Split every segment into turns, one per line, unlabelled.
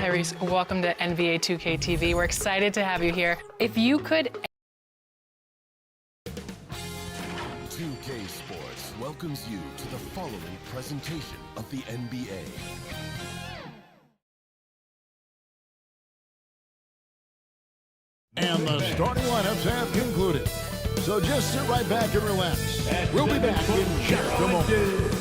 Tyrese, welcome to NBA 2K TV. We're excited to have you here. If you could...
2K Sports welcomes you to the following presentation of the NBA.
And the starting lineups have concluded. So just sit right back and relax. We'll be back in just a moment.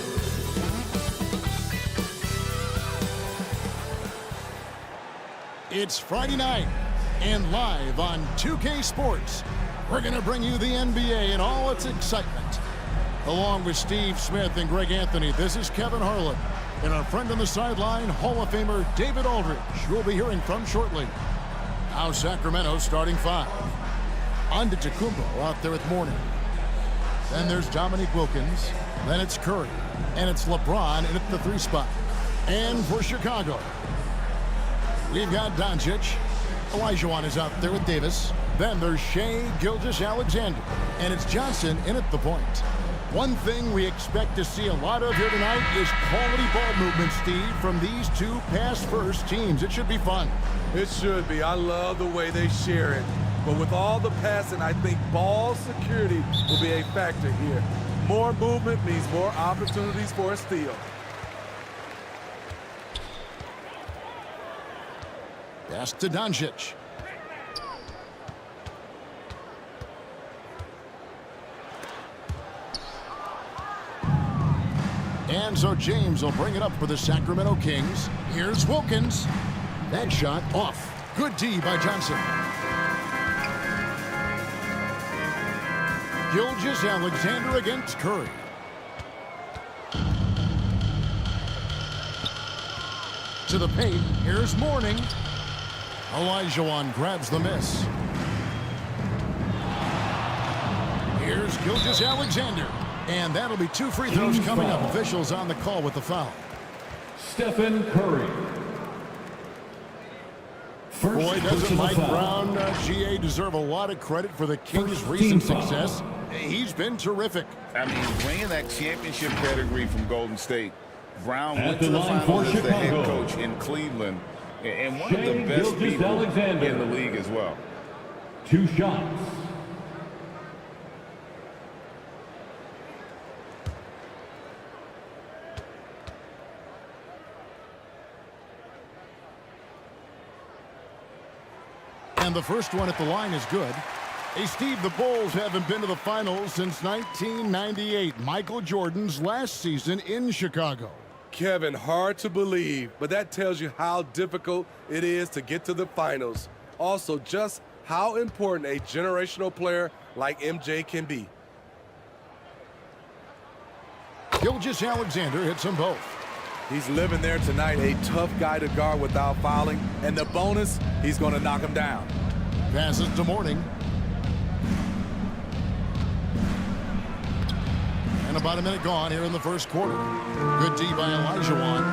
It's Friday night, and live on 2K Sports, we're going to bring you the NBA in all its excitement. Along with Steve Smith and Greg Anthony, this is Kevin Harlan. And our friend on the sideline, Hall of Famer David Aldridge, we'll be hearing from shortly. Now Sacramento starting five. Antetokounmpo out there with Mourning. Then there's Dominique Wilkins. Then it's Curry. And it's LeBron in at the 3 spot. And for Chicago, we've got Doncic. Olajuwon is out there with Davis. Then there's Shai Gilgeous-Alexander. And it's Johnson in at the point. One thing we expect to see a lot of here tonight is quality ball movement, Steve, from these two pass-first teams. It should be fun.
It should be. I love the way they share it. But with all the passing, I think ball security will be a factor here. More movement means more opportunities for a steal.
Pass to Doncic. And so James will bring it up for the Sacramento Kings. Here's Wilkins. That shot off. Good D by Johnson. Gilgeous-Alexander against Curry. To the paint. Here's Mourning. Olajuwon grabs the miss. Here's Gilgeous-Alexander. And that'll be 2 free throws coming up. Officials on the call with the foul.
Stephen Curry.
Boy, doesn't Mike Brown, GA, deserve a lot of credit for the Kings' recent success. He's been terrific.
I mean, bringing that championship pedigree from Golden State. Brown
At
went
the
to the
line
finals
for
as the head
Chicago.
coach in Cleveland. And one of the best people in the league as well.
2 shots.
And the first one at the line is good. Hey, Steve, the Bulls haven't been to the finals since 1998, Michael Jordan's last season in Chicago.
Kevin, hard to believe, but that tells you how difficult it is to get to the finals. Also, just how important a generational player like MJ can be.
Gilgeous-Alexander hits them both.
He's living there tonight, a tough guy to guard without fouling, and the bonus, he's going to knock him down.
Passes to Mourning. And about a minute gone here in the first quarter. Good D by Olajuwon.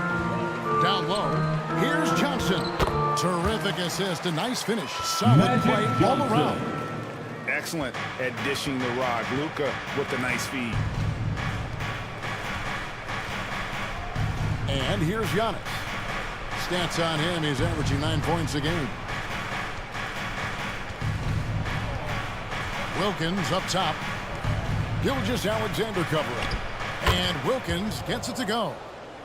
Down low. Here's Johnson. Terrific assist. A nice finish. Solid play all around.
Excellent at dishing the rock. Luka with a nice feed.
And here's Giannis. Stats on him, he's averaging 9 points a game. Wilkins up top. Gilgeous-Alexander covering. And Wilkins gets it to go.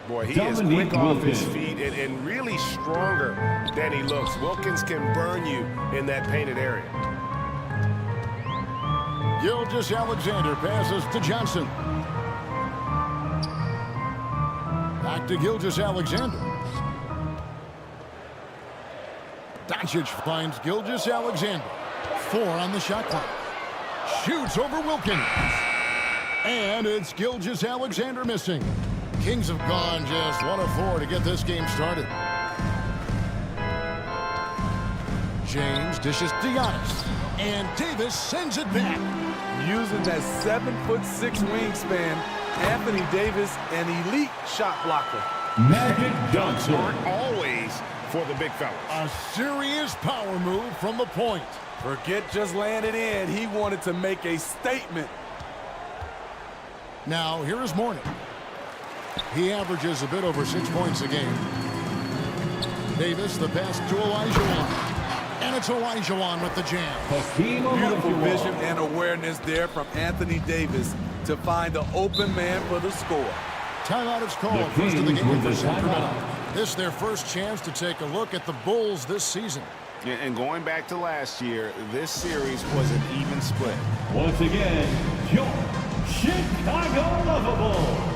Boy, he is quick off his feet and really stronger than he looks. Wilkins can burn you in that painted area.
Gilgeous-Alexander passes to Johnson. Back to Gilgeous-Alexander. Doncic finds Gilgeous-Alexander. 4 on the shot clock. Shoots over Wilkins. And it's Gilgeous-Alexander missing. Kings have gone just 1 of 4 to get this game started. James dishes to Giannis. And Davis sends it back.
Using that 7'6" wingspan, Anthony Davis, an elite shot blocker.
Magic Johnson.
Aren't always for the big fellas.
A serious power move from the point.
Forget just laying it in. He wanted to make a statement.
Now, here is Mourning. He averages a bit over 6 points a game. Davis, the pass to Olajuwon. And it's Olajuwon with the jam.
Beautiful vision and awareness there from Anthony Davis to find the open man for the score.
Timeout is called. First of the game for Sacramento. This is their first chance to take a look at the Bulls this season.
And going back to last year, this series was an even split.
Once again, your Chicago Lovable.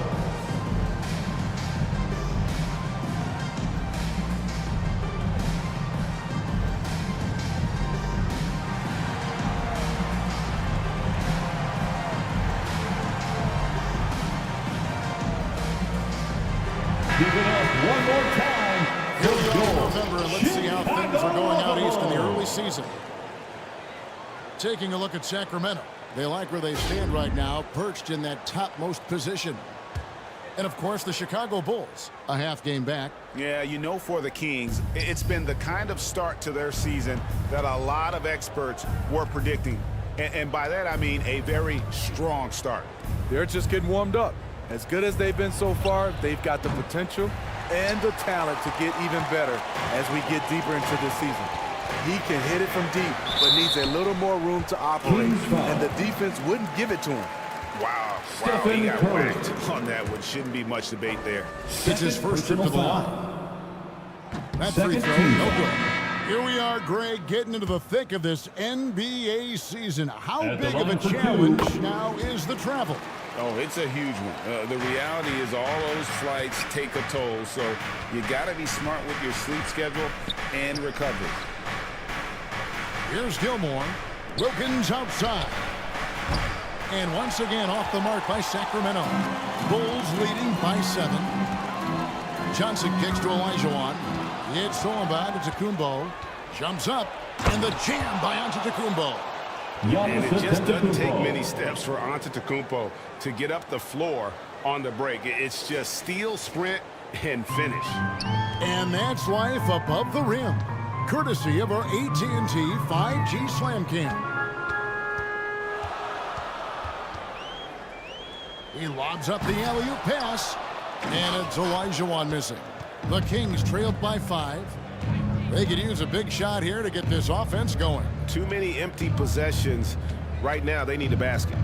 Give it up one more time.
Here we are in November, and let's see how things are going out east in the early season. Taking a look at Sacramento. They like where they stand right now, perched in that topmost position. And, of course, the Chicago Bulls, a half game back.
Yeah, you know, for the Kings, it's been the kind of start to their season that a lot of experts were predicting. And by that, I mean a very strong start.
They're just getting warmed up. As good as they've been so far, they've got the potential and the talent to get even better as we get deeper into the season. He can hit it from deep, but needs a little more room to operate, and the defense wouldn't give it to him.
Wow, he got whacked on that one. Shouldn't be much debate there.
It's his first trip to the line. That free throw, no good. Here we are, Greg, getting into the thick of this NBA season. How big of a challenge now is the travel?
Oh, it's a huge one. The reality is all those flights take a toll, so you got to be smart with your sleep schedule and recovery.
Here's Gilmore. Wilkins outside. And once again off the mark by Sacramento. Bulls leading by 7. Johnson kicks to Olajuwon. It's Solomon to Tacumbo. Jumps up. And the jam by Antetokounmpo.
And it just doesn't take many steps for Antetokounmpo to get up the floor on the break. It's just steal, sprint, and finish.
And that's life above the rim, courtesy of our AT&T 5G Slam Cam. He lobs up the alley-oop pass, and it's Olajuwon missing. The Kings trailed by 5. They could use a big shot here to get this offense going.
Too many empty possessions. Right now, they need a basket.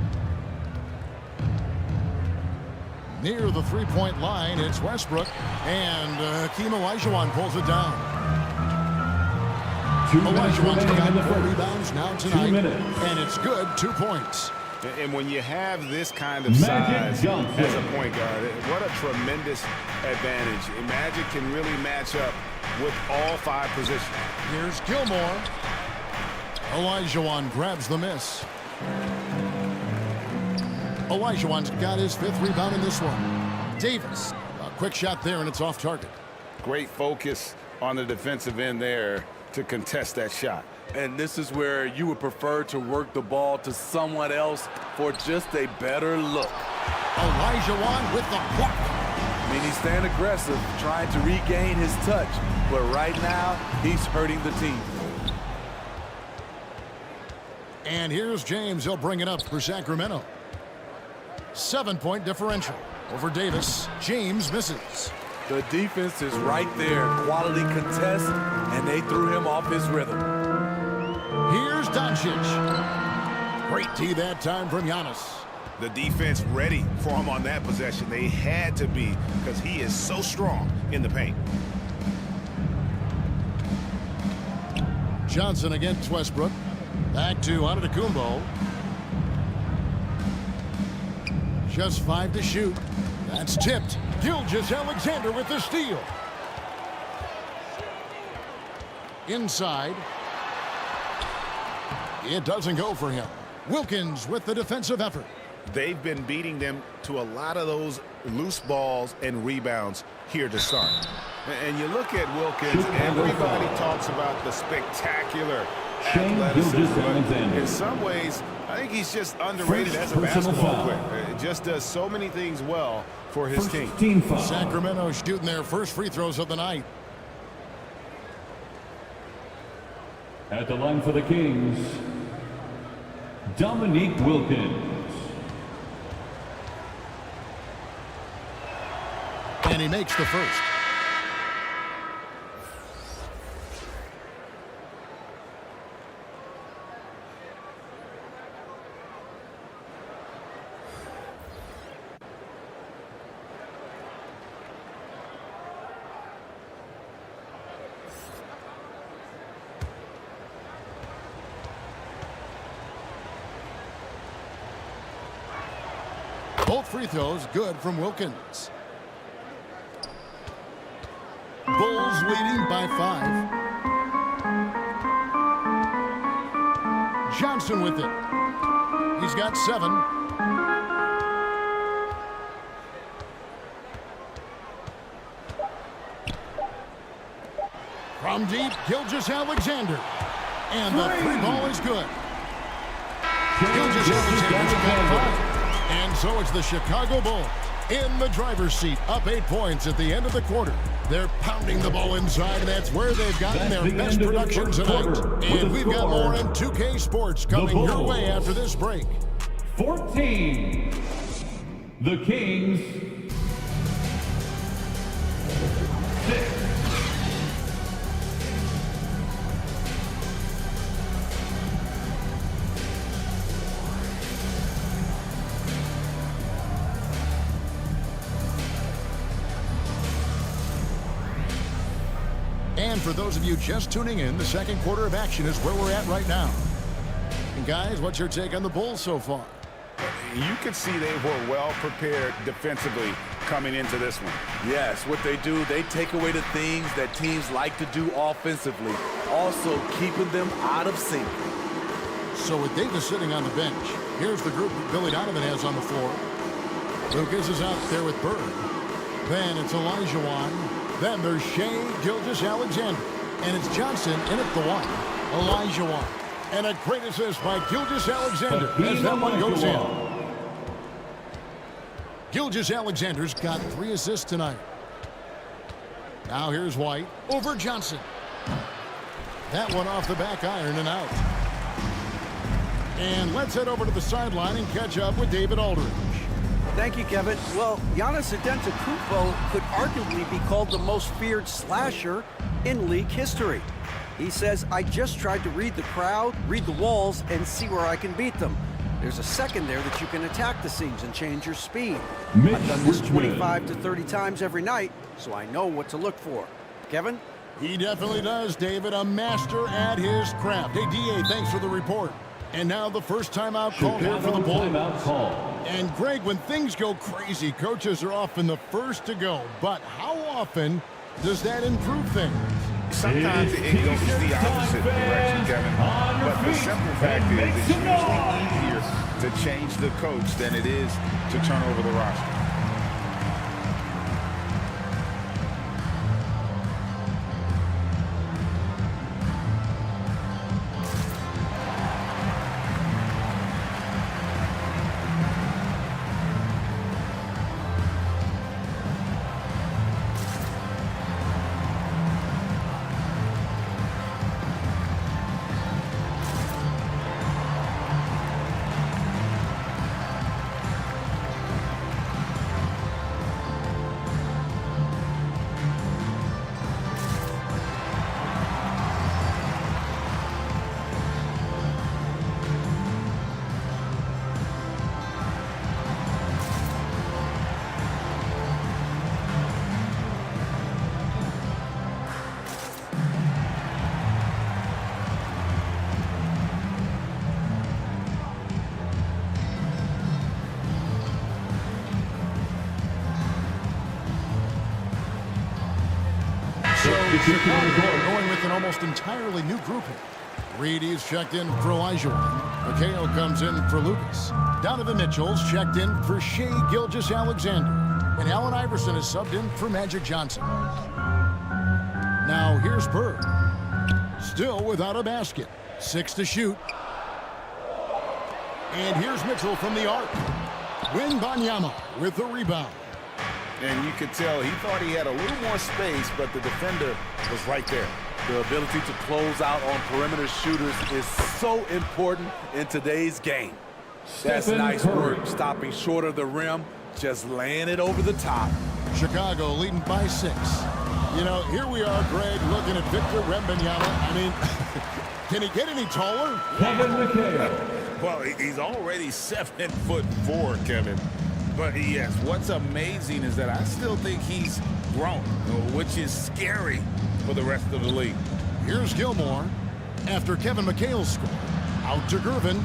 Near the three-point line, it's Westbrook, and Hakeem Olajuwon pulls it down. Olajuwon's got 4 rebounds now tonight, and it's good, 2 points.
And when you have this kind of size as a point guard, what a tremendous advantage. Magic can really match up with all 5 positions.
Here's Gilmore. Olajuwon grabs the miss. Olajuwon's got his 5th rebound in this one. Davis, a quick shot there, and it's off target.
Great focus on the defensive end there to contest that shot.
And this is where you would prefer to work the ball to someone else for just a better look.
Olajuwon with the block.
I mean, he's staying aggressive, trying to regain his touch. But right now, he's hurting the team.
And here's James. He'll bring it up for Sacramento. 7-point differential over Davis. James misses.
The defense is right there. Quality contest, and they threw him off his rhythm.
Here's Doncic. Great D that time from Giannis.
The defense ready for him on that possession. They had to be, because he is so strong in the paint.
Johnson against Westbrook. Back to Antetokounmpo. Just 5 to shoot. That's tipped. Gilgeous-Alexander with the steal. Inside. It doesn't go for him. Wilkins with the defensive effort.
They've been beating them to a lot of those loose balls and rebounds here to start. And you look at Wilkins, everybody talks about the spectacular athleticism. In some ways, I think he's just underrated as a basketball player. It just does so many things well for his team.
Sacramento shooting their first free throws of the night.
At the line for the Kings, Dominique Wilkins.
And he makes the first. Both free throws good from Wilkins. Bulls leading by 5. Johnson with it. He's got 7. From deep, Gilgeous-Alexander. And the 3-ball is good. Gilgeous-Alexander's got 5. And so it's the Chicago Bulls in the driver's seat, up 8 points at the end of the quarter. They're pounding the ball inside, and that's where they've gotten their best production tonight. And we've got more on 2K Sports coming your way after this break.
14. The Kings. 6.
And for those of you just tuning in, the second quarter of action is where we're at right now. And guys, what's your take on the Bulls so far?
You could see they were well prepared defensively coming into this one.
Yes, what they do, they take away the things that teams like to do offensively, also keeping them out of sync.
So with Davis sitting on the bench, here's the group that Billy Donovan has on the floor. Lucas is out there with Bird. Then it's Olajuwon. Then there's Shea Gilgeous-Alexander. And it's Johnson in at the 1. Olajuwon. And a great assist by Gilgeous-Alexander as that one goes in. Gilgeous-Alexander's got 3 assists tonight. Now here's White over Johnson. That one off the back iron and out. And let's head over to the sideline and catch up with David Aldridge.
Thank you, Kevin. Well, Giannis Antetokounmpo could arguably be called the most feared slasher in league history. He says, I just tried to read the crowd, read the walls, and see where I can beat them. There's a second there that you can attack the seams and change your speed. I've done this 25 to 30 times every night, so I know what to look for. Kevin?
He definitely does, David. A master at his craft. Hey, D.A., thanks for the report. And now the first timeout call here for the Bulls. And Greg, when things go crazy, coaches are often the first to go. But how often does that improve things?
Sometimes it goes the opposite direction, Kevin. But the simple fact is it's usually easier to change the coach than it is to turn over the roster.
Going with an almost entirely new grouping. Reedy's checked in for Olajuwon. McHale comes in for Lucas. Donovan Mitchell's checked in for Shea Gilgeous-Alexander. And Allen Iverson is subbed in for Magic Johnson. Now here's Bird. Still without a basket. 6 to shoot. And here's Mitchell from the arc. Wembanyama with the rebound.
And you could tell he thought he had a little more space, but the defender was right there.
The ability to close out on perimeter shooters is so important in today's game. That's nice work, stopping short of the rim, just laying it over the top.
Chicago leading by 6. You know, here we are, Greg, looking at Victor Wembanyama. I mean, can he get any taller?
Kevin McHale.
Well, he's already 7'4", Kevin. But yes, what's amazing is that I still think he's grown, which is scary for the rest of the league.
Here's Gilmore after Kevin McHale's score. Out to Gervin.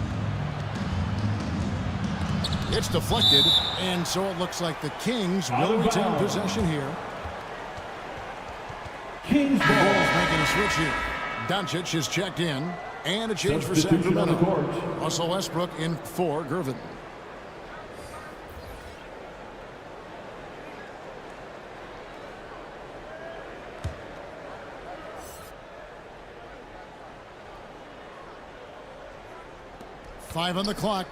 It's deflected, and so it looks like the Kings will retain possession here.
Kings
Bulls
ball.
making a switch here. Doncic is checked in, and a change for Sacramento. Russell Westbrook in for Gervin. Five on the clock.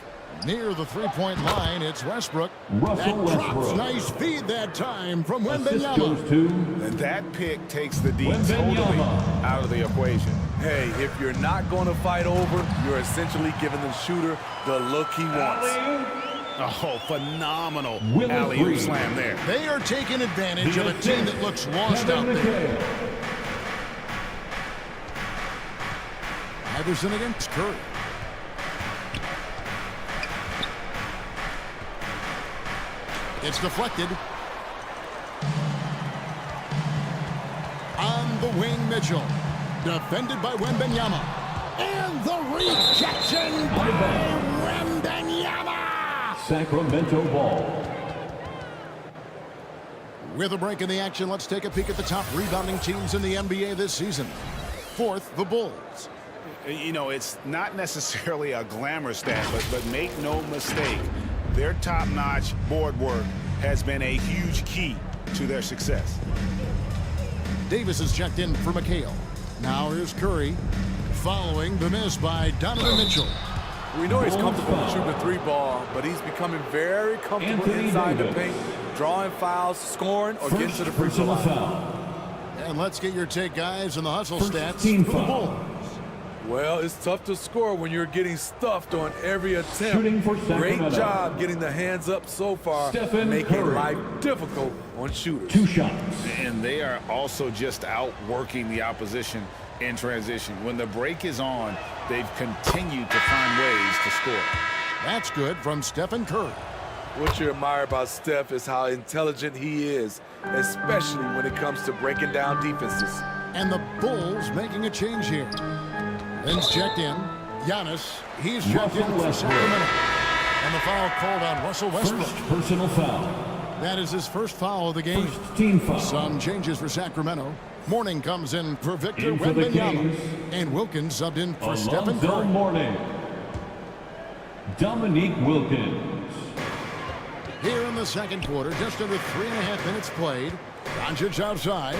Near the three-point line, it's Westbrook.
Russell
That drops.
Westbrook.
Nice feed that time from
Assist
Wembanyama.
goes to
And that pick takes the D
Wembanyama.
totally out of the equation.
Hey, if you're not going to fight over, you're essentially giving the shooter the look he wants.
Oh, phenomenal
Will
alley-oop
Green.
slam there.
They are taking advantage of a team that looks lost
Kevin
out there.
McHale.
Iverson against Curry. It's deflected. On the wing, Mitchell. Defended by Wembanyama. And the rejection by Wembanyama!
Sacramento ball.
With a break in the action, let's take a peek at the top rebounding teams in the NBA this season. Fourth, the Bulls.
You know, it's not necessarily a glamour stat, but make no mistake, their top-notch board work has been a huge key to their success.
Davis is checked in for McHale. Now here's Curry, following the miss by Donovan Mitchell.
We know he's
Bulls
comfortable
foul.
shooting the three ball, but he's becoming very comfortable
Anthony
inside
Davis.
the paint, drawing fouls, scoring, or getting to the free throw
Personal
line.
foul.
And let's get your take, guys, on the hustle
First
stats
team
for the
foul.
Bulls.
Well, it's tough to score when you're getting stuffed on every attempt.
Shooting for
Great
Sacramento.
job getting the hands up so far,
Stephen
making
Curry.
life difficult on shooters.
2 shots.
And they are also just outworking the opposition in transition. When the break is on, they've continued to find ways to score.
That's good from Stephen Curry.
What you admire about Steph is how intelligent he is, especially when it comes to breaking down defenses.
And the Bulls making a change here. Lynn's checked in. Giannis, he's checked in
Russell
for
Westbrook.
Sacramento. And the foul called on Russell Westbrook.
First personal foul.
That is his first foul of the game.
First team foul.
Some changes for Sacramento. Morning comes in for Victor
In for the
Wembanyama.
Kings.
And Wilkins subbed in for Stephen
Alonzo
Curry.
Mourning. Dominique Wilkins.
Here in the second quarter, just under 3.5 minutes played. Doncic outside.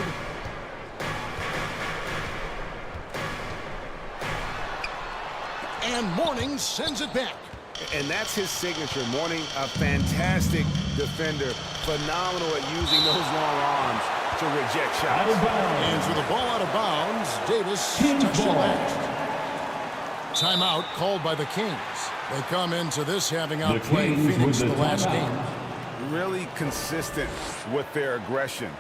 And Mourning sends it back.
And that's his signature. Mourning, a fantastic defender. Phenomenal at using those long arms to reject
Out of
shots.
bounds.
And for the ball out of bounds, Davis
Kings
touched it
ball.
last. Timeout called by the Kings. They come into this having outplayed
Kings with
Phoenix
the
the last
timeout.
game.
Really consistent with their aggression.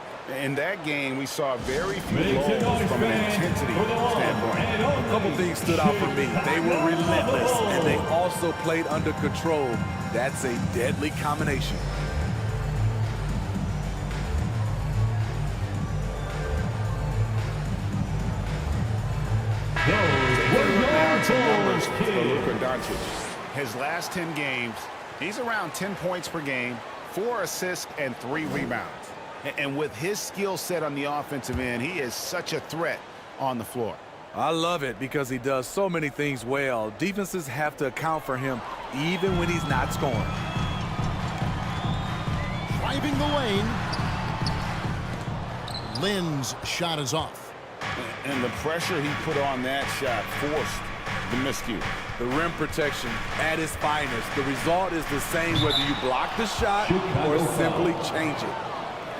In that game, we saw very few
Make some
lulls
noise,
from an
fans,
intensity
for the one
standpoint.
and
A couple
only
things stood out for me. They were relentless,
Chicago
and they
Bulls.
also played under control. That's a deadly combination.
Those were your
Numbers
Bulls,
for
Kings.
Luka Doncic. His last 10 games, he's around 10 points per game, 4 assists, and 3 rebounds. And with his skill set on the offensive end, he is such a threat on the floor.
I love it because he does so many things well. Defenses have to account for him even when he's not scoring.
Driving the lane. Lynn's shot is off.
And the pressure he put on that shot forced the miscue.
The rim protection at its finest. The result is the same whether you block the shot or
Chicago
simply
foul.
change it.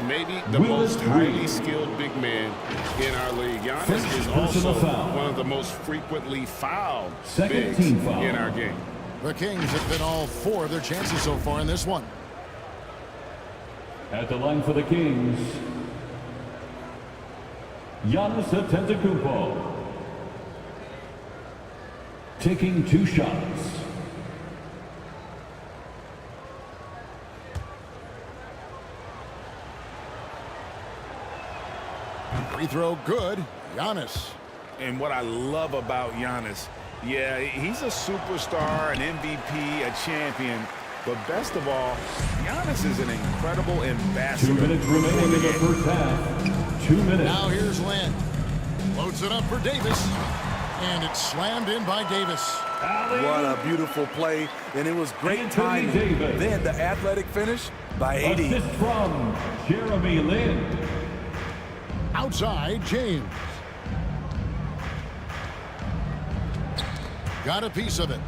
Maybe the
Willis
most highly
Green.
skilled big man in our league. Giannis
First
is
personal
also
foul.
one of the most frequently fouled
Second
bigs
team foul.
in our game.
The Kings have been all 4 of their chances so far in this one.
At the line for the Kings, Giannis Antetokounmpo. Taking 2 shots.
Free throw good. Giannis.
And what I love about Giannis, yeah, he's a superstar, an MVP, a champion, But best of all, Giannis is an incredible
2
ambassador.
minutes remaining in the first half. 2 minutes.
Now here's Lynn. Loads it up for Davis. And it's slammed in by Davis.
What a beautiful play, and it was great
Anthony
timing.
Davis.
Then the athletic finish by AD.
Assist from Jeremy Lin.
Outside, James. Got a piece of it.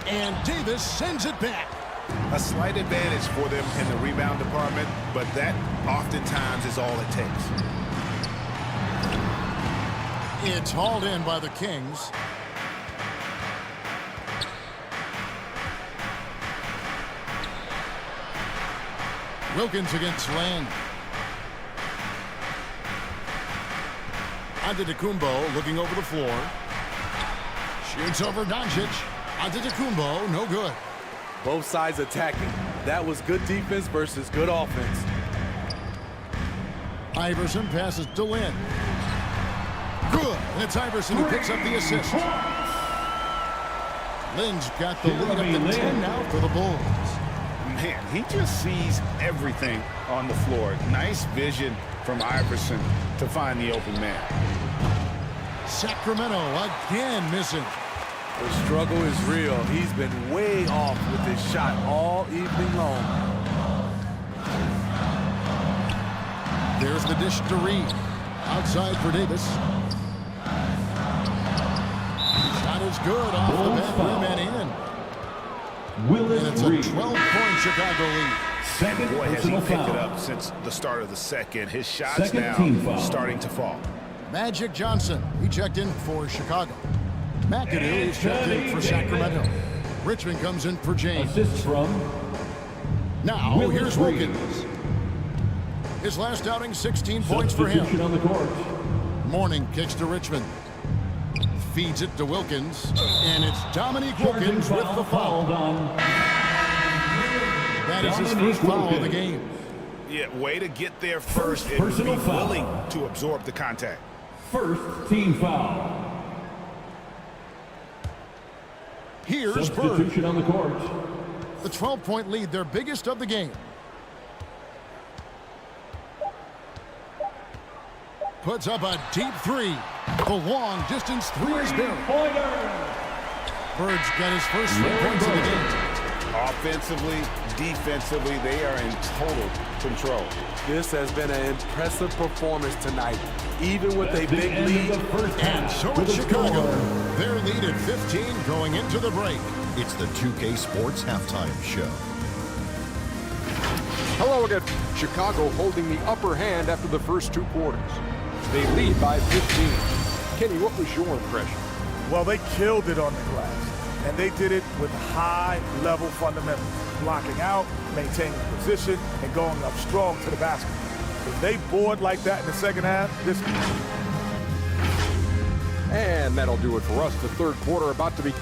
And Davis sends it back.
A slight advantage for them in the rebound department, but that oftentimes is all it takes.
It's hauled in by the Kings. Wilkins against Land. Antetokounmpo looking over the floor. Shoots over Doncic. Antetokounmpo, no good.
Both sides attacking. That was good defense versus good offense.
Iverson passes to Lynn. Good. And it's Iverson who picks up the assist. Lynn's got the lead up to 10 now for the Bulls.
Man, he just sees everything on the floor. Nice vision from Iverson to find the open man.
Sacramento again missing.
The struggle is real. He's been way off with his shot all evening long.
There's the dish to Reed. Outside for Davis. Shot is good off the back rim and in. And it's a 12-point Chicago lead.
Second
Boy, has he
personal
picked it
foul.
up since the start of the second. His shots
Second team
now
foul.
starting to fall.
Magic Johnson, he checked in for Chicago. McAdoo is checked in for Sacramento. Richmond comes in for James.
Assist from
Now,
Willis
here's
Reed.
Wilkins. His last outing, 16 points for
Substitution
him.
on the court.
Morning kicks to Richmond. Feeds it to Wilkins. And it's Dominique
Charging
Wilkins with the
fouled
foul.
on
That is his
Dominique
first foul of the
Wilkins.
game.
Yeah, way to get there first and be
personal foul.
willing to absorb the contact.
first team foul.
Here's Bird.
Substitution on the court.
The 12-point lead, their biggest of the game. Puts up a deep three. The long-distance three is buried. Bird's got his first 3 points of the game.
Offensively, defensively, they are in total control.
This has been an impressive performance tonight, even with a
The
big
end
lead.
of the first
And
half.
so
with
it's
a
Chicago.
score.
Their lead at 15 going into the break.
It's the 2K Sports Halftime Show.
Hello again. Chicago holding the upper hand after the first 2 quarters. They lead by 15. Kenny, what was your impression?
Well, they killed it on the glass, and they did it with high-level fundamentals, blocking out, maintaining position, and going up strong to the basket. If they board like that in the second half, this.
And that'll do it for us. The third quarter about to be.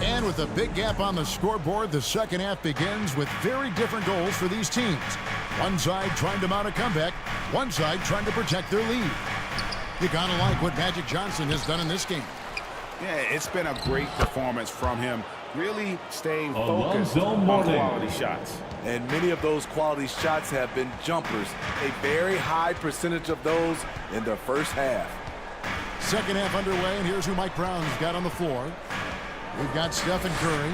And with a big gap on the scoreboard, the second half begins with very different goals for these teams. One side trying to mount a comeback, one side trying to protect their lead. You gotta like what Magic Johnson has done in this game.
Yeah, it's been a great performance from him. Really staying focused
Alonzo
on
Mourning.
quality shots.
And many of those quality shots have been jumpers, a very high percentage of those in the first half.
Second half underway, and here's who Mike Brown's got on the floor. We've got Stephen Curry.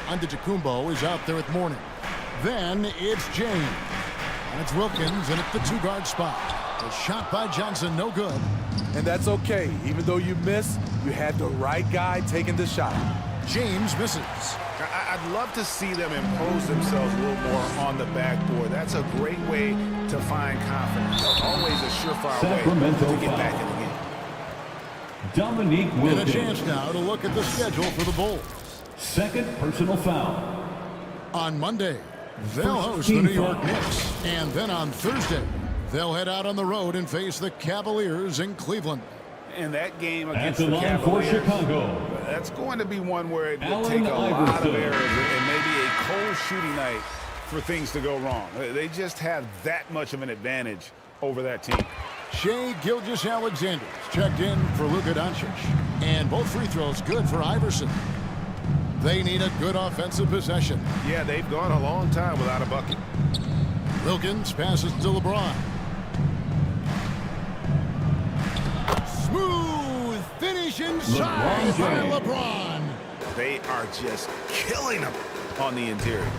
Antetokounmpo is out there with Mourning. Then it's James. And it's Wilkins in at the 2-guard spot. A shot by Johnson, no good.
And that's okay. Even though you miss, you had the right guy taking the shot.
James misses.
I'd love to see them impose themselves a little more on the backboard. That's a great way to find confidence. Always a surefire
Sacramento
way to get
foul.
back in the game.
Dominique
And a
Wilkins.
chance now to look at the schedule for the Bulls.
Second personal foul.
On Monday, they'll host the New York Knicks. And then on Thursday, they'll head out on the road and face the Cavaliers in Cleveland.
And that game
At
against
the
the
line for
Cavaliers,
Chicago,
That's going to be one where it would
Allen
take a lot of
Iverson.
errors and maybe a cold shooting night for things to go wrong. They just have that much of an advantage over that team.
Shai Gilgeous-Alexander's checked in for Luka Doncic. And both free throws good for Iverson. They need a good offensive possession.
Yeah, they've gone a long time without a bucket.
Wilkins passes to LeBron. Smooth finish inside
LeBron
by
James.
LeBron.
They are just killing them on the interior.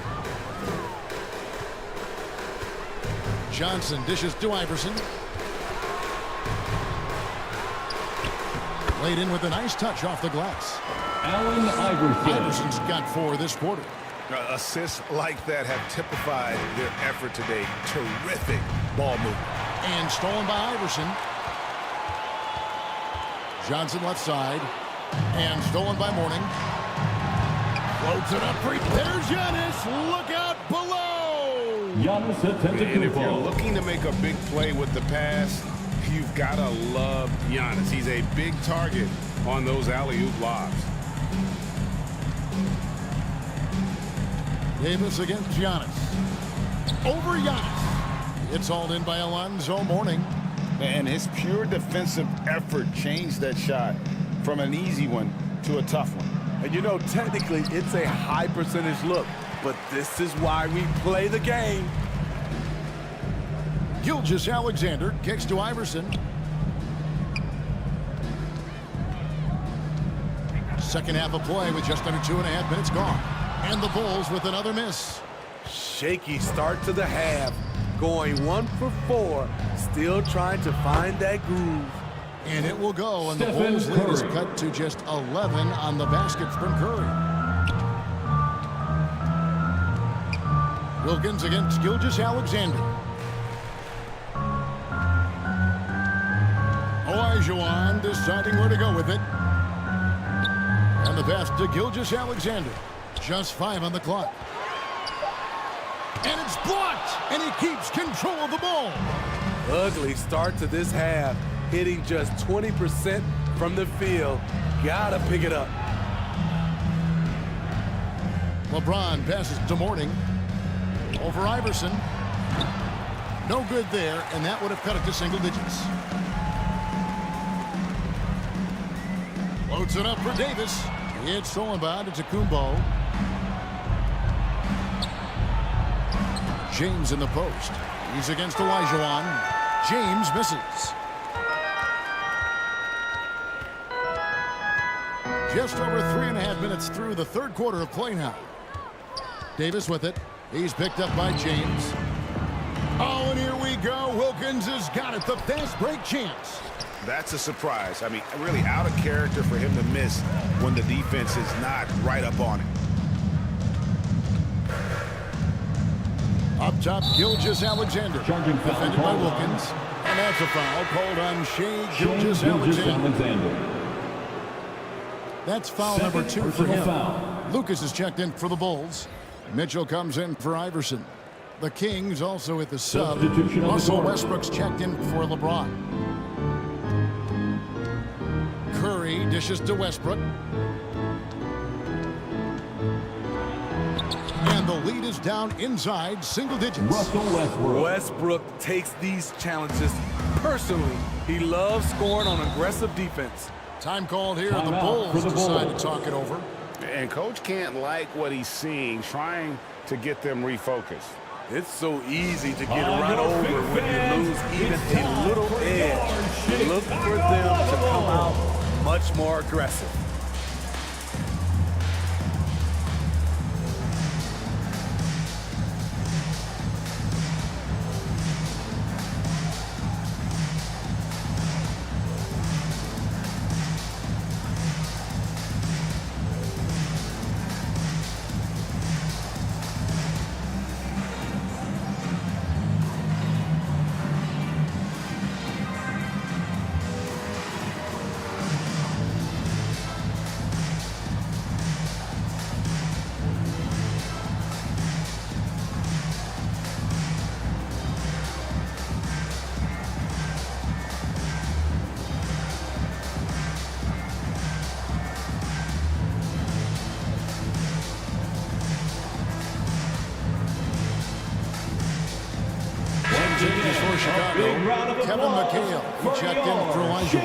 Johnson dishes to Iverson. Laid in with a nice touch off the glass.
Allen Iverson.
Iverson's got 4 this quarter.
Assists like that have typified their effort today. Terrific ball movement.
And stolen by Iverson. Johnson left side. And stolen by Mourning. Floats it up for... There's Giannis. Look out below.
Giannis
And if you're
Antetokounmpo.
looking to make a big play with the pass, you've got to love Giannis. He's a big target on those alley-oop lobs.
Davis against Giannis. Over Giannis. It's hauled in by Alonzo Mourning.
And his pure defensive effort changed that shot from an easy one to a tough one.
And you know, technically, it's a high percentage look, but this is why we play the game.
Gilgeous-Alexander kicks to Iverson. Second half of play with just under 2.5 minutes gone. And the Bulls with another miss.
Shaky start to the half, going 1 for 4, still trying to find that groove.
And it will go, and the
Stephen
Bulls lead is
Curry.
cut to just 11 on the basket from Curry. Wilkins against Gilgeous-Alexander. Olajuwon deciding where to go with it. And the pass to Gilgeous-Alexander. Just 5 on the clock. And it's blocked, and he keeps control of the ball.
Ugly start to this half, hitting just 20% from the field. Gotta pick it up.
LeBron passes to Mourning. Over Iverson. No good there, and that would have cut it to single digits. Loads it up for Davis. It's stolen by Antetokounmpo. James in the post. He's against Olajuwon. James misses. Just over 3.5 minutes through the third quarter of play now. Davis with it. He's picked up by James. Oh, and here we go. Wilkins has got it. The fast break chance.
That's a surprise. I mean, really out of character for him to miss when the defense is not right up on it.
Up top, Gilgeous-Alexander.
Charging foul
Defended by
called on.
Wilkins. And that's a foul called on Shai Gilgeous-Alexander.
Gilgeous-Alexander.
That's foul
Second
number 2 for
personal
him.
foul.
Lucas is checked in for the Bulls. Mitchell comes in for Iverson. The Kings also with the sub.
Substitution on the
Russell
court.
Westbrook's checked in for LeBron. Curry dishes to Westbrook. And the lead is down inside single digits.
Russell Westbrook.
Westbrook takes these challenges personally. He loves scoring on aggressive defense.
Time called here. The
Timeout
Bulls
for the
decide
Bulls.
to talk it over.
And coach can't like what he's seeing, trying to get them refocused.
It's so easy to get
On
run
your
over
big
when
fans,
you lose even
it's
a
time
little
for
edge.
your
Look for them to come out much more aggressive.
changes for Chicago. Kevin McHale, he checked in for Elijah.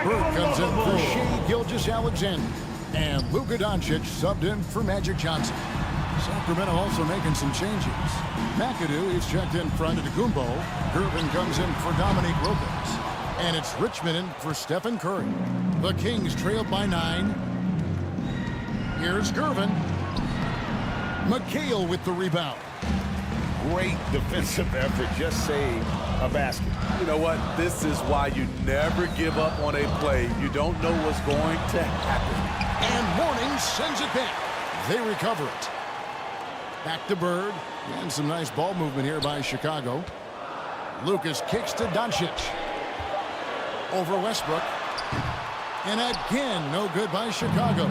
Bird comes in for Shea Gilgeous-Alexander. And Luka Doncic subbed in for Magic Johnson. Sacramento also making some changes. McAdoo is checked in front of Gumbo. Gervin comes in for Dominique Lopez. And it's Richmond in for Stephen Curry. The Kings trailed by 9. Here's Gervin. McHale with the rebound.
Great defensive effort. Just saved a basket.
You know what? This is why you never give up on a play. You don't know what's going to happen.
And Mourning sends it back. They recover it. Back to Bird. And some nice ball movement here by Chicago. Lucas kicks to Doncic. Over Westbrook. And again, no good by Chicago.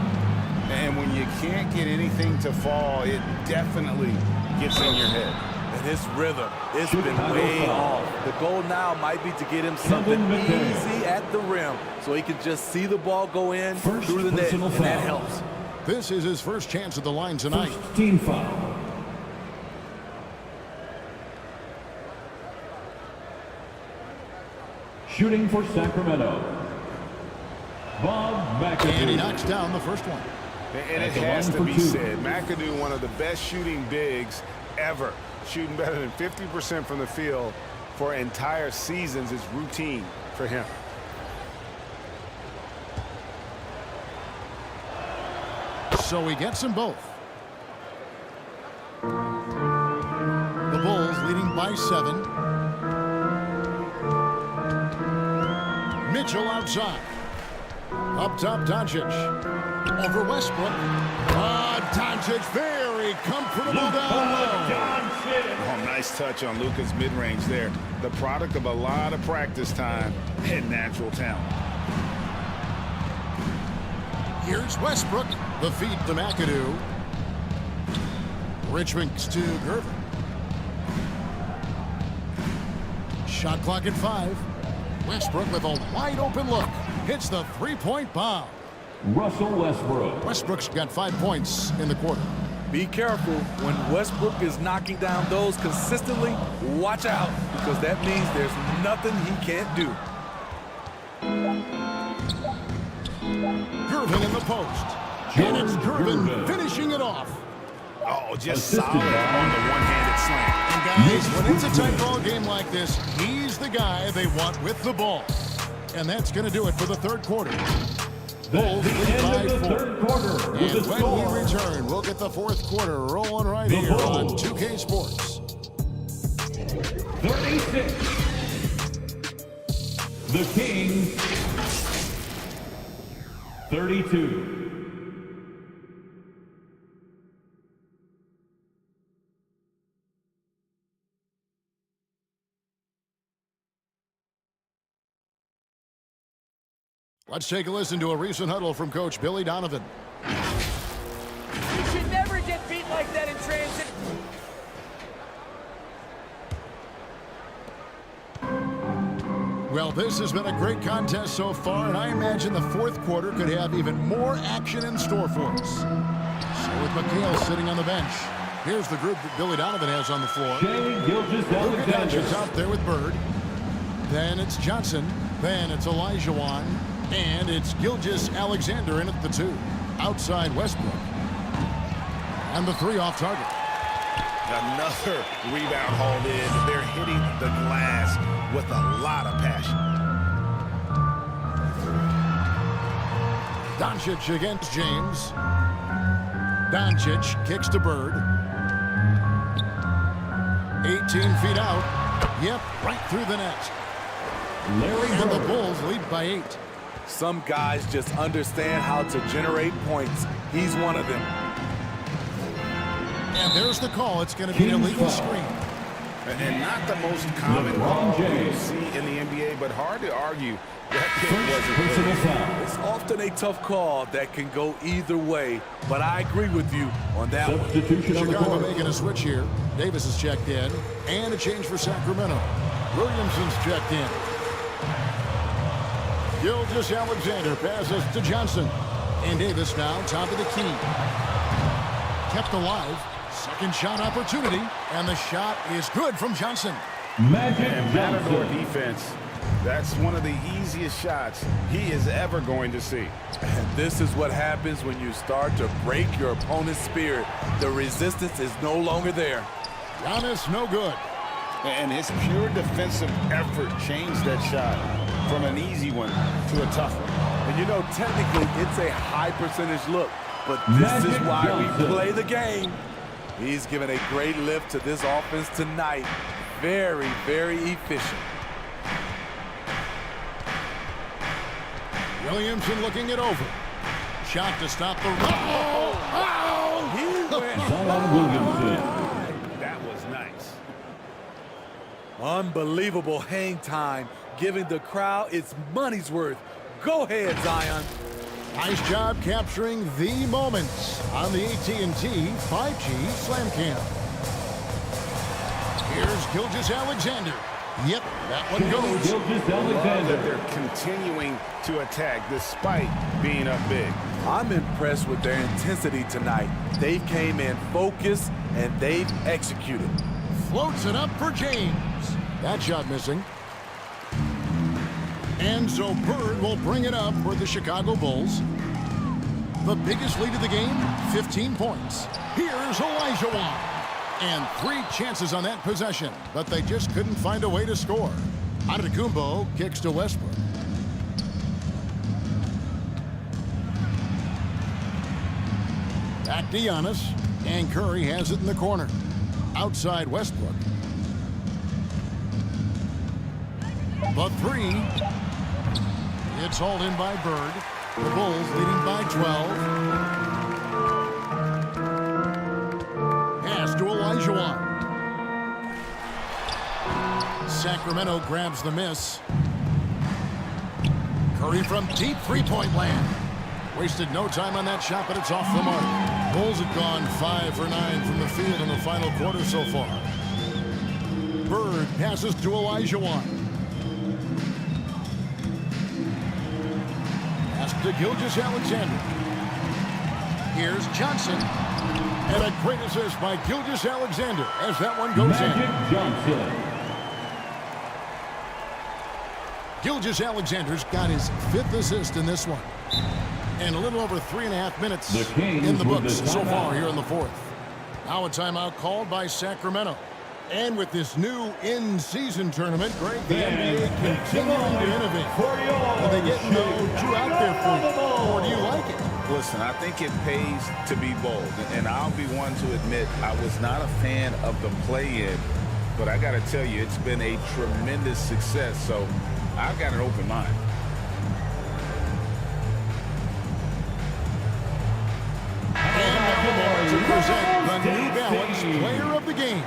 And when you can't get anything to fall, it definitely gets in your head.
And his rhythm, it's been way off. The goal now might be to get him something easy at the rim so he can just see the ball go in through the net, and that helps.
This is his first chance at the line tonight.
First team foul. Shooting for Sacramento. Bob McAdoo.
And he knocks down the first one.
And it has to be said, McAdoo, one of the best shooting bigs ever. Shooting better than 50% from the field for entire seasons is routine for him.
So he gets them both. The Bulls leading by 7. Mitchell outside. Up top, Doncic. Over Westbrook. Doncic very comfortable down low.
Oh, nice touch on Luka's mid-range there. The product of a lot of practice time and natural talent.
Here's Westbrook. The feed to McAdoo. Richmond to Gervin. Shot clock at 5. Westbrook with a wide open look. Hits the three-point bomb.
Russell Westbrook.
Westbrook's got 5 points in the quarter.
Be careful when Westbrook is knocking down those consistently. Watch out, because that means there's nothing he can't do.
Gervin in the post. And it's Gervin finishing it off.
Oh, just solid on the one-handed slam.
And guys, when it's a tight ball game like this, he's the guy they want with the ball. And that's going to do it for the third quarter. Bulls lead by 4. And when we return, we'll get the fourth quarter rolling right here on 2K Sports.
36. The Kings. 32.
Let's take a listen to a recent huddle from Coach Billy Donovan.
You should never get beat like that in transit.
Well, this has been a great contest so far, and I imagine the fourth quarter could have even more action in store for us. So with McHale sitting on the bench, here's the group that Billy Donovan has on the floor. Luka Doncic out there with Bird. Then it's Johnson. Then it's Elijah Wan. And it's Gilgeous-Alexander in at the 2. Outside Westbrook. And the 3 off target.
Another rebound hauled in. They're hitting the glass with a lot of passion.
Doncic against James. Doncic kicks to Bird. 18 feet out. Yep, right through the net. And the Bulls lead by 8.
Some guys just understand how to generate points. He's one of them.
And there's the call. It's going to be an illegal screen.
And not the most common call you see in the NBA, but hard to argue that it wasn't.
It's often a tough call that can go either way, but I agree with you on that one.
Chicago making a switch here. Davis is checked in. And a change for Sacramento. Williamson's checked in. Gilgeous-Alexander passes to Johnson. And Davis now top of the key. Kept alive. Second shot opportunity. And the shot is good from Johnson.
Magic
And Matador
Johnson.
defense, that's one of the easiest shots he is ever going to see.
And this is what happens when you start to break your opponent's spirit. The resistance is no longer there.
Giannis, no good.
And his pure defensive effort changed that shot from an easy one to a tough one.
And you know, technically, it's a high percentage look, but this is why we play the game. He's given a great lift to this offense tonight. Very, very efficient.
Williamson looking it over. Shot to stop the run.
He went.
Zion Williamson.
That was nice.
Unbelievable hang time, giving the crowd its money's worth. Go ahead, Zion.
Nice job capturing the moments on the AT&T 5G Slam Cam. Here's Gilgeous-Alexander. Yep, that one goes.
Gilgeous-Alexander.
That they're continuing to attack despite being up big.
I'm impressed with their intensity tonight. They came in focused and they've executed.
Floats it up for James. That shot missing. Enzo Bird will bring it up for the Chicago Bulls. The biggest lead of the game, 15 points. Here's Olajuwon. And 3 chances on that possession, but they just couldn't find a way to score. Antetokounmpo kicks to Westbrook. Back to Giannis, and Curry has it in the corner. Outside Westbrook. The 3. It's hauled in by Bird. The Bulls leading by 12. Pass to Olajuwon. Sacramento grabs the miss. Curry from deep three-point land. Wasted no time on that shot, but it's off the mark. Bulls have gone 5 for 9 from the field in the final quarter so far. Bird passes to Olajuwon. Pass to Gilgeous-Alexander. Here's Johnson. And a great assist by Gilgeous-Alexander as that one goes
Magic
in.
Johnson.
Gilgeous-Alexander's got his 5th assist in this one. And a little over 3.5 minutes in the books so far here in the 4th. Now a timeout called by Sacramento. And with this new in-season tournament, Greg, the NBA continuing to innovate. Are they getting too out there for you? Or do you like it?
Listen, I think it pays to be bold. And I'll be one to admit I was not a fan of the play-in. But I got to tell you, it's been a tremendous success. So I've got an open mind.
To present the New Balance Player of the Game,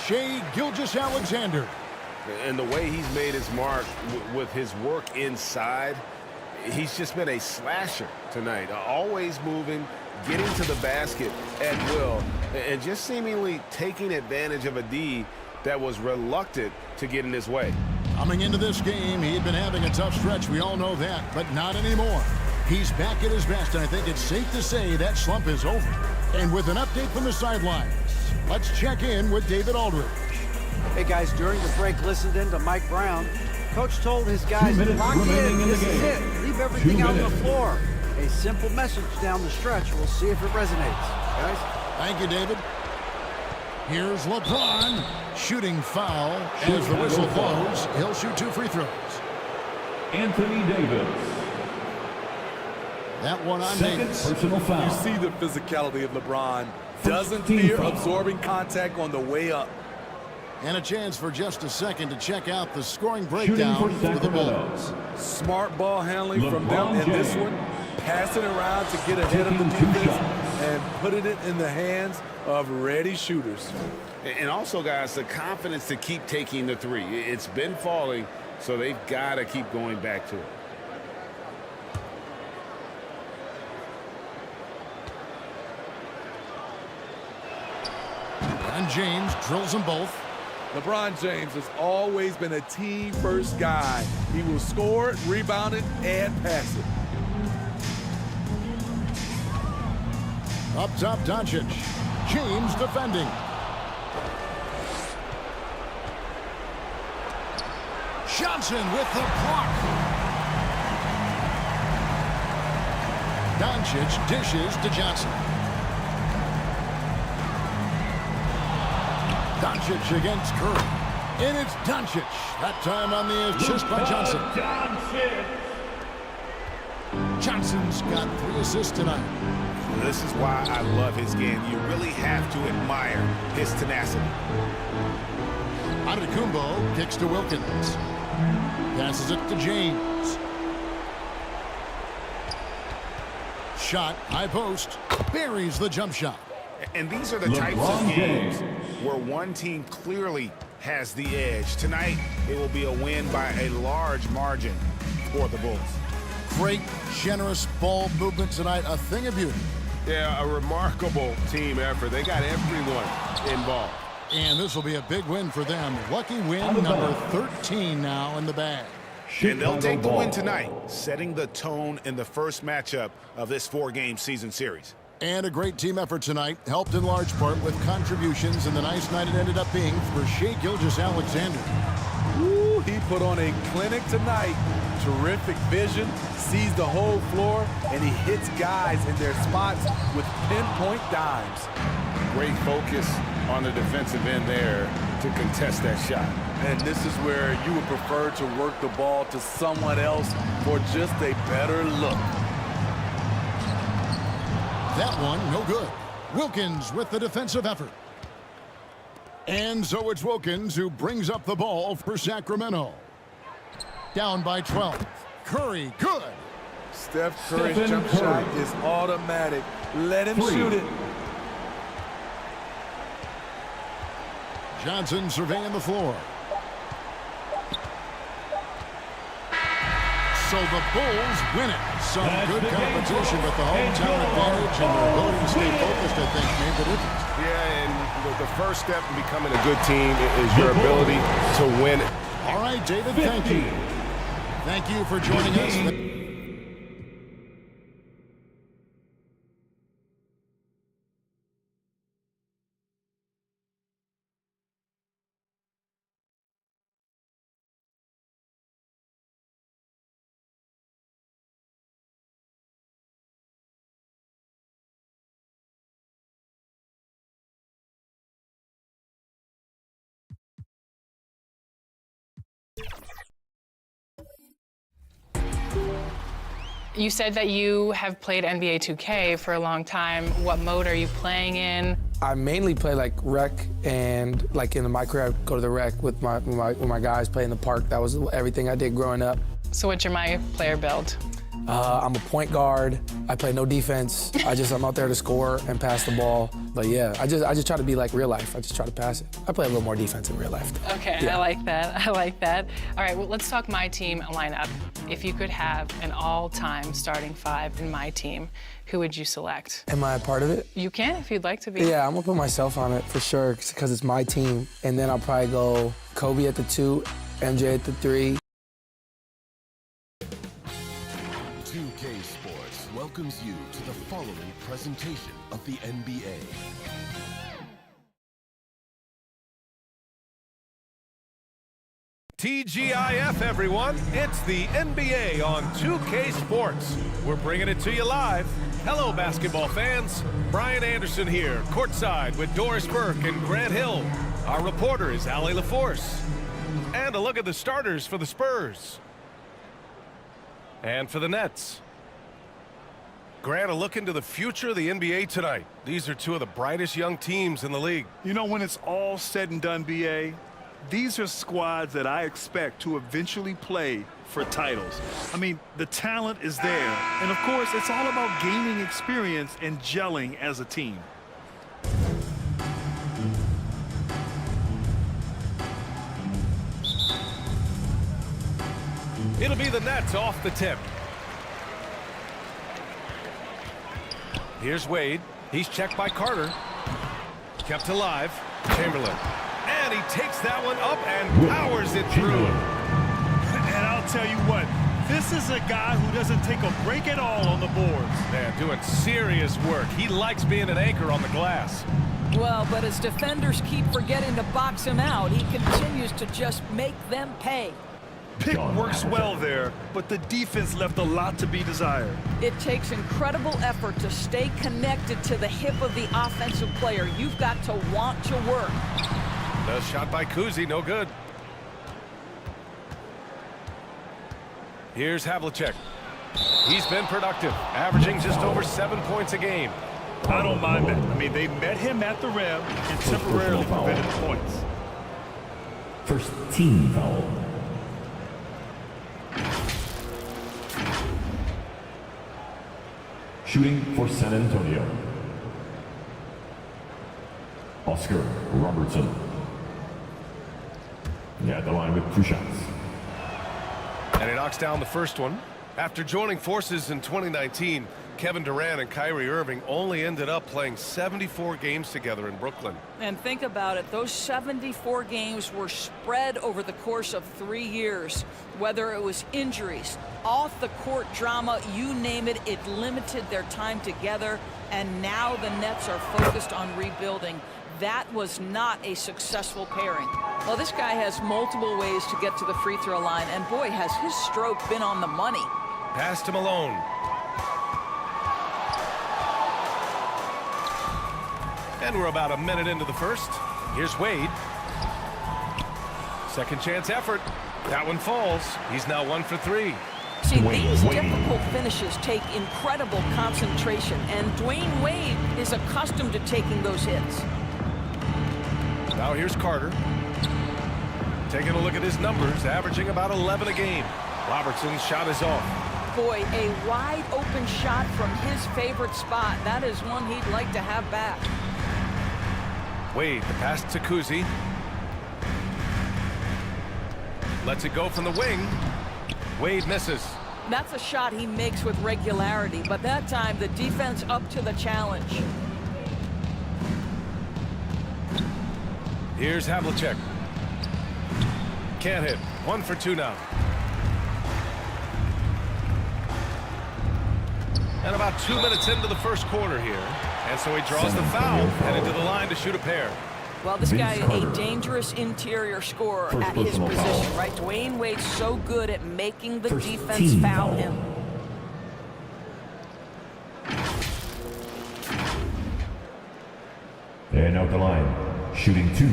Shai Gilgeous-Alexander.
And the way he's made his mark with his work inside, he's just been a slasher tonight. Always moving, getting to the basket at will, and just seemingly taking advantage of a D that was reluctant to get in his way.
Coming into this game, he had been having a tough stretch. We all know that, but not anymore. He's back at his best, and I think it's safe to say that slump is over. And with an update from the sidelines, let's check in with David Aldridge.
Hey guys, during the break, listened in to Mike Brown. Coach told his guys, lock in, this is it. Leave everything out on the floor. A simple message down the stretch. We'll see if it resonates. Guys?
Thank you, David. Here's LeBron. Shooting foul as the whistle blows. He'll shoot 2 free throws.
Anthony Davis.
That one on
Second
Davis.
personal foul.
You see the physicality of LeBron. Doesn't fear absorbing contact on the way up.
And a chance for just a second to check out the scoring breakdown for the Bulls.
Smart ball handling from them
LeBron
in this
James.
one. Passing around to get ahead of the defense and putting it in the hands of ready shooters.
And also, guys, the confidence to keep taking the 3. It's been falling, so they've got to keep going back to it.
And James drills them both.
LeBron James has always been a team-first guy. He will score it, rebound it, and pass it.
Up top, Doncic. James defending. Johnson with the block. Doncic dishes to Johnson. Doncic against Curry. And it's Doncic. That time on the assist by Johnson. Johnson's got 3 assists tonight.
This is why I love his game. You really have to admire his tenacity.
Antetokounmpo kicks to Wilkins. Passes it to James. Shot, high post. Buries the jump shot.
And these are the types of games where one team clearly has the edge. Tonight, it will be a win by a large margin for the Bulls.
Great, generous ball movement tonight. A thing of beauty.
Yeah, a remarkable team effort. They got everyone involved.
And this will be a big win for them. Lucky win number 13 now in the bag.
And they'll take the win tonight, setting the tone in the first matchup of this 4-game season series.
And a great team effort tonight, helped in large part with contributions, and the nice night it ended up being for Shai Gilgeous-Alexander.
Ooh, he put on a clinic tonight. Terrific vision, sees the whole floor, and he hits guys in their spots with pinpoint dimes.
Great focus on the defensive end there to contest that shot.
And this is where you would prefer to work the ball to someone else for just a better look.
That one, no good. Wilkins with the defensive effort. And so it's Wilkins who brings up the ball for Sacramento. Down by 12. Curry, good.
Steph Curry's jump shot is automatic. Let him shoot it.
Johnson surveying the floor. So the Bulls win it. Some good competition, but the hometown advantage and their ability to stay focused, I think, made the difference.
Yeah, and the first step in becoming a good team is your ability to win it.
All right, David, thank you. Thank you for joining us.
You said that you have played NBA 2K for a long time. What mode are you playing in?
I mainly play like rec, and like in my career, I go to the rec with my guys, play in the park. That was everything I did growing up.
So what's your my player build?
I'm a point guard. I play no defense. I'm out there to score and pass the ball. But yeah, I just try to be like real life. I just try to pass it. I play a little more defense in real life.
Okay, yeah. I like that. I like that. All right, well, let's talk my team lineup. If you could have an all-time starting 5 in my team, who would you select?
Am I a part of it?
You can if you'd like to be.
Yeah, I'm gonna put myself on it for sure because it's my team. And then I'll probably go Kobe at the 2, MJ at the 3.
2K Sports welcomes you to the following presentation of the NBA.
TGIF, everyone. It's the NBA on 2K Sports. We're bringing it to you live. Hello, basketball fans. Brian Anderson here, courtside with Doris Burke and Grant Hill. Our reporter is Allie LaForce. And a look at the starters for the Spurs. And for the Nets. Grant, a look into the future of the NBA tonight. These are two of the brightest young teams in the league.
You know, when it's all said and done, BA, these are squads that I expect to eventually play for titles. I mean, the talent is there. And, of course, it's all about gaining experience and gelling as a team.
It'll be the Nets off the tip. Here's Wade. He's checked by Carter. Kept alive. Chamberlain. And he takes that one up and powers it through.
And I'll tell you what, this is a guy who doesn't take a break at all on the boards.
Man, doing serious work. He likes being an anchor on the glass.
Well, but as defenders keep forgetting to box him out, he continues to just make them pay.
pick works well there, but the defense left a lot to be desired.
It takes incredible effort to stay connected to the hip of the offensive player. You've got to want to work.
The shot by Kuzi, no good. Here's Havlicek. He's been productive, averaging just over 7 points a game.
I don't mind that. I mean, they met him at the rim and temporarily prevented the points.
First team foul. Shooting for San Antonio. Oscar Robertson. At the line with 2 shots.
And he knocks down the first one. After joining forces in 2019, Kevin Durant and Kyrie Irving only ended up playing 74 games together in Brooklyn.
And think about it, those 74 games were spread over the course of 3 years. Whether it was injuries, off-the-court drama, you name it, it limited their time together. And now the Nets are focused on rebuilding. That was not a successful pairing. Well, this guy has multiple ways to get to the free throw line, and boy, has his stroke been on the money.
Pass to Malone. And we're about a minute into the first. Here's Wade. Second chance effort. That one falls. He's now 1 for 3.
See, these difficult finishes take incredible concentration, and Dwayne Wade is accustomed to taking those hits.
Now here's Carter. Taking a look at his numbers, averaging about 11 a game. Robertson's shot is off.
Boy, a wide open shot from his favorite spot. That is one he'd like to have back.
Wade, the pass to Kuzi. Lets it go from the wing. Wade misses.
That's a shot he makes with regularity, but that time the defense up to the challenge.
Here's Havlicek. Can't hit. 1 for 2 now. And about 2 minutes into the first quarter here. And so he draws the foul, headed to the line to shoot a pair.
Well, this guy is a dangerous interior scorer at his position, right? Dwayne Wade's so good at making the defense foul him.
And out the line, shooting 2.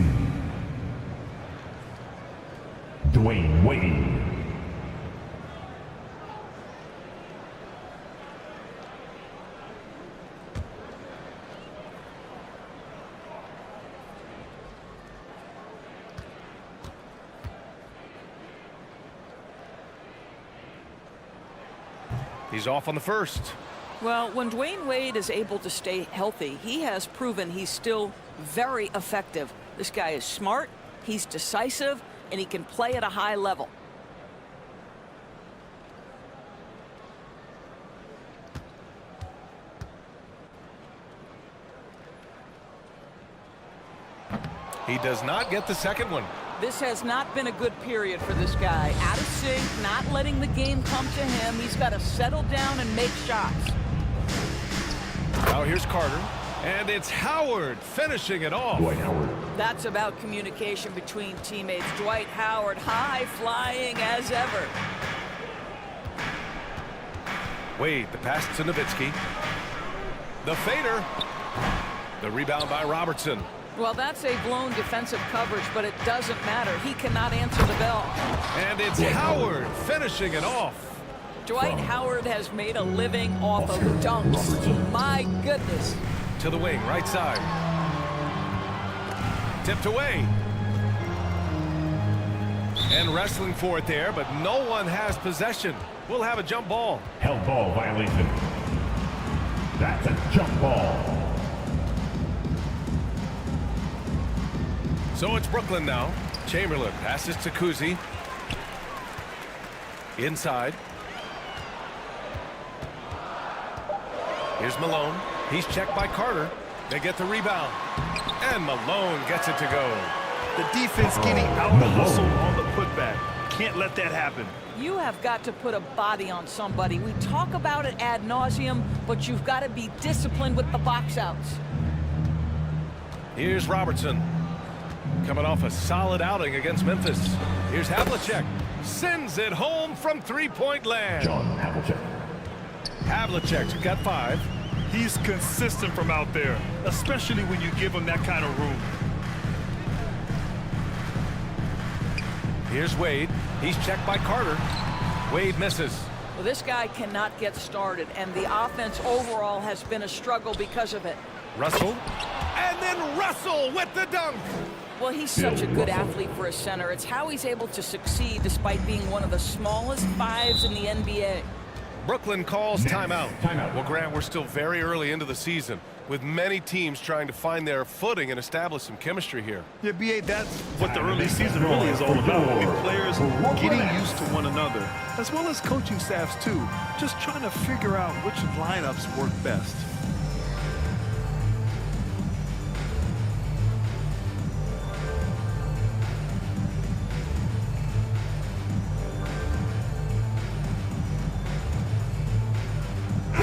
Dwayne Wade.
He's off on the first.
Well, when Dwayne Wade is able to stay healthy, he has proven he's still very effective. This guy is smart, he's decisive, and he can play at a high level.
He does not get the second one.
This has not been a good period for this guy. Out of sync, not letting the game come to him. He's got to settle down and make shots.
Now here's Carter. And it's Howard finishing it off.
Dwight Howard.
That's about communication between teammates. Dwight Howard, high flying as ever.
Wade, the pass to Nowitzki. The fader. The rebound by Robertson.
Well, that's a blown defensive coverage, but it doesn't matter. He cannot answer the bell.
And it's Howard finishing it off.
Dwight Howard has made a living off of dunks. My goodness.
To the wing, right side. Tipped away. And wrestling for it there, but no one has possession. We'll have a jump ball.
Held ball violation. That's a jump ball.
So it's Brooklyn now. Chamberlain passes to Kuzi. Inside. Here's Malone. He's checked by Carter. They get the rebound. And Malone gets it to go.
The defense getting out-hustled on the putback. Can't let that happen.
You have got to put a body on somebody. We talk about it ad nauseum, but you've got to be disciplined with the box outs.
Here's Robertson. coming off a solid outing against Memphis. Here's Havlicek. Sends it home from three-point land.
John Havlicek.
Havlicek's got 5.
He's consistent from out there, especially when you give him that kind of room.
Here's Wade. He's checked by Carter. Wade misses.
Well, this guy cannot get started, and the offense overall has been a struggle because of it.
Russell. And then Russell with the dunk.
Well, he's such a good athlete for a center. It's how he's able to succeed despite being one of the smallest 5s in the NBA.
Brooklyn calls timeout. Well, Grant, we're still very early into the season, with many teams trying to find their footing and establish some chemistry here.
Yeah, B.A., that's what the early season really is all about. I mean, players getting used to one another, as well as coaching staffs, too. Just trying to figure out which lineups work best.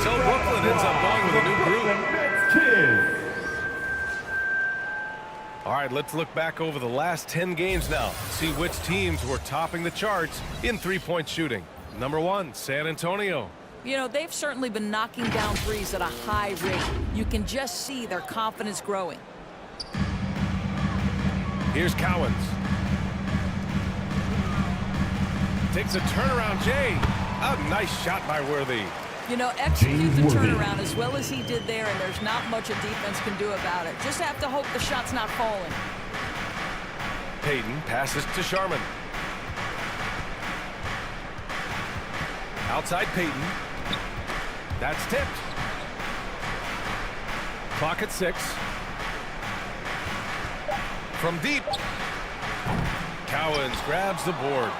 So Brooklyn ends up going with a new group. All right, let's look back over the last 10 games now. See which teams were topping the charts in three-point shooting. Number 1, San Antonio.
You know, they've certainly been knocking down threes at a high rate. You can just see their confidence growing.
Here's Cowens. Takes a turnaround, Jay. A nice shot by Worthy.
You know, execute the turnaround as well as he did there, and there's not much a defense can do about it. Just have to hope the shot's not falling.
Payton passes to Sharman. Outside Payton. That's tipped. Clock at 6. From deep. Cowens grabs the board.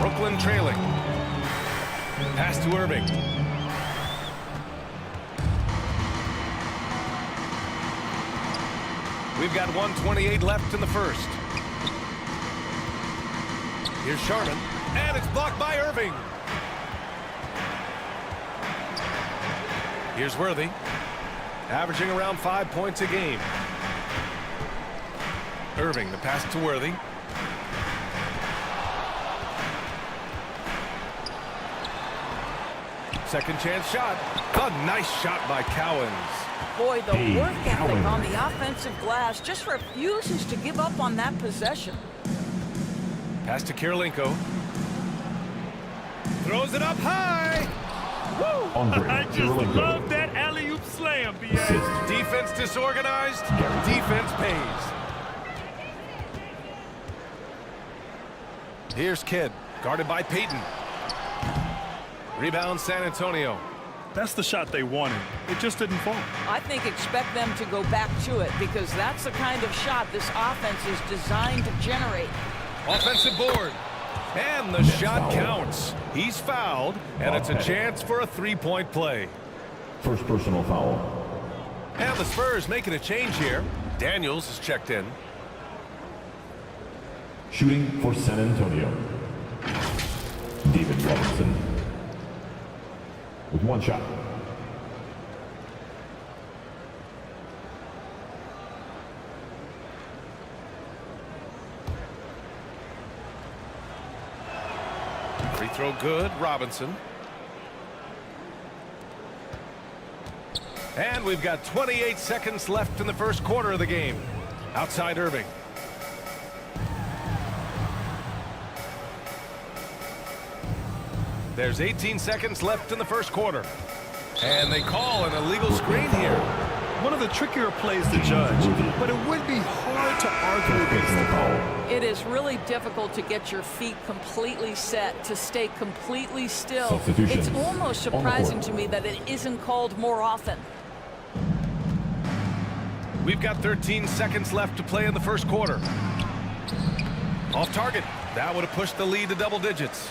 Brooklyn trailing. Pass to Irving. We've got 1:28 left in the first. Here's Sharman, and it's blocked by Irving. Here's Worthy, averaging around 5 points a game. Irving, the pass to Worthy. Second chance shot. A nice shot by Cowens.
Boy, the work ethic on the offensive glass just refuses to give up on that possession.
Pass to Kirilenko. Throws it up high. Woo!
I just love that alley-oop slam, B.A.
Defense disorganized. Defense pays. Here's Kidd, guarded by Payton. Rebound San Antonio.
That's the shot they wanted. It just didn't fall.
I think expect them to go back to it because that's the kind of shot this offense is designed to generate.
Offensive board. And the shot counts. He's fouled, and it's a chance for a three-point play.
First personal foul.
And the Spurs making a change here. Daniels is checked in.
Shooting for San Antonio. David Robinson. With one shot.
Free throw good, Robinson. And we've got 28 seconds left in the first quarter of the game. Outside Irving. There's 18 seconds left in the first quarter. And they call an illegal screen here.
One of the trickier plays to judge, but it would be hard to argue against the call.
It is really difficult to get your feet completely set, to stay completely still. It's almost surprising to me that it isn't called more often.
We've got 13 seconds left to play in the first quarter. Off target. That would have pushed the lead to double digits.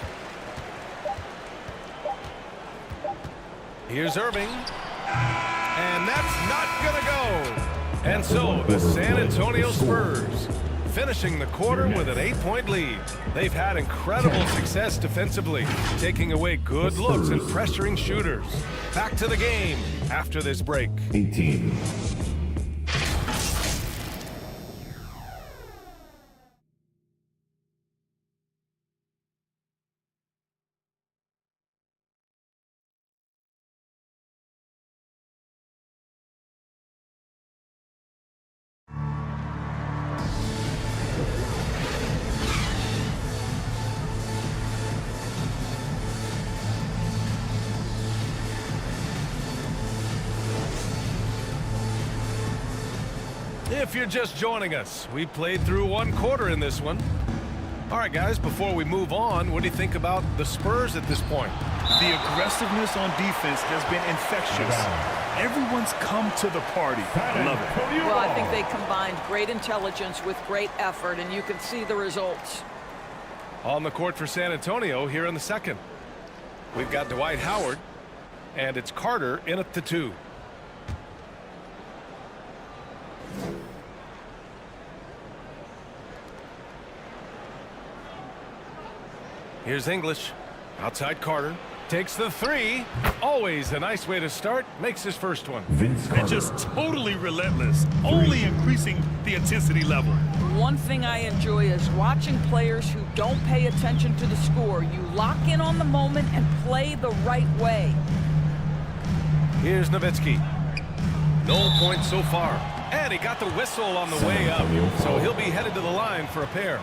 Here's Irving. And that's not going to go. And so the San Antonio Spurs finishing the quarter with an 8-point lead. They've had incredible success defensively, taking away good looks and pressuring shooters. Back to the game after this break.
18.
If you're just joining us, we played through one quarter in this one. All right, guys, before we move on, what do you think about the Spurs at this point?
The aggressiveness on defense has been infectious. Everyone's come to the party. I love it.
Well, I think they combined great intelligence with great effort, and you can see the results.
On the court for San Antonio here in the second. We've got Dwight Howard, and it's Carter in at the 2. Here's English. Outside Carter. Takes the 3. Always a nice way to start. Makes his first one.
They're just totally relentless. Only increasing the intensity level.
One thing I enjoy is watching players who don't pay attention to the score. You lock in on the moment and play the right way.
Here's Nowitzki. No points so far. And he got the whistle on the way up. So he'll be headed to the line for a pair.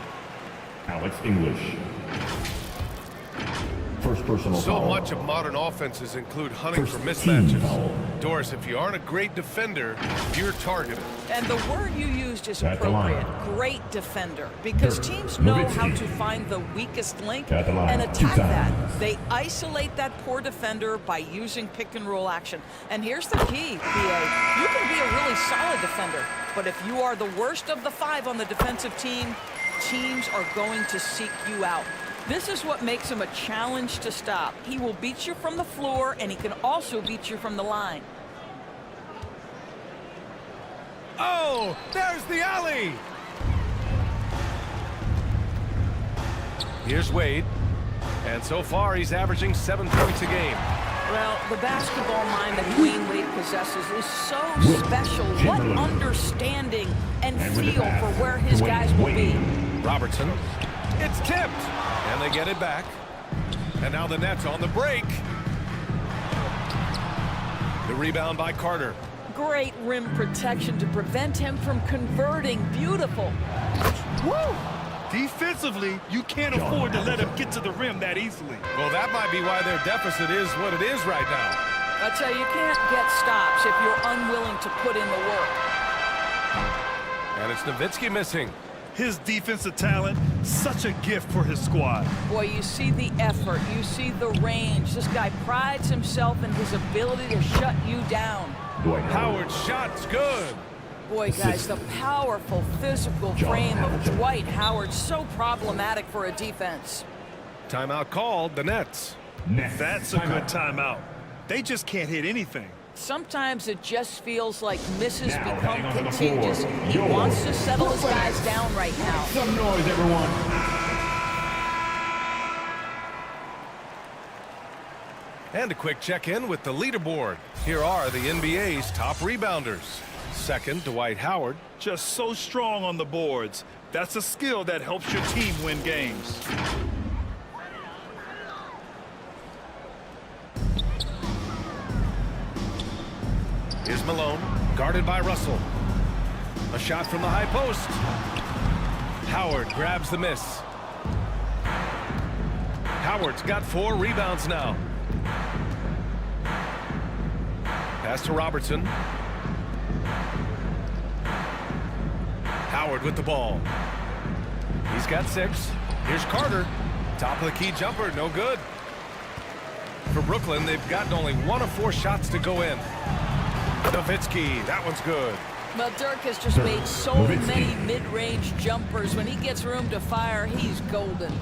Alex English. First personal
So
foul.
much of modern offenses include hunting
First
for
team
mismatches.
foul.
Doris, if you aren't a great defender, you're targeted.
And the word you used is
At the line.
appropriate. Great defender. Because
Dirk
teams know
Nowitzki.
how to find the weakest link
At the line.
and
2
attack
times.
that. They isolate that poor defender by using pick and roll action. And here's the key, PA. You can be a really solid defender, but if you are the worst of the 5 on the defensive team, teams are going to seek you out. This is what makes him a challenge to stop. He will beat you from the floor, and he can also beat you from the line.
Oh, there's the alley. Here's Wade. And so far, he's averaging 7 points a game.
Well, the basketball mind that Dwayne Wade possesses is so special. What understanding and feel for where his guys will be.
Robertson. It's tipped. And they get it back. And now the Nets on the break. The rebound by Carter.
Great rim protection to prevent him from converting. Beautiful.
Woo! Defensively, you can't afford to let him get to the rim that easily.
Well, that might be why their deficit is what it is right now.
I tell you, you can't get stops if you're unwilling to put in the work.
And it's Nowitzki missing.
His defensive talent, such a gift for his squad.
Boy, you see the effort, you see the range. This guy prides himself in his ability to shut you down.
Howard's shot's good.
Boy, guys, the powerful physical frame of Dwight Howard, so problematic for a defense.
Timeout called, the Nets.
That's a good timeout. They just can't hit anything.
Sometimes it just feels like misses become contagious. He wants to settle his guys down right now.
Some noise, everyone.
And a quick check-in with the leaderboard. Here are the NBA's top rebounders. Second, Dwight Howard.
Just so strong on the boards. That's a skill that helps your team win games.
Here's Malone, guarded by Russell. A shot from the high post. Howard grabs the miss. Howard's got 4 rebounds now. Pass to Robertson. Howard with the ball. He's got 6. Here's Carter. Top of the key jumper, no good. For Brooklyn, they've gotten only 1 of 4 shots to go in. Nowitzki, that one's good.
Well, Dirk has just made so many mid-range jumpers. When he gets room to fire, he's golden.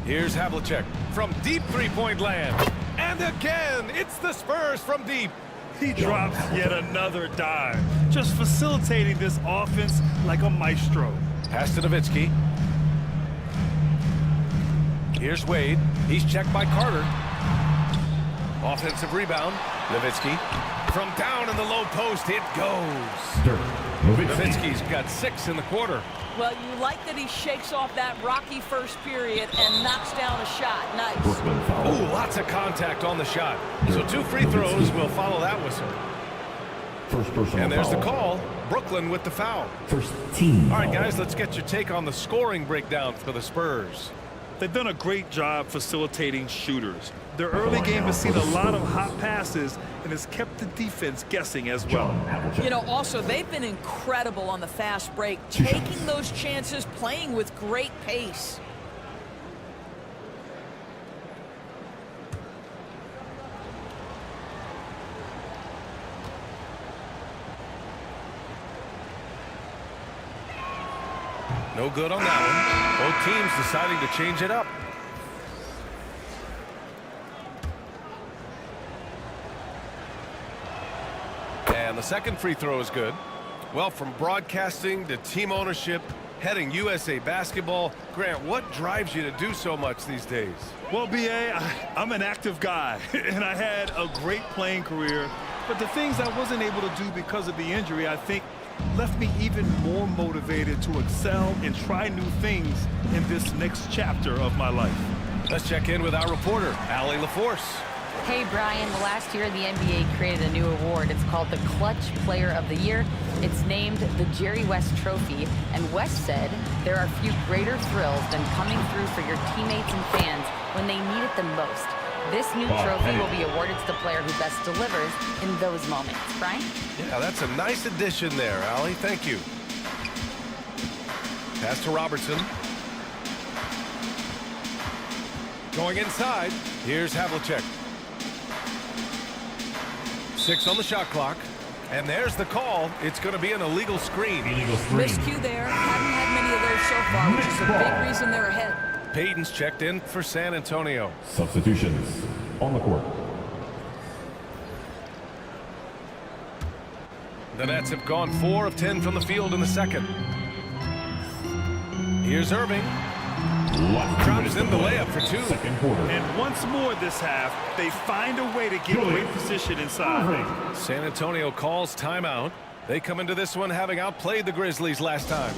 Here's Havlicek from deep three-point land. And again, it's the Spurs from deep.
He drops yet another dive, just facilitating this offense like a maestro.
Pass to Nowitzki. Here's Wade. He's checked by Carter. Offensive rebound. Nowitzki. From down in the low post, it goes. Nowitzki's got 6 in the quarter.
Well, you like that he shakes off that rocky first period and knocks down a shot. Nice.
Ooh, lots of contact on the shot. So 2 free throws will follow that whistle.
First personal
And there's
foul.
the call. Brooklyn with the foul.
First team.
All right, guys, let's get your take on the scoring breakdown for the Spurs.
They've done a great job facilitating shooters. Their early game has seen a lot of hot passes and has kept the defense guessing as well.
You know, also, they've been incredible on the fast break, taking those chances, playing with great pace.
No good on that one. Both teams deciding to change it up. And the second free throw is good. Well, from broadcasting to team ownership, heading USA basketball, Grant, what drives you to do so much these days?
Well, B.A., I'm an active guy, and I had a great playing career. But the things I wasn't able to do because of the injury, I think, left me even more motivated to excel and try new things in this next chapter of my life.
Let's check in with our reporter, Allie LaForce.
Hey, Brian. Last year, the NBA created a new award. It's called the Clutch Player of the Year. It's named the Jerry West Trophy. And West said there are few greater thrills than coming through for your teammates and fans when they need it the most. This new trophy will be awarded to the player who best delivers in those moments. Brian?
Yeah, that's a nice addition there, Allie. Thank you. Pass to Robertson. Going inside. Here's Havlicek. 6 on the shot clock. And there's the call. It's going to be an illegal screen.
Miscue there. Haven't had many of those so far, which is a big reason they're ahead.
Payton's checked in for San Antonio.
Substitutions on the court.
The Nets have gone 4 of 10 from the field in the second. Here's Irving. Drops in the layup for 2.
And once more this half, they find a way to get great position inside.
San Antonio calls timeout. They come into this one having outplayed the Grizzlies last time.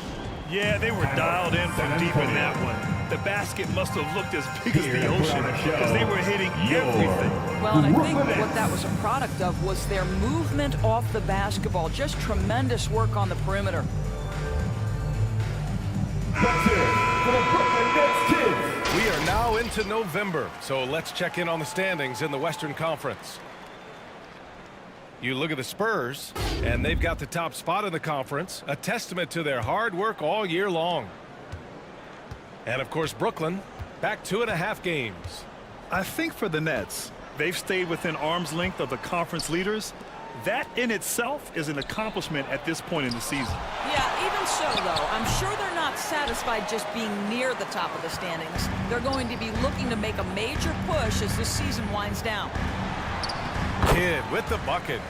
Yeah, they were dialed in from deep in that one. The basket must have looked as big as the ocean because they were hitting everything.
Well, and I think what that was a product of was their movement off the basketball. Just tremendous work on the perimeter.
That's it for the Brooklyn Nets kids. We are now into November, so let's check in on the standings in the Western Conference. You look at the Spurs, and they've got the top spot in the conference, a testament to their hard work all year long. And, of course, Brooklyn, back 2.5 games.
I think for the Nets, they've stayed within arm's length of the conference leaders. That in itself is an accomplishment at this point in the season.
Yeah, even so, though, I'm sure they're not satisfied just being near the top of the standings. They're going to be looking to make a major push as this season winds down.
Kidd with the bucket.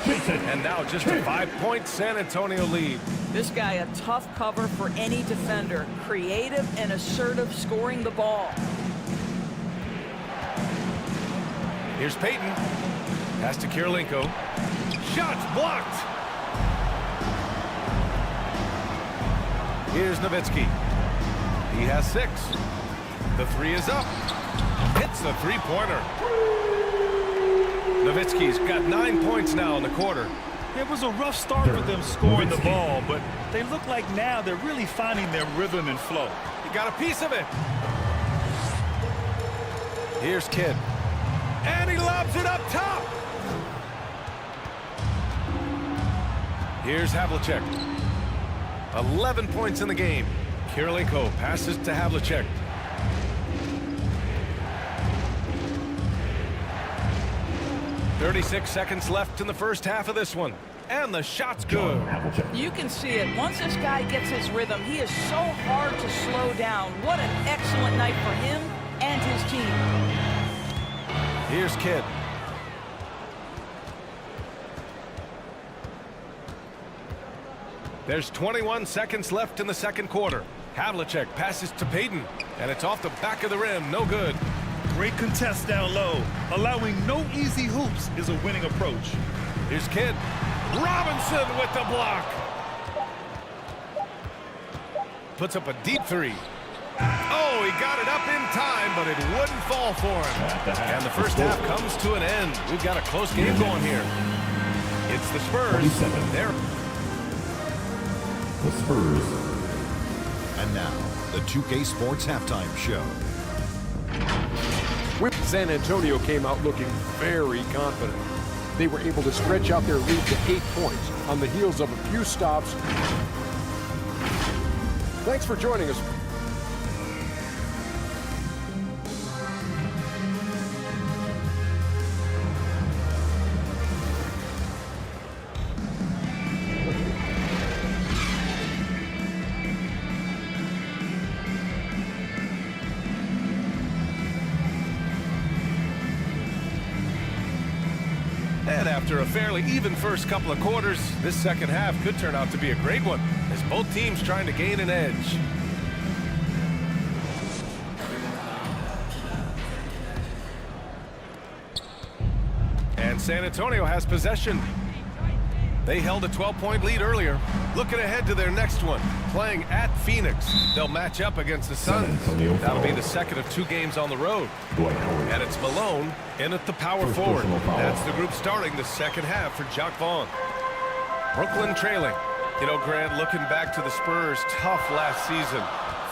And now just a 5-point San Antonio lead.
This guy a tough cover for any defender. Creative and assertive scoring the ball.
Here's Payton. Pass to Kirilenko. Shots blocked. Here's Nowitzki. He has 6. The 3 is up. Hits the 3-pointer. Nowitzki's got 9 points now in the quarter.
It was a rough start for them scoring the ball, but they look like now they're really finding their rhythm and flow.
He got a piece of it. Here's Kidd. And he lobs it up top. Here's Havlicek. 11 points in the game. Kirilenko passes to Havlicek. .36 seconds left in the first half of this one. And the shot's good.
You can see it. Once this guy gets his rhythm, he is so hard to slow down. What an excellent night for him and his team.
Here's Kidd. There's 21 seconds left in the second quarter. Havlicek passes to Payton, and it's off the back of the rim. No good.
Great contest down low. Allowing no easy hoops is a winning approach.
Here's Kidd. Robinson with the block. Puts up a deep 3. Oh, he got it up in time, but it wouldn't fall for him. And the first half comes to an end. We've got a close game going here. It's the Spurs. They're
the Spurs.
And now, the 2K Sports Halftime Show.
San Antonio came out looking very confident. They were able to stretch out their lead to 8 points on the heels of a few stops. Thanks for joining us.
And after a fairly even first couple of quarters, this second half could turn out to be a great one, as both teams trying to gain an edge. And San Antonio has possession. They held a 12-point lead earlier. Looking ahead to their next one, playing at Phoenix. They'll match up against the Suns. That'll be the second of 2 games on the road. And it's Malone in at the power forward. That's the group starting the second half for Jacque Vaughn. Brooklyn trailing. You know, Grant, looking back to the Spurs' tough last season,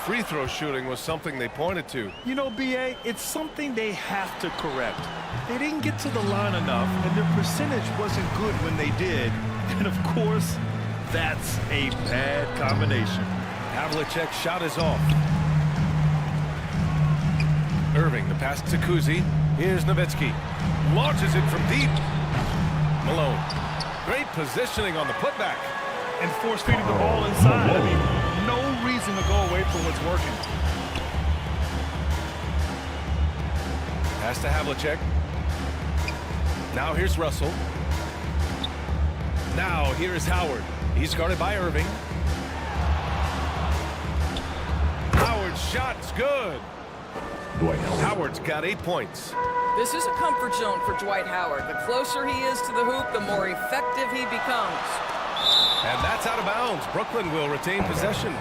free throw shooting was something they pointed to.
You know, B.A., it's something they have to correct. They didn't get to the line enough, and their percentage wasn't good when they did. And, of course, that's a bad combination.
Havlicek's shot is off. Irving, the pass to Kuzi. Here's Nowitzki. Launches it from deep. Malone. Great positioning on the putback.
And force-feeding the ball inside. I mean, no reason to go away from what's working.
Pass to Havlicek. Now here's Russell. Now here's Howard. He's guarded by Irving. Howard's shot's good. Howard's got 8 points.
This is a comfort zone for Dwight Howard. The closer he is to the hoop, the more effective he becomes.
And that's out of bounds. Brooklyn will retain possession.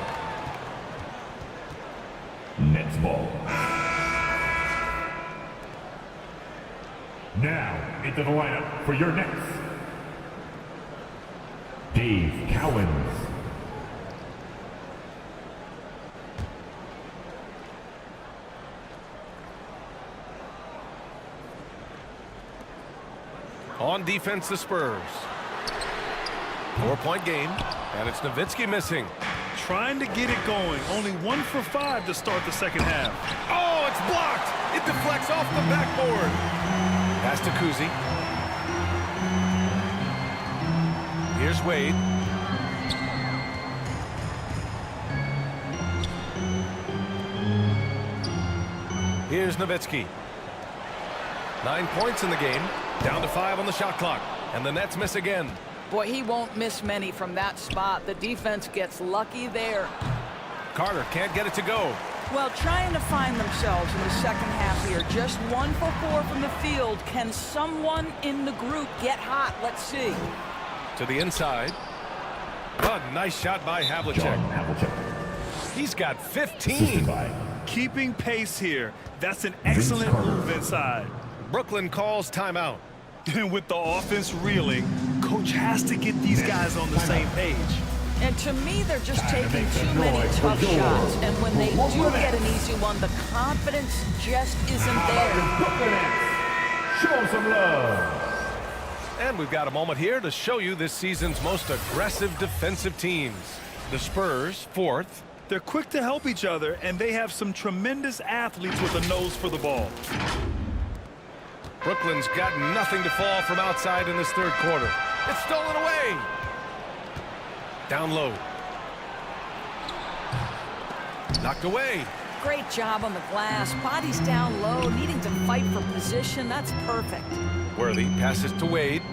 Nets ball. Now into the lineup for your Nets, Dave Cowens.
On defense, the Spurs. 4-point game, and it's Nowitzki missing.
Trying to get it going. Only 1 for 5 to start the second half.
Oh, it's blocked. It deflects off the backboard. Pass to Kuzi. Here's Wade. Here's Nowitzki. 9 points in the game. Down to 5 on the shot clock. And the Nets miss again.
Boy, he won't miss many from that spot. The defense gets lucky there.
Carter can't get it to go.
Well, trying to find themselves in the second half here. Just 1 for 4 from the field. Can someone in the group get hot? Let's see.
To the inside. A nice shot by Havlicek. He's got 15.
Keeping pace here. That's an excellent move inside.
Brooklyn calls timeout.
And with the offense reeling, coach has to get these guys on the same page.
And to me, they're just taking too many tough shots. And when they do get an easy one, the confidence just isn't there.
Show some love.
And we've got a moment here to show you this season's most aggressive defensive teams. The Spurs, 4th.
They're quick to help each other, and they have some tremendous athletes with a nose for the ball.
Brooklyn's got nothing to fall from outside in this third quarter. It's stolen away. Down low. Knocked away.
Great job on the glass. Body's down low, needing to fight for position. That's perfect.
Worthy passes to Wade.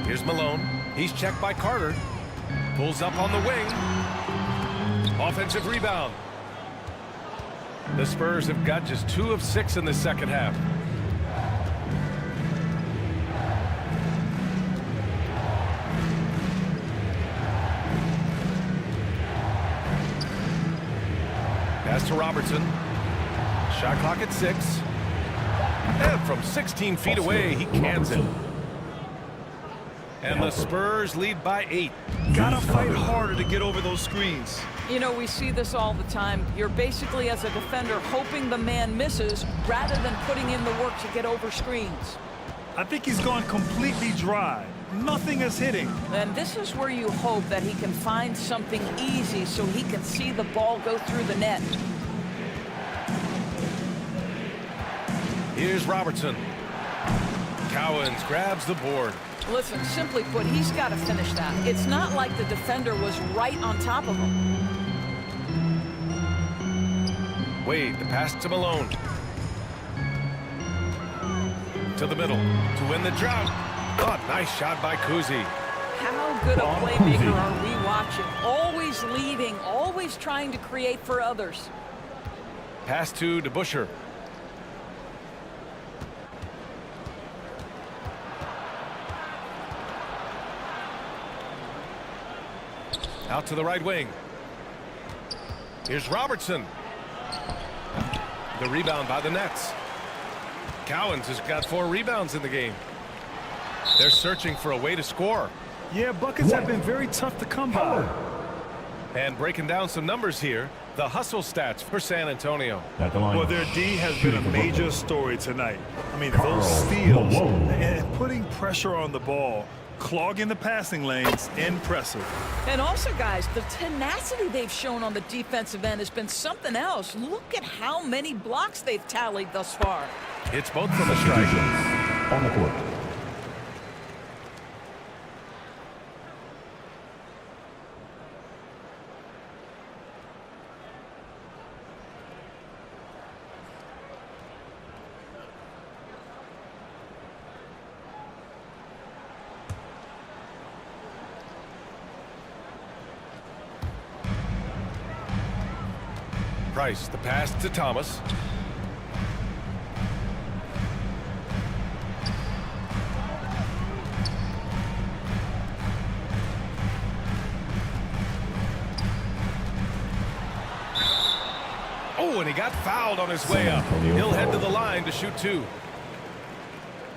Here's Malone. He's checked by Carter. Pulls up on the wing. Offensive rebound. The Spurs have got just 2 of 6 in the second half. Pass to Robertson. Shot clock at 6. And from 16 feet away, he cans it. And the Spurs lead by 8.
Gotta fight harder to get over those screens.
You know, we see this all the time. You're basically, as a defender, hoping the man misses rather than putting in the work to get over screens.
I think he's gone completely dry. Nothing is hitting.
And this is where you hope that he can find something easy so he can see the ball go through the net.
Here's Robertson. Cowens grabs the board.
Listen, simply put, he's got to finish that. It's not like the defender was right on top of him.
Wade, the pass to Malone. To the middle to win the drought. Oh, nice shot by Kuzi.
How good a playmaker are we watching? Always leading, always trying to create for others.
Pass to DeBusschere. Out to the right wing. Here's Robertson. The rebound by the Nets. Cowens has got 4 rebounds in the game. They're searching for a way to score.
Yeah, buckets have been very tough to come by.
And breaking down some numbers here, the hustle stats for San Antonio.
Well, their D has been a major story tonight. I mean, those steals and putting pressure on the ball, clogging the passing lanes, impressive.
And also, guys, the tenacity they've shown on the defensive end has been something else. Look at how many blocks they've tallied thus far.
It's both from the strike.
On the court.
Price, the pass to Thomas. Oh, and he got fouled on his way up. He'll head to the line to shoot 2.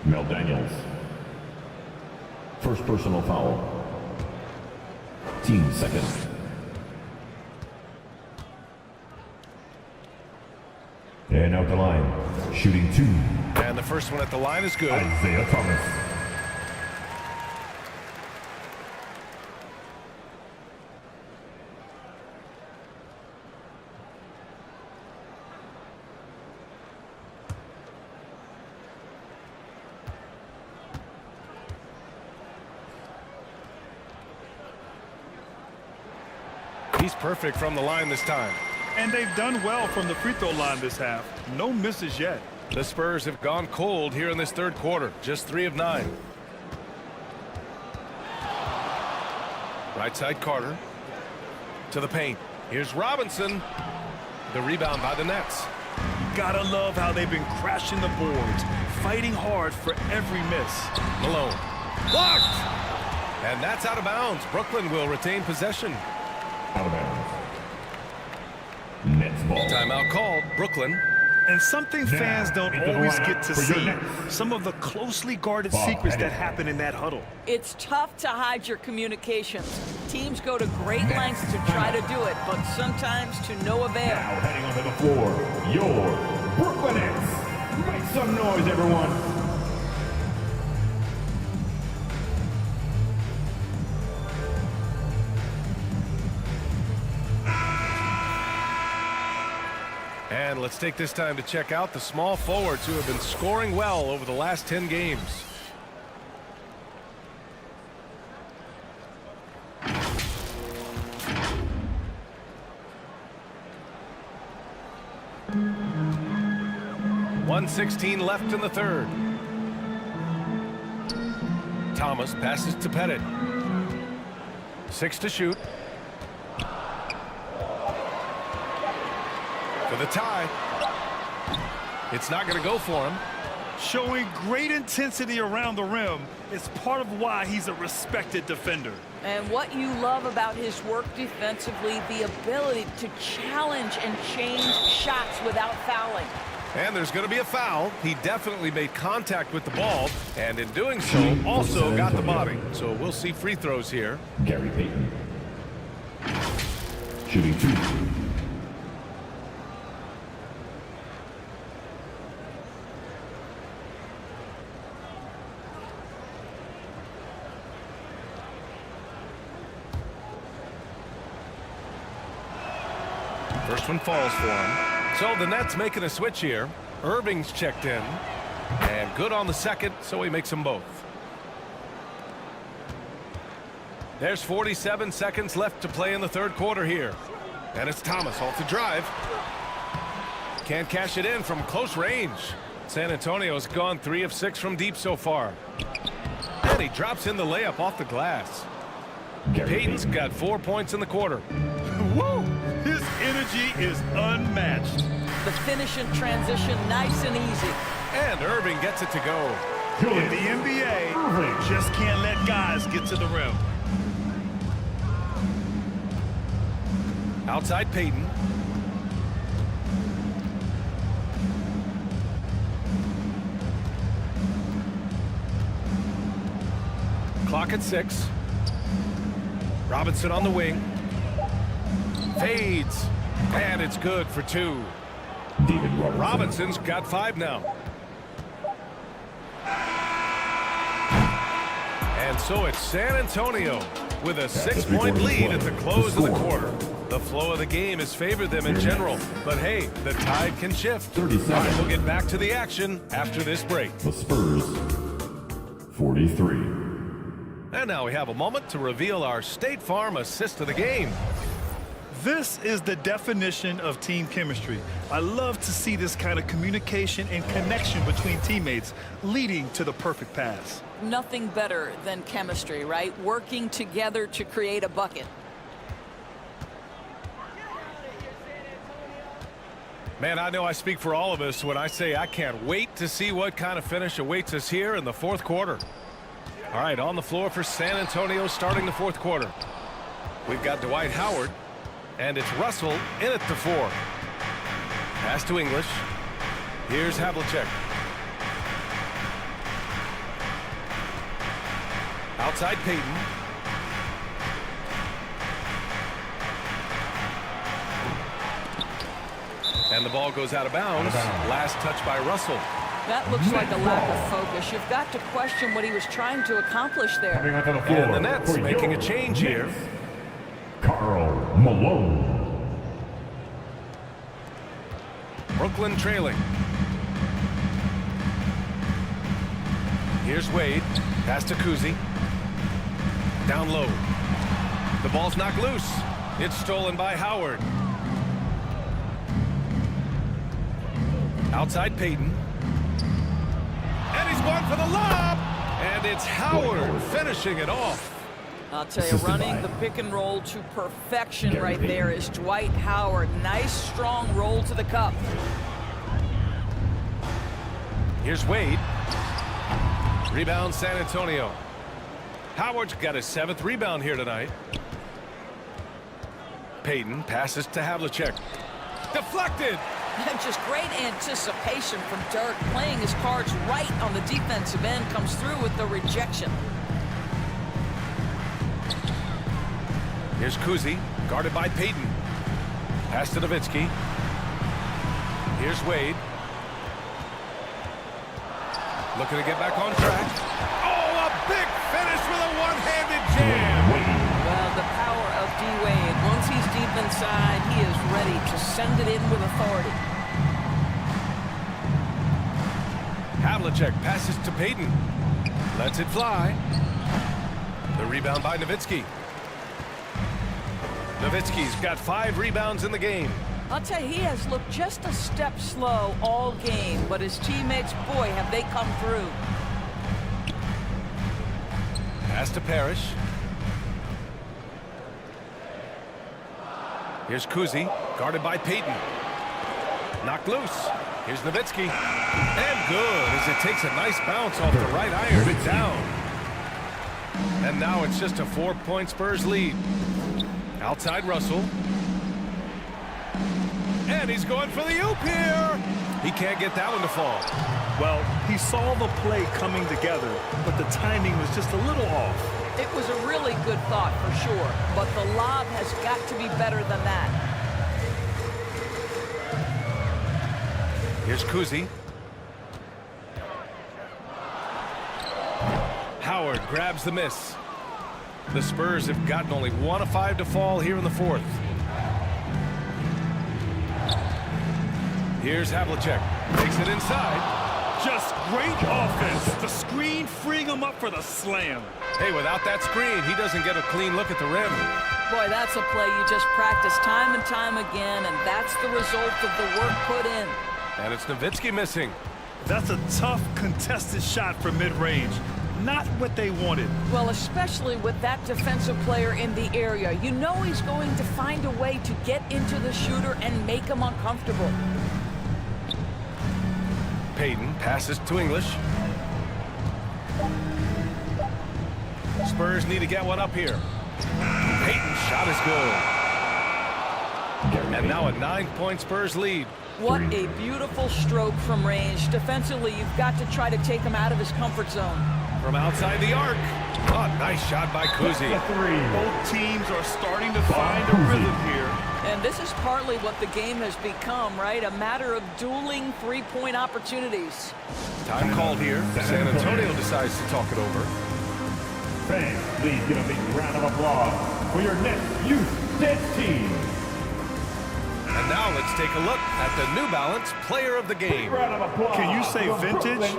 Mel Daniels. First personal foul. Team second. And out the line, shooting 2.
And the first one at the line is good.
Isaiah Thomas.
He's perfect from the line this time.
And they've done well from the free throw line this half. No misses yet.
The Spurs have gone cold here in this third quarter. Just 3 of 9. Right side Carter. To the paint. Here's Robinson. The rebound by the Nets.
Gotta love how they've been crashing the boards, fighting hard for every miss.
Malone. Blocked! And that's out of bounds. Brooklyn will retain possession.
Out of bounds. Nets ball.
Timeout called. Brooklyn.
And something fans don't always get to see. Some of the closely guarded secrets that happen in that huddle.
It's tough to hide your communications. Teams go to great lengths to try to do it, but sometimes to no avail.
Now heading onto the floor, your Brooklyn Nets. Make some noise, everyone.
And let's take this time to check out the small forwards who have been scoring well over the last 10 games. .116 left in the third. Thomas passes to Pettit. 6 to shoot. For the tie. It's not going to go for him.
Showing great intensity around the rim is part of why he's a respected defender.
And what you love about his work defensively, the ability to challenge and change shots without fouling.
And there's going to be a foul. He definitely made contact with the ball, and in doing so, also got the body. So we'll see free throws here.
Gary Payton. Shooting 2.
First one falls for him. So the Nets making a switch here. Irving's checked in. And good on the second, so he makes them both. There's 47 seconds left to play in the third quarter here. And it's Thomas off the drive. Can't cash it in from close range. San Antonio's gone 3 of 6 from deep so far. And he drops in the layup off the glass. Payton's got 4 points in the quarter.
Woo! His energy is unmatched.
The finish in transition, nice and easy.
And Irving gets it to go.
In the NBA, just can't let guys get to the rim.
Outside Payton. Clock at 6. Robinson on the wing. Fades. And it's good for 2. Robinson's got 5 now. And so it's San Antonio with a 6-point lead at the close of the quarter. The flow of the game has favored them in general. But hey, the tide can shift.
30 seconds.
All right, we'll get back to the action after this break.
The Spurs, 43.
And now we have a moment to reveal our State Farm assist of the game.
This is the definition of team chemistry. I love to see this kind of communication and connection between teammates leading to the perfect pass.
Nothing better than chemistry, right? Working together to create a bucket.
Man, I know I speak for all of us when I say I can't wait to see what kind of finish awaits us here in the fourth quarter. All right, on the floor for San Antonio starting the fourth quarter. We've got Dwight Howard, and it's Russell in at the 4. Pass to English. Here's Havlicek. Outside Payton. And the ball goes out of bounds. Last touch by Russell.
That looks like a lack of focus. You've got to question what he was trying to accomplish there.
And the Nets making a change here.
Karl Malone.
Brooklyn trailing. Here's Wade. Pass to Kuzi. Down low. The ball's knocked loose. It's stolen by Howard. Outside Payton. And he's going for the lob. And it's Howard finishing it off.
I'll tell you, running the pick and roll to perfection right there is Dwight Howard. Nice, strong roll to the cup.
Here's Wade. Rebound San Antonio. Howard's got his 7th rebound here tonight. Payton passes to Havlicek. Deflected.
Just great anticipation from Dirk, playing his cards right on the defensive end, comes through with the rejection.
Here's Kuzi, guarded by Payton. Pass to Nowitzki. Here's Wade. Looking to get back on track. Oh, a big finish with a one-handed jam.
Well, the power of D-Wade. Once he's deep inside, he is ready to send it in with authority.
Havlicek passes to Payton. Lets it fly. The rebound by Nowitzki. Nowitzki's got 5 rebounds in the game.
I'll tell you, he has looked just a step slow all game, but his teammates, boy, have they come through.
Pass to Parrish. Here's Kuzi, guarded by Payton. Knocked loose. Here's Nowitzki. And good, as it takes a nice bounce off the right iron and down. And now it's just a 4-point Spurs lead. Outside Russell. And he's going for the oop here. He can't get that one to fall.
Well, he saw the play coming together, but the timing was just a little off.
It was a really good thought for sure, but the lob has got to be better than that.
Here's Kuzi. Howard grabs the miss. The Spurs have gotten only 1 of 5 to fall here in the fourth. Here's Havlicek. Takes it inside.
Just great offense. The screen freeing him up for the slam.
Hey, without that screen, he doesn't get a clean look at the rim.
Boy, that's a play you just practice time and time again, and that's the result of the work put in.
And it's Nowitzki missing.
That's a tough, contested shot from mid-range. Not what they wanted.
Well, especially with that defensive player in the area. You know he's going to find a way to get into the shooter and make him uncomfortable.
Payton passes to English. Spurs need to get one up here. Payton's shot is good. And now a 9-point Spurs lead.
What a beautiful stroke from range. Defensively, you've got to try to take him out of his comfort zone.
From outside the arc. Oh, nice shot by Kuzi.
Both teams are starting to find a rhythm here.
And this is partly what the game has become, right? A matter of dueling three-point opportunities.
Time called here. San Antonio decides to talk it over.
Fans, please give a big round of applause for your next youth dance team.
And now let's take a look at the New Balance Player of the Game.
Can you say vintage?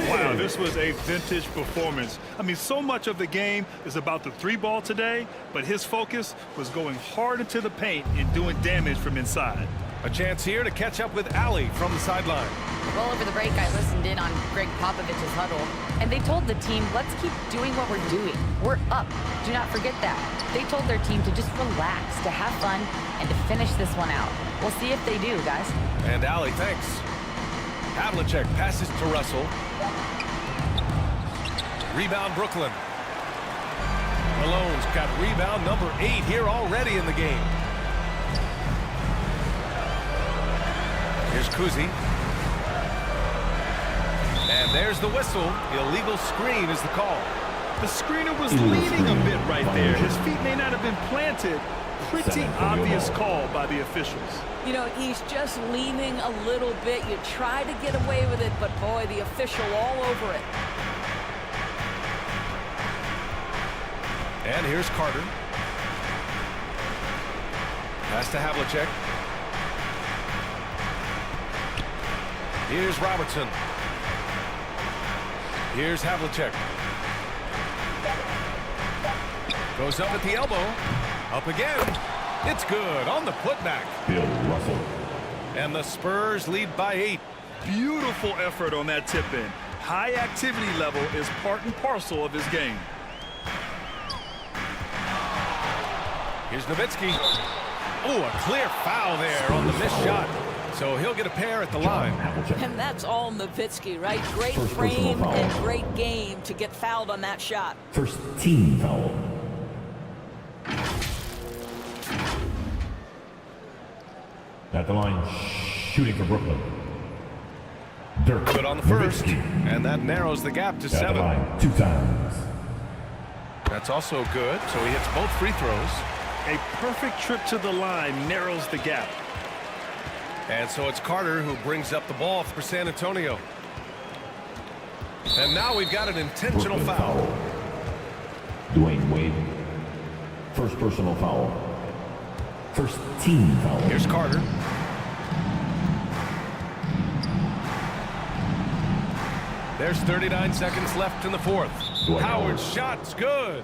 Wow, this was a vintage performance. I mean, so much of the game is about the 3-ball today, but his focus was going hard into the paint and doing damage from inside.
A chance here to catch up with Allie from the sideline.
Well, over the break, I listened in on Greg Popovich's huddle, and they told the team, let's keep doing what we're doing. We're up. Do not forget that. They told their team to just relax, to have fun, and to finish this one out. We'll see if they do, guys.
And Allie, thanks. Havlicek passes to Russell. Rebound, Brooklyn. Malone's got rebound number 8 here already in the game. Here's Kuzi. And there's the whistle. Illegal screen is the call.
The screener was leaning a bit right there. His feet may not have been planted. Pretty obvious call by the officials.
You know, he's just leaning a little bit. You try to get away with it, but boy, the official all over it.
And here's Carter. Pass to Havlicek. Here's Robertson. Here's Havlicek. Goes up at the elbow. Up again. It's good on the putback.
Bill Russell.
And the Spurs lead by 8.
Beautiful effort on that tip-in. High activity level is part and parcel of his game.
Here's Nowitzki. Oh, a clear foul there on the missed shot. So he'll get a pair at the line.
And that's all Nowitzki, right? Great frame and great game to get fouled on that shot.
First team foul. At the line, shooting for Brooklyn. Dirk.
Good on the first, and that narrows the gap to 7.
At the line, 2 times.
That's also good, so he hits both free throws.
A perfect trip to the line narrows the gap.
And so it's Carter who brings up the ball for San Antonio. And now we've got an intentional foul.
Dwayne Wade. First personal foul. First team foul.
Here's Carter. There's 39 seconds left in the fourth. Howard's shot's good.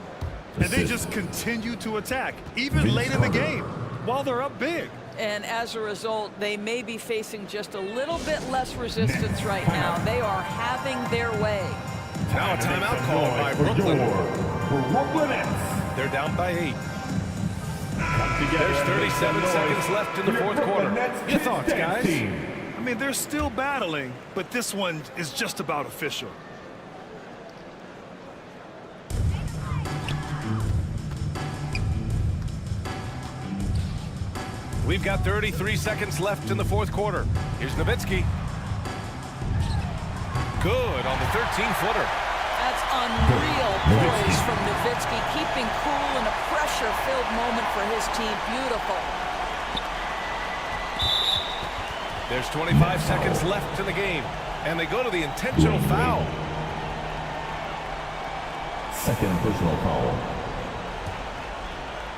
And they just continue to attack, even late in the game, while they're up big.
And as a result, they may be facing just a little bit less resistance right now. They are having their way.
Now a timeout call by Brooklyn. They're down by 8. There's 37 seconds left in the fourth quarter. Your thoughts, guys?
I mean, they're still battling, but this one is just about official.
We've got 33 seconds left in the fourth quarter. Here's Nowitzki. Good on the 13-footer.
That's unreal poise from Nowitzki, keeping cool in a pressure-filled moment for his team. Beautiful.
There's 25 seconds left in the game, and they go to the intentional foul.
Second personal foul.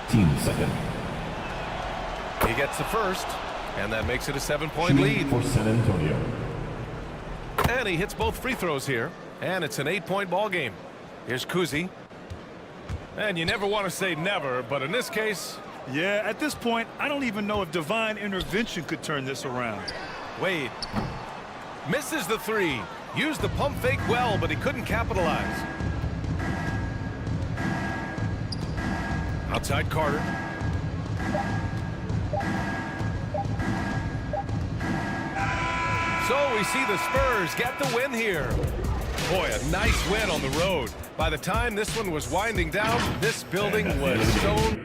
Team second.
He gets the first, and that makes it a 7-point lead.
For San Antonio.
And he hits both free throws here, and it's an 8-point ball game. Here's Kuzi. And you never want to say never, but in this case...
Yeah, at this point, I don't even know if divine intervention could turn this around.
Wade misses the three. Used the pump fake well, but he couldn't capitalize. Outside Carter. So we see the Spurs get the win here. Boy, a nice win on the road. By the time this one was winding down, this building was so...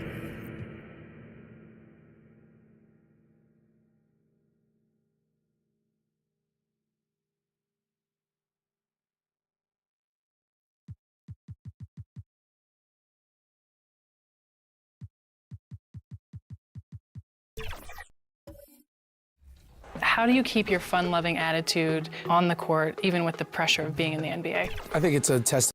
How do you keep your fun-loving attitude on the court, even with the pressure of being in the NBA?
I think it's a test.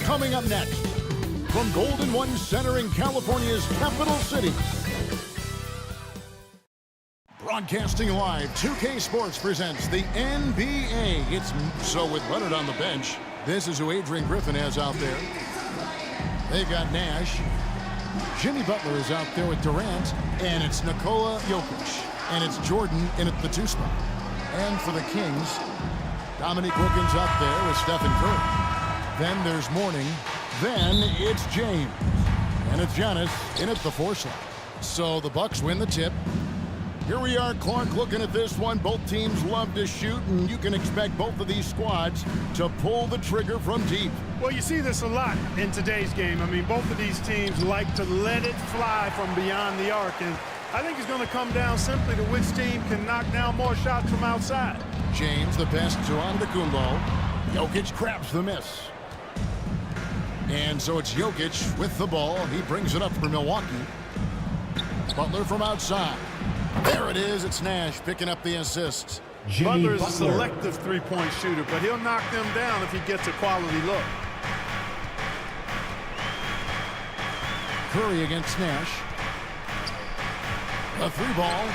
Coming up next, from Golden One Center in California's capital city. Broadcasting live, 2K Sports presents the NBA. It's so with Leonard on the bench. This is who Adrian Griffin has out there. They've got Nash. Jimmy Butler is out there with Durant, and it's Nikola Jokic, and it's Jordan in at the 2 spot. And for the Kings, Dominique Wilkins out there with Stephen Curry. Then there's Mourning. Then it's James, and it's Giannis in at the 4 slot. So the Bucks win the tip. Here we are, Clark, looking at this one. Both teams love to shoot, and you can expect both of these squads to pull the trigger from deep.
Well, you see this a lot in today's game. I mean, both of these teams like to let it fly from beyond the arc, and I think it's going to come down simply to which team can knock down more shots from outside.
James, the pass to Antetokounmpo. Jokic grabs the miss. And so it's Jokic with the ball. He brings it up for Milwaukee. Butler from outside. There it is. It's Nash picking up the assist.
Butler is a selective three-point shooter, but he'll knock them down if he gets a quality look.
Curry against Nash. A 3-ball.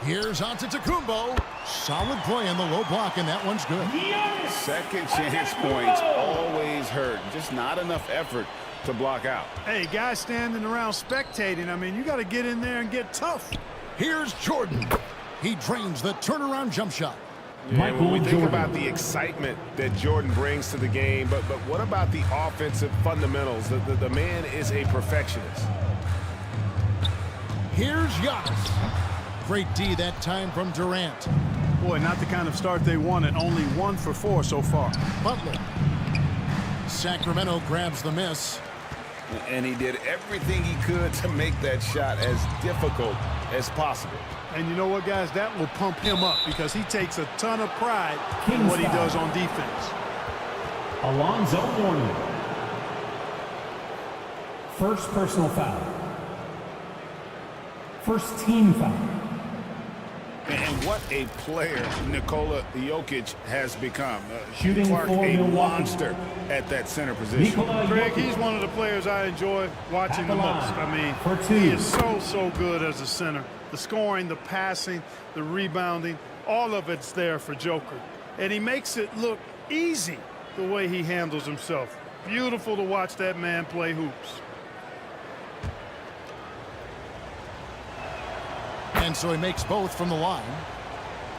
Here's Antetokounmpo. Solid play in the low block, and that one's good.
Second chance points always hurt. Just not enough effort to block out.
Hey, guys standing around spectating, I mean, you got to get in there and get tough.
Here's Jordan. He drains the turnaround jump shot.
Yeah, when we think about the excitement that Jordan brings to the game, but what about the offensive fundamentals? The man is a perfectionist.
Here's Giannis. Great D that time from Durant.
Boy, not the kind of start they wanted. Only 1 for 4 so far.
Butler. Sacramento grabs the miss.
And he did everything he could to make that shot as difficult as possible.
And you know what, guys? That will pump him up because he takes a ton of pride in what he does on defense.
Alonzo Mourning. First personal foul. First team foul.
And what a player Nikola Jokic has become.
Shooting
Clark,
for
a
Milwaukee.
monster at that center position.
Greg, he's one of the players I enjoy watching the most. I mean, he is so good as a center. The scoring, the passing, the rebounding, all of it's there for Joker. And he makes it look easy the way he handles himself. Beautiful to watch that man play hoops.
And so he makes both from the line.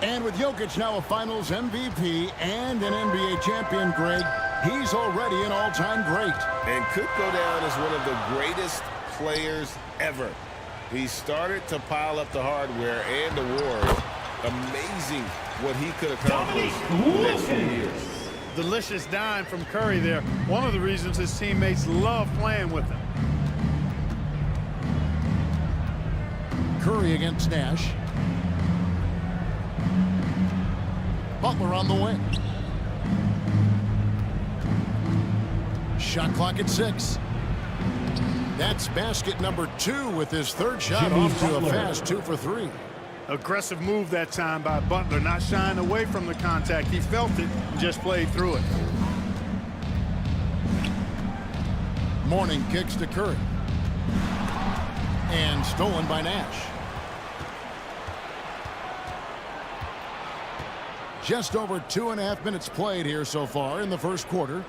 And with Jokic now a Finals MVP and an NBA champion, Greg, he's already an all-time great.
And could go down as one of the greatest players ever. He started to pile up the hardware and awards. Amazing what he could accomplish in the next few years.
Delicious dime from Curry there. One of the reasons his teammates love playing with him.
Curry against Nash. Butler on the wing. Shot clock at 6. That's basket number 2 with his third shot off to a fast 2 for 3.
Aggressive move that time by Butler, not shying away from the contact. He felt it and just played through it.
Morning kicks to Curry. And stolen by Nash. Just over 2.5 minutes played here so far in the first quarter.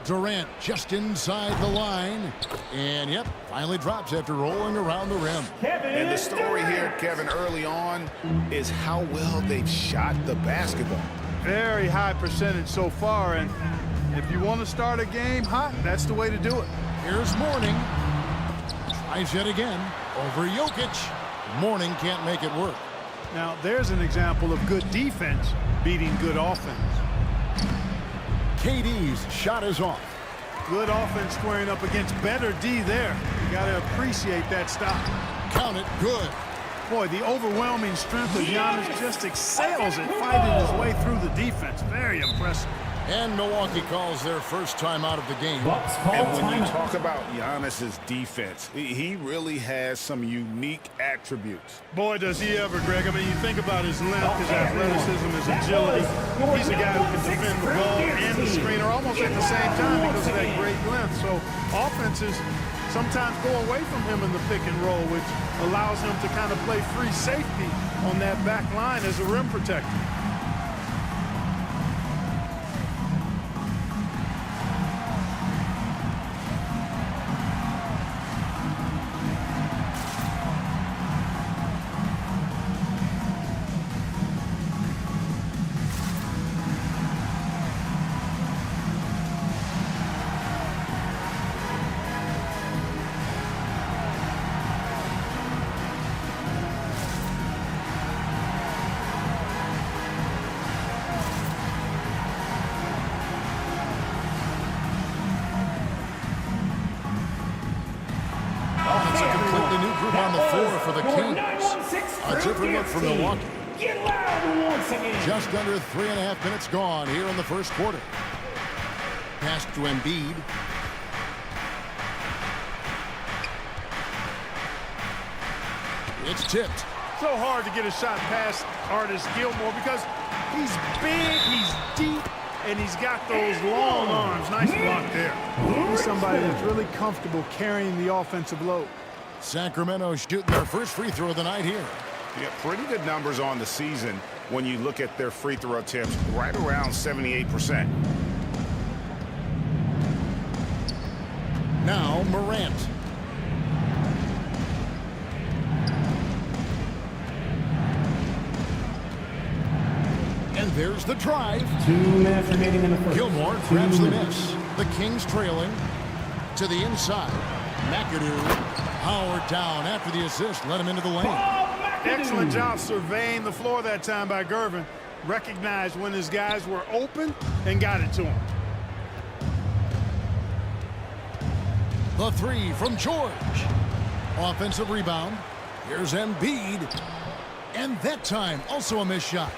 Durant just inside the line. And, yep, finally drops after rolling around the rim.
And the story here, Kevin, early on is how well they've shot the basketball.
Very high percentage so far, and if you want to start a game hot, that's the way to do it.
Here's Mourning. Tries yet again over Jokic. Mourning can't make it work.
Now, there's an example of good defense beating good offense.
KD's shot is off.
Good offense squaring up against better D there. You got to appreciate that stop.
Count it, good.
Boy, the overwhelming strength of Giannis just excels at fighting his way through the defense. Very impressive.
And Milwaukee calls their first time out of the game.
And when you talk about Giannis's defense, he really has some unique attributes.
Boy, does he ever, Greg. I mean, you think about his length, his athleticism, his agility. He's a guy who can defend the ball and the screener almost at the same time because of that great length. So offenses sometimes go away from him in the pick and roll, which allows him to kind of play free safety on that back line as a rim protector.
On the floor for the Kings. A different look from Milwaukee. Just under 3.5 minutes gone here in the first quarter. Pass to Embiid. It's tipped.
So hard to get a shot past Artis Gilmore because he's big, he's deep, and he's got those long arms. Nice block there. He's somebody that's really comfortable carrying the offensive load.
Sacramento shooting their first free throw of the night here.
Yeah, pretty good numbers on the season when you look at their free throw attempts, right around 78%.
Now Morant. And there's the drive.
2 minutes remaining in the first.
Gilmore grabs the miss. The Kings trailing to the inside. McAdoo. Howard down after the assist, let him into the lane.
Excellent job surveying the floor that time by Gervin. Recognized when his guys were open and got it to him.
The three from George. Offensive rebound. Here's Embiid. And that time, also a missed shot.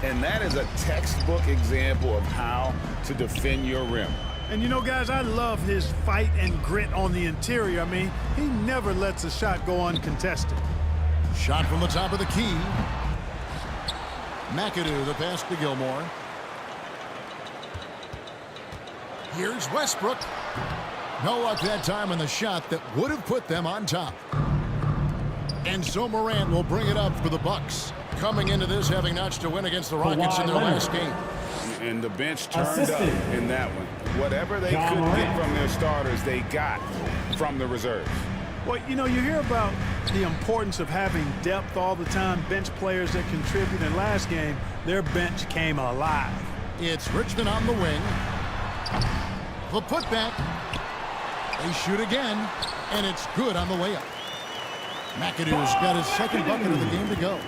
And that is a textbook example of how to defend your rim.
And you know, guys, I love his fight and grit on the interior. I mean, he never lets a shot go uncontested.
Shot from the top of the key. McAdoo, the pass to Gilmore. Here's Westbrook. No luck that time on the shot that would have put them on top. And so Morant will bring it up for the Bucks. Coming into this, having notched a win against the Rockets in their last game.
And the bench turned up in that one. Whatever they could get from their starters, they got from the reserves.
Well, you know, you hear about the importance of having depth all the time, bench players that contribute. In last game, their bench came alive.
It's Richmond on the wing. The putback. They shoot again, and it's good on the layup. McAdoo's got his second bucket of the game to go.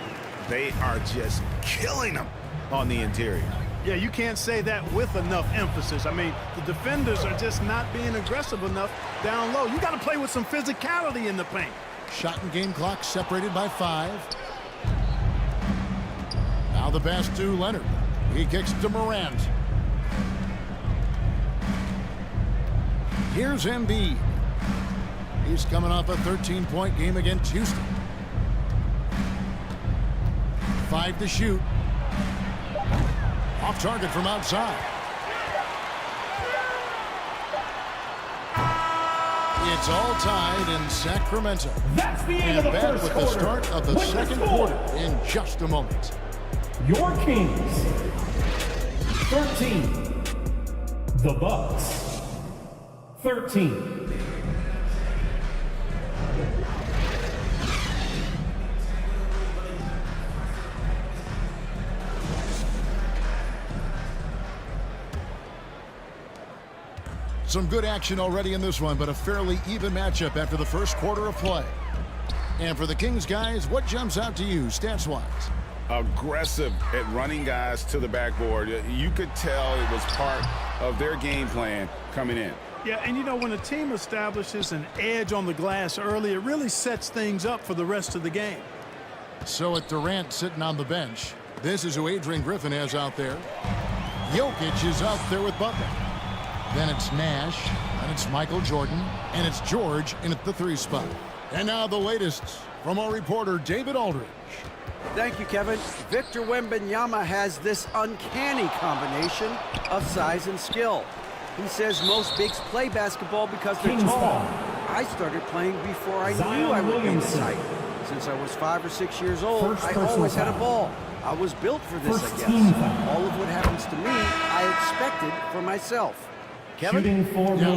They are just killing them on the interior.
Yeah, you can't say that with enough emphasis. I mean, the defenders are just not being aggressive enough down low. You got to play with some physicality in the paint.
Shot and game clock separated by 5. Now the pass to Leonard. He kicks to Morant. Here's Embiid. He's coming off a 13-point game against Houston. 5 to shoot. Off target from outside. It's all tied in Sacramento.
That's the end of the
back
first
with
quarter.
the start of the
With
second
the score.
quarter in just a moment.
Your Kings 13. The Bucks 13.
Some good action already in this one, but a fairly even matchup after the first quarter of play. And for the Kings guys, what jumps out to you stats-wise?
Aggressive at running guys to the backboard. You could tell it was part of their game plan coming in.
Yeah, and you know, when a team establishes an edge on the glass early, it really sets things up for the rest of the game.
So with Durant sitting on the bench, this is who Adrian Griffin has out there. Jokic is out there with Butler. Then it's Nash, and it's Michael Jordan, and it's George in at the 3 spot. And now the latest from our reporter, David Aldridge.
Thank you, Kevin. Victor Wembanyama has this uncanny combination of size and skill. He says most bigs play basketball because they're tall. I started playing before I knew I would be this height. Since I was 5 or 6 years old, I always had a ball. I was built for this, I guess. All of what happens to me, I expected for myself. Kevin?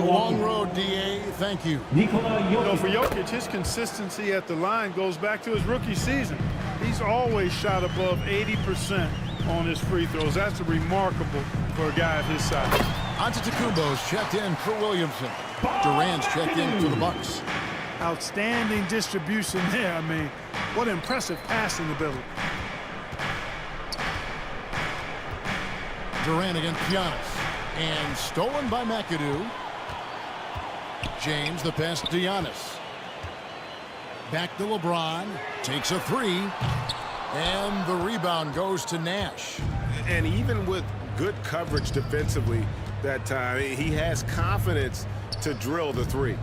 Long road, D.A. Thank you.
You know, for Jokic, his consistency at the line goes back to his rookie season. He's always shot above 80% on his free throws. That's remarkable for a guy of his size.
Antetokounmpo's checked in for Williamson. Durant's checked in for the Bucks.
Outstanding distribution there. I mean, what impressive passing ability.
Durant against Giannis. And stolen by McAdoo. James, the pass to Giannis. Back to LeBron. Takes a 3. And the rebound goes to Nash.
And even with good coverage defensively that time, he has confidence to drill the 3.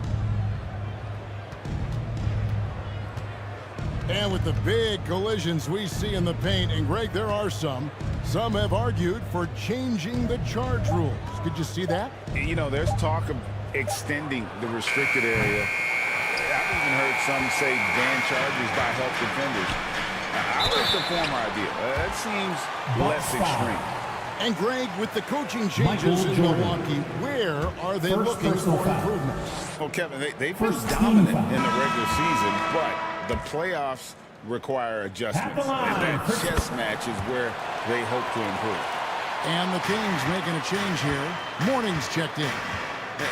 And with the big collisions we see in the paint, and Greg, there are some have argued for changing the charge rules. Could you see that?
You know, there's talk of extending the restricted area. I've even heard some say ban charges by help defenders. I like the former idea. That seems less extreme.
And Greg, with the coaching changes in Milwaukee, where are they looking for improvement?
Well, Kevin, they've been dominant in the regular season, but the playoffs require adjustments. And that chess match is where they hope to improve.
And the Kings making a change here. Morning's checked in.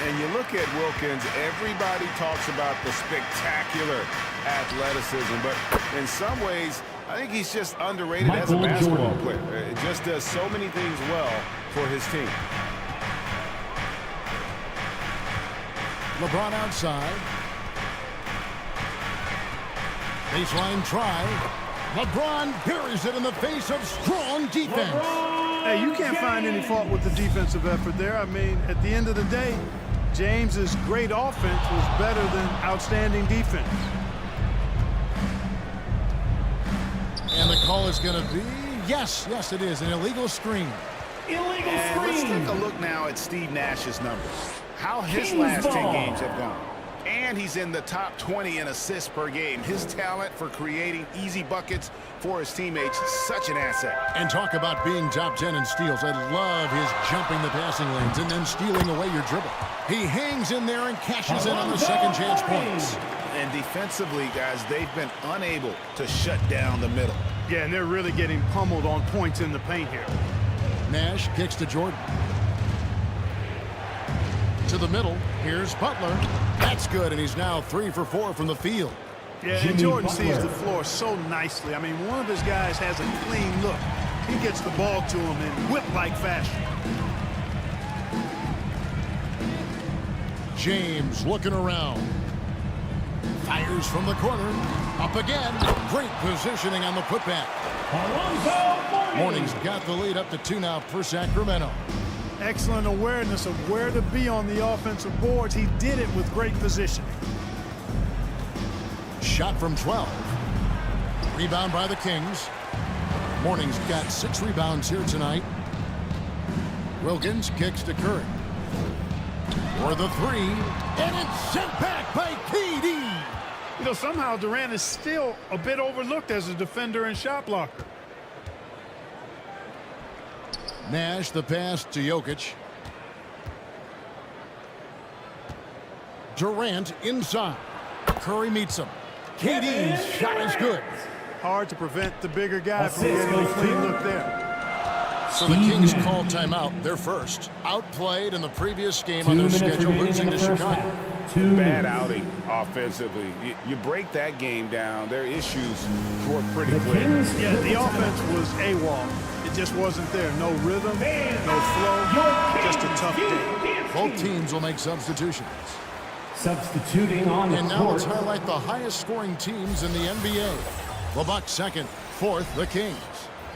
And you look at Wilkins, everybody talks about the spectacular athleticism, but in some ways, I think he's just underrated as a basketball player. It just does so many things well for his team.
LeBron outside. Baseline try. LeBron buries it in the face of strong defense.
Hey, you can't find any fault with the defensive effort there. I mean, at the end of the day, James's great offense was better than outstanding defense.
And the call is going to be, yes, it is, an illegal screen.
And let's take a look now at Steve Nash's numbers. How his last 10 games have gone. And he's in the top 20 in assists per game. His talent for creating easy buckets for his teammates is such an asset.
And talk about being top 10 in steals. I love his jumping the passing lanes and then stealing away your dribble. He hangs in there and cashes in on the second chance points.
And defensively, guys, they've been unable to shut down the middle.
Yeah, and they're really getting pummeled on points in the paint here.
Nash kicks to Jordan. To the middle. Here's Butler. That's good, and he's now 3 for 4 from the field.
Yeah, and Jordan sees the floor so nicely. I mean, one of his guys has a clean look. He gets the ball to him in whip-like fashion.
James looking around. Fires from the corner. Up again. Great positioning on the putback. Morning's got the lead up to 2 now for Sacramento.
Excellent awareness of where to be on the offensive boards. He did it with great positioning.
Shot from 12. Rebound by the Kings. Morning's got 6 rebounds here tonight. Wilkins kicks to Curry. For the 3. And it's sent back by KD.
You know, somehow Durant is still a bit overlooked as a defender and shot blocker.
Nash the pass to Jokic. Durant inside. Curry meets him. KD's shot is good.
Hard to prevent the bigger guy from getting a clean look there.
So the Kings call timeout. They're first. Outplayed in the previous game on their schedule, losing to Chicago.
Bad outing offensively. You break that game down, their issues were pretty clear.
Yeah, the offense was AWOL. It just wasn't there. No rhythm, no flow, just a tough day.
Both teams will make substitutions.
Substituting on the
And now let's
court.
highlight the highest scoring teams in the NBA. The Bucks second, fourth, the Kings.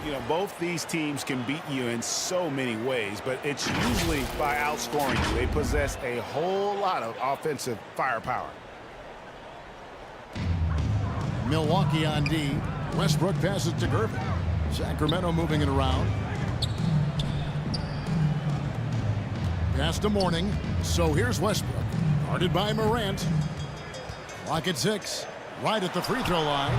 You know, both these teams can beat you in so many ways, but it's usually by outscoring you. They possess a whole lot of offensive firepower.
Milwaukee on D. Westbrook passes to Gervin. Sacramento moving it around. Pass to Morning. So here's Westbrook. Guarded by Morant. Clock at 6. Right at the free throw line.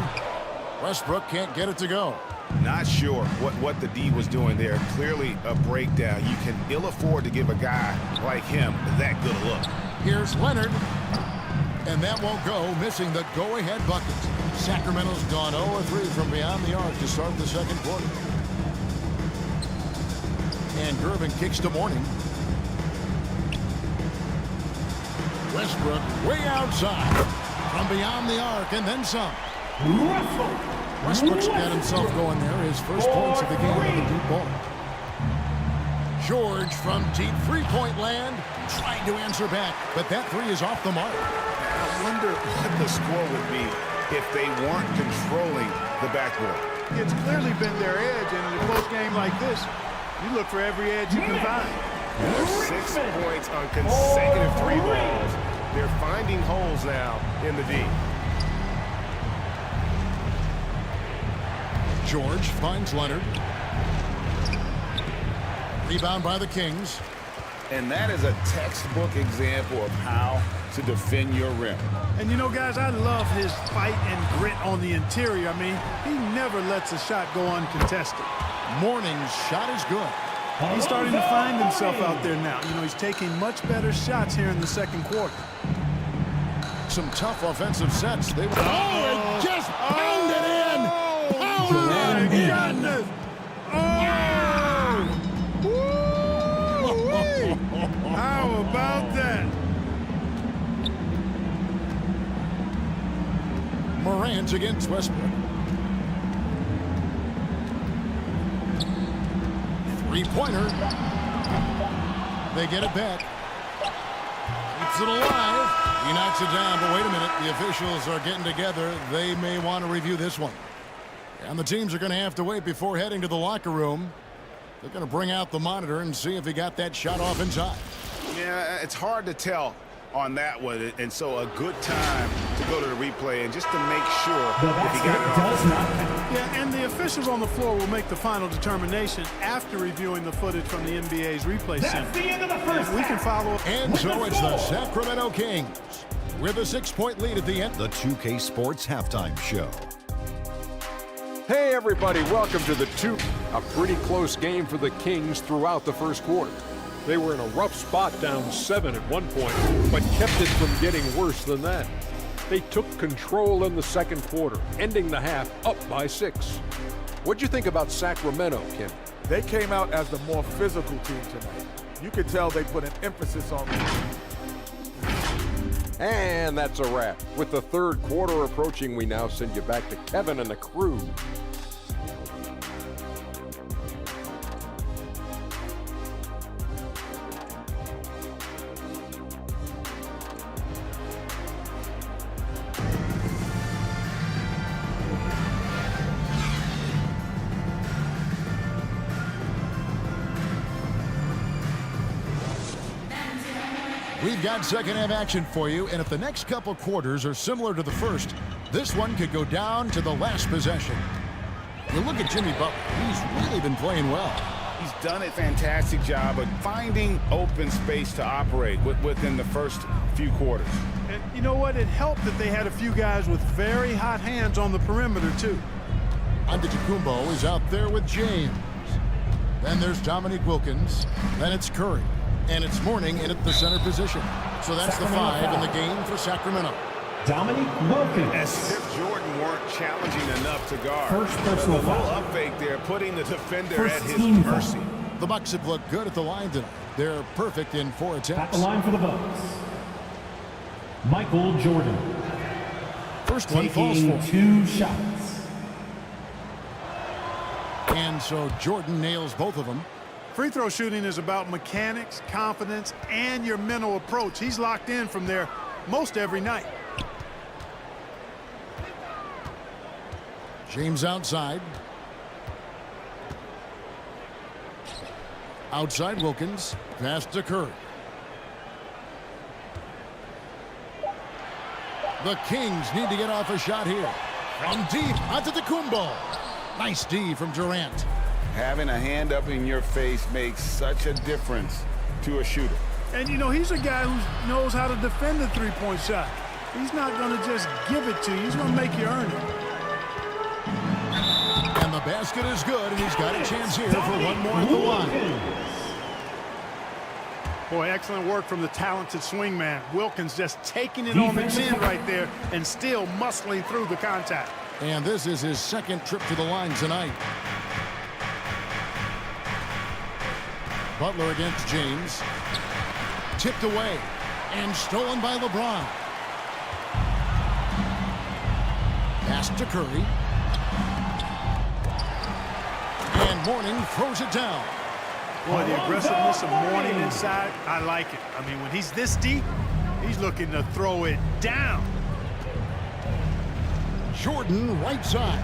Westbrook can't get it to go.
Not sure what the D was doing there. Clearly a breakdown. You can ill afford to give a guy like him that good a look.
Here's Leonard. And that won't go, missing the go-ahead bucket. Sacramento's gone 0-3 from beyond the arc to start the second quarter. And Gervin kicks to Morning. Westbrook way outside. From beyond the arc and then some. Westbrook's got himself going there. His first points of the game with the deep ball. George from deep three-point land. Trying to answer back, but that 3 is off the mark.
I wonder what the score would be if they weren't controlling the backboard.
It's clearly been their edge, and in a close game like this, you look for every edge you can find.
There's 6 points on consecutive 3 balls. They're finding holes now in the D.
George finds Leonard. Rebound by the Kings.
And that is a textbook example of how to defend your rim.
And you know, guys, I love his fight and grit on the interior. I mean, he never lets a shot go uncontested.
Morning's shot is good.
He's starting to find himself out there now. You know, he's taking much better shots here in the second quarter.
Some tough offensive sets. They were and just pounded in. Oh my goodness!
How about that?
Morant against Westbrook. Three-pointer. They get it back. Keeps it alive. He knocks it down, but wait a minute. The officials are getting together. They may want to review this one. And the teams are going to have to wait before heading to the locker room. They're going to bring out the monitor and see if he got that shot off inside.
Yeah, it's hard to tell on that one, and so a good time to go to the replay and just to make sure if he got it off.
Yeah, and the officials on the floor will make the final determination after reviewing the footage from the NBA's replay center.
That's the end of the first
we can follow.
And so it's the Sacramento Kings with a 6-point lead at the end.
The 2K Sports Halftime Show.
Hey everybody, welcome to the A pretty close game for the Kings throughout the first quarter. They were in a rough spot, down 7 at one point, but kept it from getting worse than that. They took control in the second quarter, ending the half up by 6. What'd you think about Sacramento, Kim?
They came out as the more physical team tonight. You could tell they put an emphasis on it.
And that's a wrap. With the third quarter approaching, we now send you back to Kevin and the crew.
We've got second half action for you, and if the next couple quarters are similar to the first, this one could go down to the last possession. You look at Jimmy Butler. He's really been playing well.
He's done a fantastic job of finding open space to operate within the first few quarters.
And you know what? It helped that they had a few guys with very hot hands on the perimeter, too.
Antetokounmpo is out there with James. Then there's Dominique Wilkins. Then it's Curry. And it's Mourning in at the center position. So that's the 5 in the game for Sacramento.
Dominique Wilkins.
As if Jordan weren't challenging enough to guard.
First personal
foul.
foul.
Up fake there, putting the defender
First
at his
team
mercy.
foul.
The Bucks have looked good at the line tonight. They're perfect in 4 attempts.
At the line for the Bucks, Michael Jordan.
First one falls
taking
for
2 shots.
And so Jordan nails both of them.
Free throw shooting is about mechanics, confidence, and your mental approach. He's locked in from there most every night.
James outside. Outside Wilkins. Pass to Curry. The Kings need to get off a shot here. From deep, Antetokounmpo. Nice D from Durant.
Having a hand up in your face makes such a difference to a shooter.
And, you know, he's a guy who knows how to defend the three-point shot. He's not going to just give it to you. He's going to make you earn it.
And the basket is good, and he's got a chance here for one more at the line.
Boy, excellent work from the talented swingman. Wilkins just taking it on the chin right there and still muscling through the contact.
And this is his second trip to the line tonight. Butler against James. Tipped away and stolen by LeBron. Pass to Curry. And Mourning throws it down.
Boy, the aggressiveness of Mourning inside, I like it. I mean, when he's this deep, he's looking to throw it down.
Jordan right side.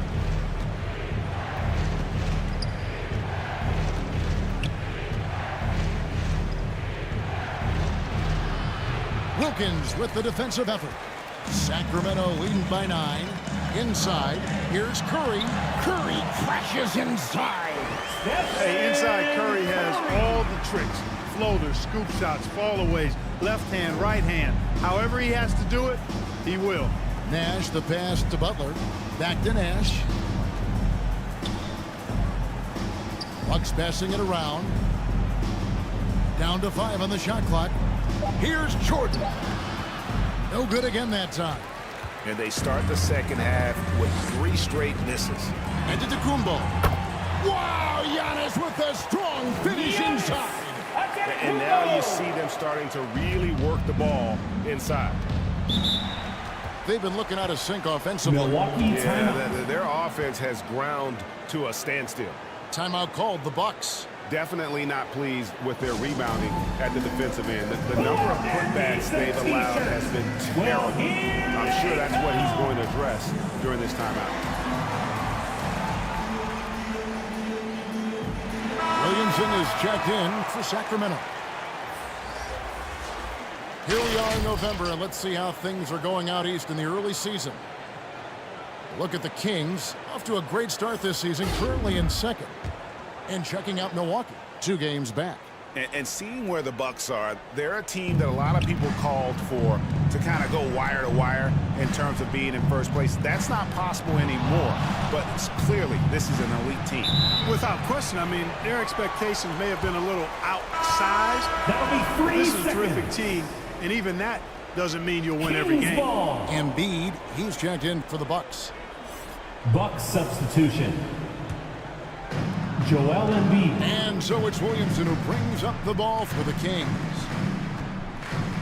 Wilkins with the defensive effort. Sacramento leading by 9. Inside, here's Curry. Curry crashes inside.
Hey, inside Curry has all the tricks. Floaters, scoop shots, fallaways, left hand, right hand. However he has to do it, he will.
Nash the pass to Butler. Back to Nash. Bucks passing it around. Down to 5 on the shot clock. Here's Jordan. No good again that time.
And they start the second half with 3 straight misses.
Antetokounmpo. Wow, Giannis with a strong finish inside.
And now you see them starting to really work the ball inside.
They've been looking out of sync offensively.
Yeah, their offense has ground to a standstill.
Timeout called the Bucks.
Definitely not pleased with their rebounding at the defensive end. The number of putbacks they've allowed has been terrible. I'm sure that's what he's going to address during this timeout.
Williamson is checked in for Sacramento. Here we are in November, and let's see how things are going out east in the early season. Look at the Kings, off to a great start this season, currently in second. And checking out Milwaukee, 2 games back.
And seeing where the Bucks are, they're a team that a lot of people called for to kind of go wire to wire in terms of being in first place. That's not possible anymore, but clearly this is an elite team.
Without question, I mean, their expectations may have been a little outsized.
That'll be 3
This is a
seconds.
terrific team, and even that doesn't mean you'll win every game.
Ball.
Embiid, he's checked in for the Bucks.
Bucks substitution. Joel Embiid.
And so it's Williamson who brings up the ball for the Kings.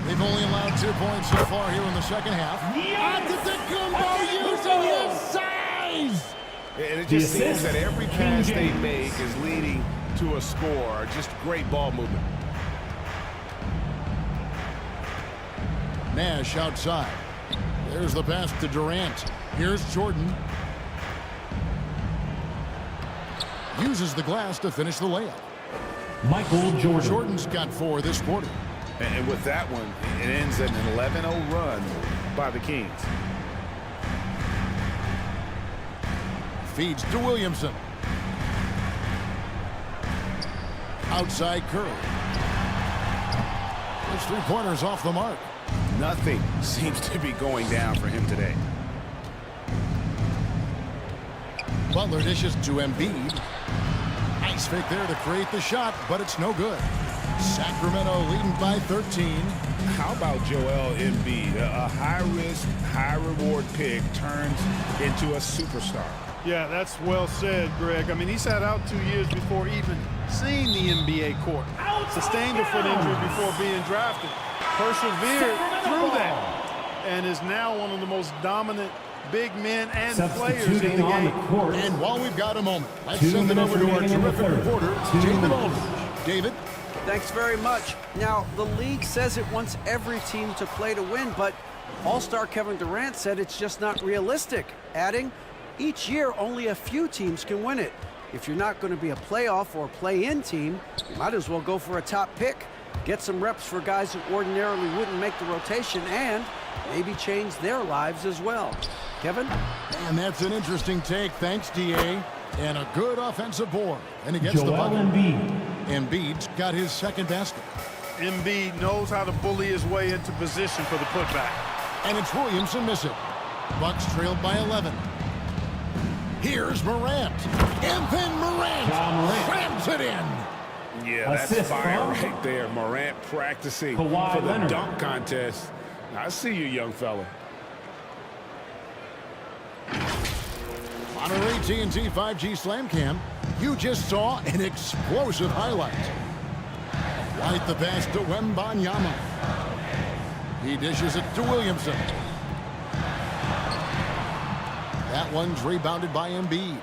They've only allowed 2 points so far here in the second half. Antetokounmpo using his size!
And it just seems that every pass they make is leading to a score. Just great ball movement.
Nash outside. There's the pass to Durant. Here's Jordan. Uses the glass to finish the layup.
Michael Jordan.
Jordan's got 4 this quarter.
And with that one, it ends in an 11-0 run by the Kings.
Feeds to Williamson. Outside Curry. His three-pointers off the mark.
Nothing seems to be going down for him today.
Butler dishes to Embiid. Nice fake there to create the shot, but it's no good. Sacramento leading by 13.
How about Joel Embiid? A high-risk, high-reward pick turns into a superstar.
Yeah, that's well said, Greg. I mean, he sat out 2 years before even seeing the NBA court. Sustained a foot injury before being drafted. Persevered through that. And is now one of the most dominant big men and players in the game.
And while we've got a moment, let's send it over to our terrific reporter, David Aldridge. David?
Thanks very much. Now, the league says it wants every team to play to win, but All-Star Kevin Durant said it's just not realistic, adding, each year only a few teams can win it. If you're not going to be a playoff or play-in team, you might as well go for a top pick, get some reps for guys who ordinarily wouldn't make the rotation, and maybe change their lives as well. Kevin?
And that's an interesting take. Thanks, D.A. And a good offensive board. And he gets the bucket. Embiid's got his second basket.
Embiid knows how to bully his way into position for the putback.
And it's Williamson missing. Bucks trailed by 11. Here's Morant. And then Morant slams it in.
Yeah, that's fire right there. Morant practicing for the dunk contest. I see you, young fella.
On our AT&T 5G Slam Cam, you just saw an explosive highlight. Right the pass to Wembanyama. He dishes it to Williamson. That one's rebounded by Embiid.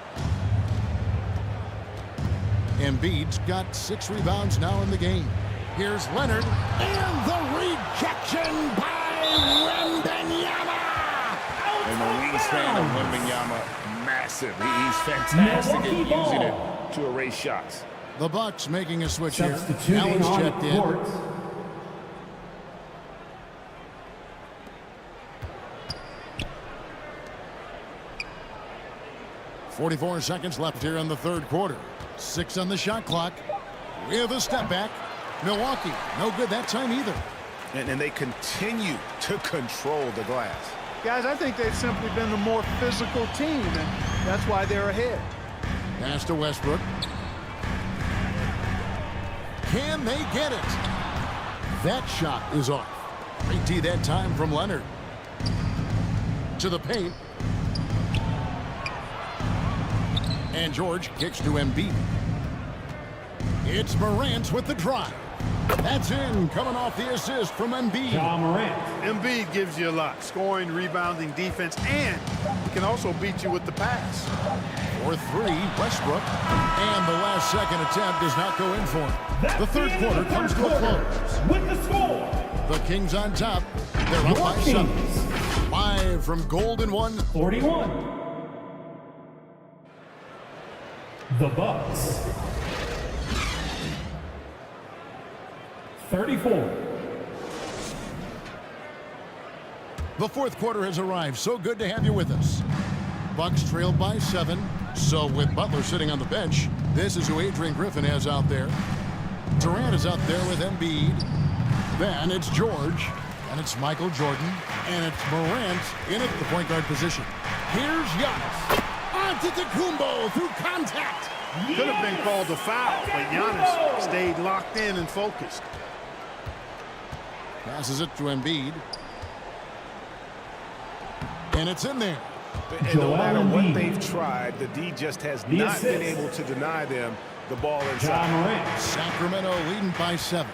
Embiid's got 6 rebounds now in the game. Here's Leonard. And the rejection by Wembanyama.
And the wingspan of Wembanyama, massive. He's fantastic at using it to erase shots.
The Bucks making a switch here. Allen's checked in. 44 seconds left here in the third quarter. 6 on the shot clock. We have a step back. Milwaukee, no good that time either.
And they continue to control the glass.
Guys, I think they've simply been the more physical team, and that's why they're ahead.
Pass to Westbrook. Can they get it? That shot is off. Great D that time from Leonard. To the paint. And George kicks to Embiid. It's Morant with the drive. That's in, coming off the assist from Embiid.
Embiid gives you a lot. Scoring, rebounding, defense, and he can also beat you with the pass.
For 3, Westbrook. And the last second attempt does not go in for him. The third quarter comes to a close.
With the score,
the Kings on top. They're up by 7. Live from Golden 1.
41. The Bucks. 34.
The fourth quarter has arrived. So good to have you with us. Bucks trailed by 7. So with Butler sitting on the bench, this is who Adrian Griffin has out there. Durant is out there with Embiid. Then it's George. And it's Michael Jordan. And it's Morant in at the point guard position. Here's Giannis. Antetokounmpo through contact.
Could have been called a foul, but Giannis stayed locked in and focused.
Passes it to Embiid. And it's in there.
And no matter what they've tried, the D just has not been able to deny them the ball inside.
Sacramento leading by 7.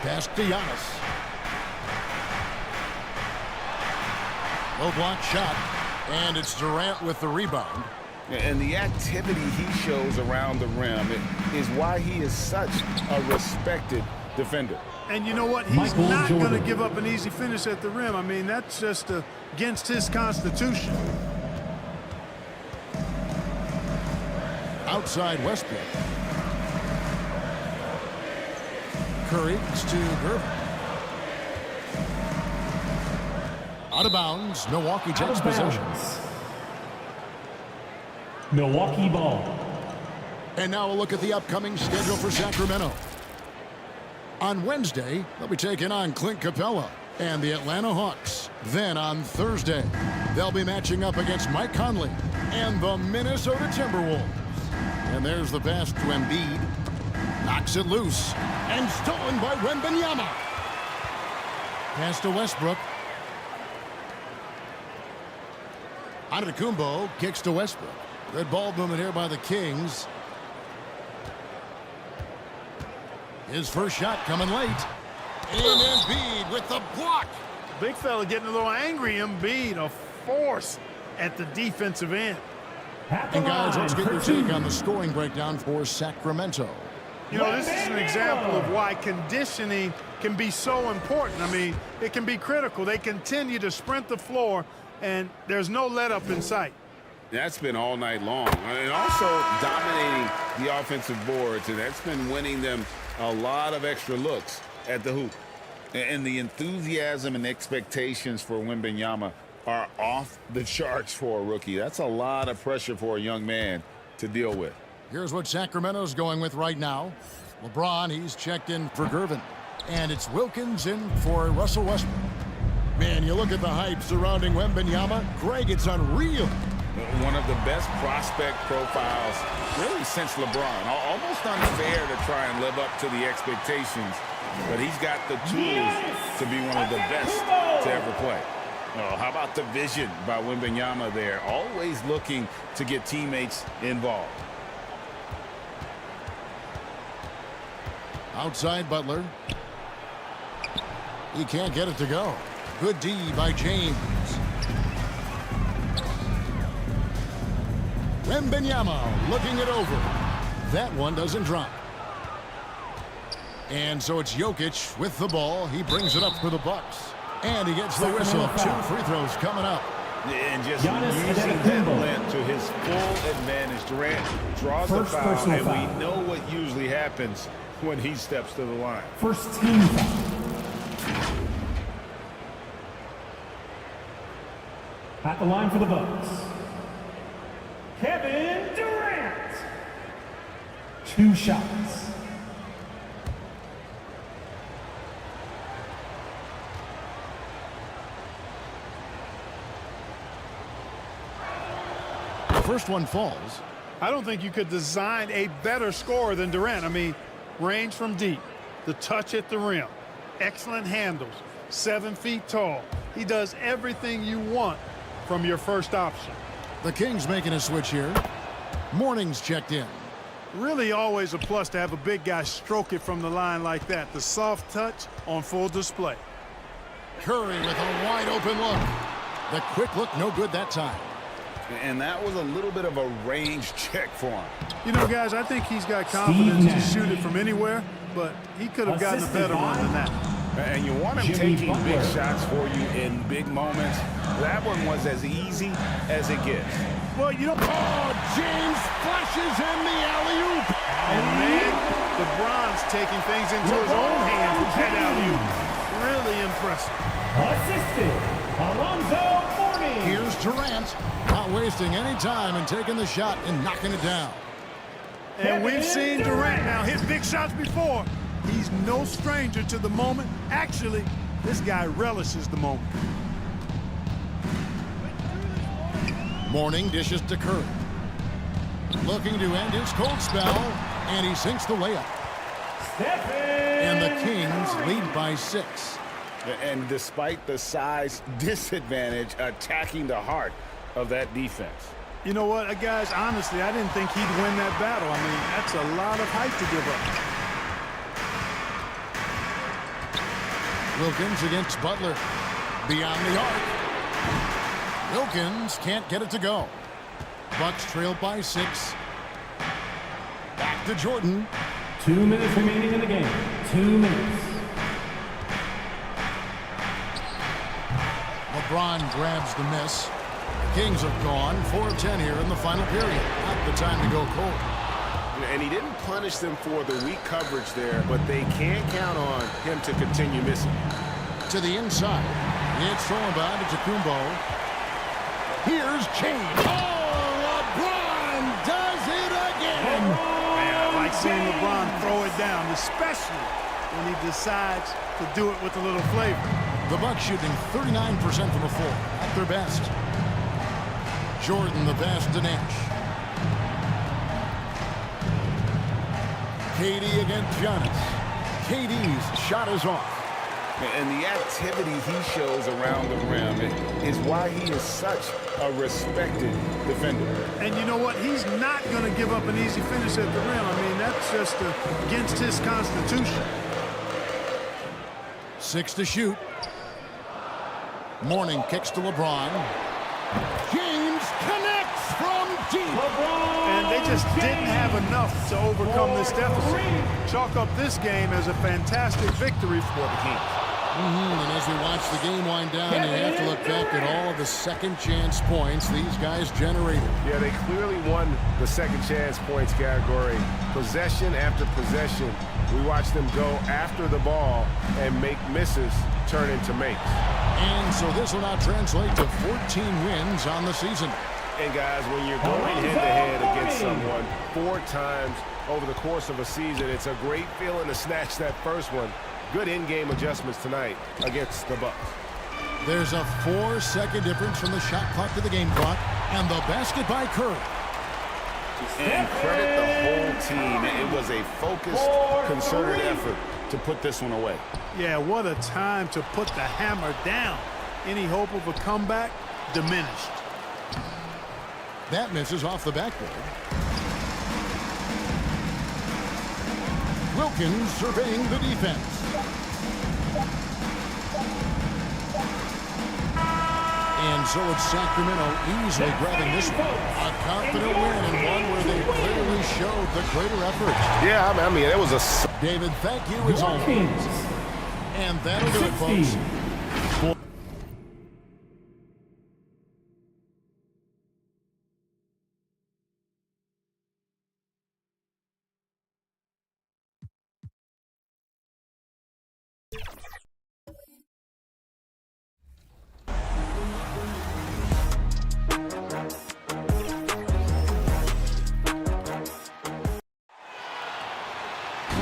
Pass to Giannis. Low block shot. And it's Durant with the rebound.
And the activity he shows around the rim is why he is such a respected defender.
And you know what? He's not going to give up an easy finish at the rim. I mean, that's just against his constitution.
Outside Westbrook. Curry to Gervin. Out of bounds. Milwaukee takes possession.
Milwaukee ball.
And now a look at the upcoming schedule for Sacramento. On Wednesday, they'll be taking on Clint Capella and the Atlanta Hawks. Then on Thursday, they'll be matching up against Mike Conley and the Minnesota Timberwolves. And there's the pass to Embiid. Knocks it loose. And stolen by Wembanyama. Pass to Westbrook. Antetokounmpo kicks to Westbrook. Good ball movement here by the Kings. His first shot coming late. And Embiid with the block.
Big fella getting a little angry. Embiid, a force at the defensive end.
And guys, let's get your take on the scoring breakdown for Sacramento.
You know, this is an example of why conditioning can be so important. I mean, it can be critical. They continue to sprint the floor, and there's no let-up in sight.
That's been all night long. And also dominating the offensive boards, and that's been winning them a lot of extra looks at the hoop. And the enthusiasm and expectations for Wembanyama are off the charts for a rookie. That's a lot of pressure for a young man to deal with.
Here's what Sacramento's going with right now. LeBron, he's checked in for Gervin. And it's Wilkins in for Russell Westbrook. Man, you look at the hype surrounding Wembanyama. Greg, it's unreal.
One of the best prospect profiles really since LeBron. Almost unfair to try and live up to the expectations, but he's got the tools to be one of the best to ever play. Oh, how about the vision by Wembanyama there? Always looking to get teammates involved.
Outside Butler. He can't get it to go. Good D by James. Wembanyama looking it over. That one doesn't drop. And so it's Jokic with the ball. He brings it up for the Bucks. And he gets the whistle. 2 free throws coming up.
And just using that length to his full advantage. Durant draws the foul, and we know what usually happens when he steps to the line.
First team foul. At the line for the Bucks, Kevin Durant. 2 shots.
The first one falls.
I don't think you could design a better scorer than Durant. I mean, range from deep, the touch at the rim, excellent handles, 7 feet tall. He does everything you want from your first option.
The Kings making a switch here. Morning's checked in.
Really always a plus to have a big guy stroke it from the line like that. The soft touch on full display.
Curry with a wide open look. The quick look no good that time.
And that was a little bit of a range check for him.
You know, guys, I think he's got confidence to shoot it from anywhere, but he could have gotten a better one than that.
And you want him taking big shots for you in big moments. That one was as easy as it gets.
Well, you know,
James flashes in the alley-oop.
And man, LeBron's taking things into his own hands with that alley-oop. Really impressive.
Assisted, Alonzo Mourning.
Here's Durant, not wasting any time and taking the shot and knocking it down.
And we've seen Durant now hit big shots before. He's no stranger to the moment. Actually, this guy relishes the moment.
Morning dishes to Curry. Looking to end his cold spell, and he sinks the layup. And the Kings lead by 6.
And despite the size disadvantage, attacking the heart of that defense.
You know what, guys, honestly, I didn't think he'd win that battle. I mean, that's a lot of height to give up.
Wilkins against Butler. Beyond the arc. Wilkins can't get it to go. Bucks trail by 6. Back to Jordan.
2 minutes remaining in the game. 2 minutes.
LeBron grabs the miss. The Kings have gone 4 of 10 here in the final period. Not the time to go cold.
And he didn't punish them for the weak coverage there, but they can't count on him to continue missing.
To the inside. It's thrown by to Kumbo. Here's James. Oh, LeBron does it again.
Man, I like seeing LeBron throw it down, especially when he decides to do it with a little flavor.
The Bucks shooting 39% from the floor at their best. Jordan the pass to Nash. KD against Giannis. KD's shot is off.
And the activity he shows around the rim is why he is such a respected defender.
And you know what? He's not going to give up an easy finish at the rim. I mean, that's just against his constitution.
6 to shoot. Mourning kicks to LeBron. James connects from deep.
And they just didn't have enough to overcome this deficit. Chalk up this game as a fantastic victory for the Kings.
And as we watch the game wind down, you have to look back at all of the second chance points these guys generated.
Yeah, they clearly won the second chance points category. Possession after possession, we watched them go after the ball and make misses turn into makes.
And so this will now translate to 14 wins on the season.
And guys, when you're going head-to-head against someone 4 times over the course of a season, it's a great feeling to snatch that first one. Good in-game adjustments tonight against the Bucks.
There's a 4-second difference from the shot clock to the game clock, and the basket by Curry.
And credit the whole team. It was a focused, concerted effort to put this one away.
Yeah, what a time to put the hammer down. Any hope of a comeback diminished.
That misses off the backboard. Wilkins surveying the defense. And so it's Sacramento easily grabbing this one. A confident win and one where they clearly showed the greater effort.
Yeah, I mean, it was a...
David, thank you as always. And that'll do it, folks.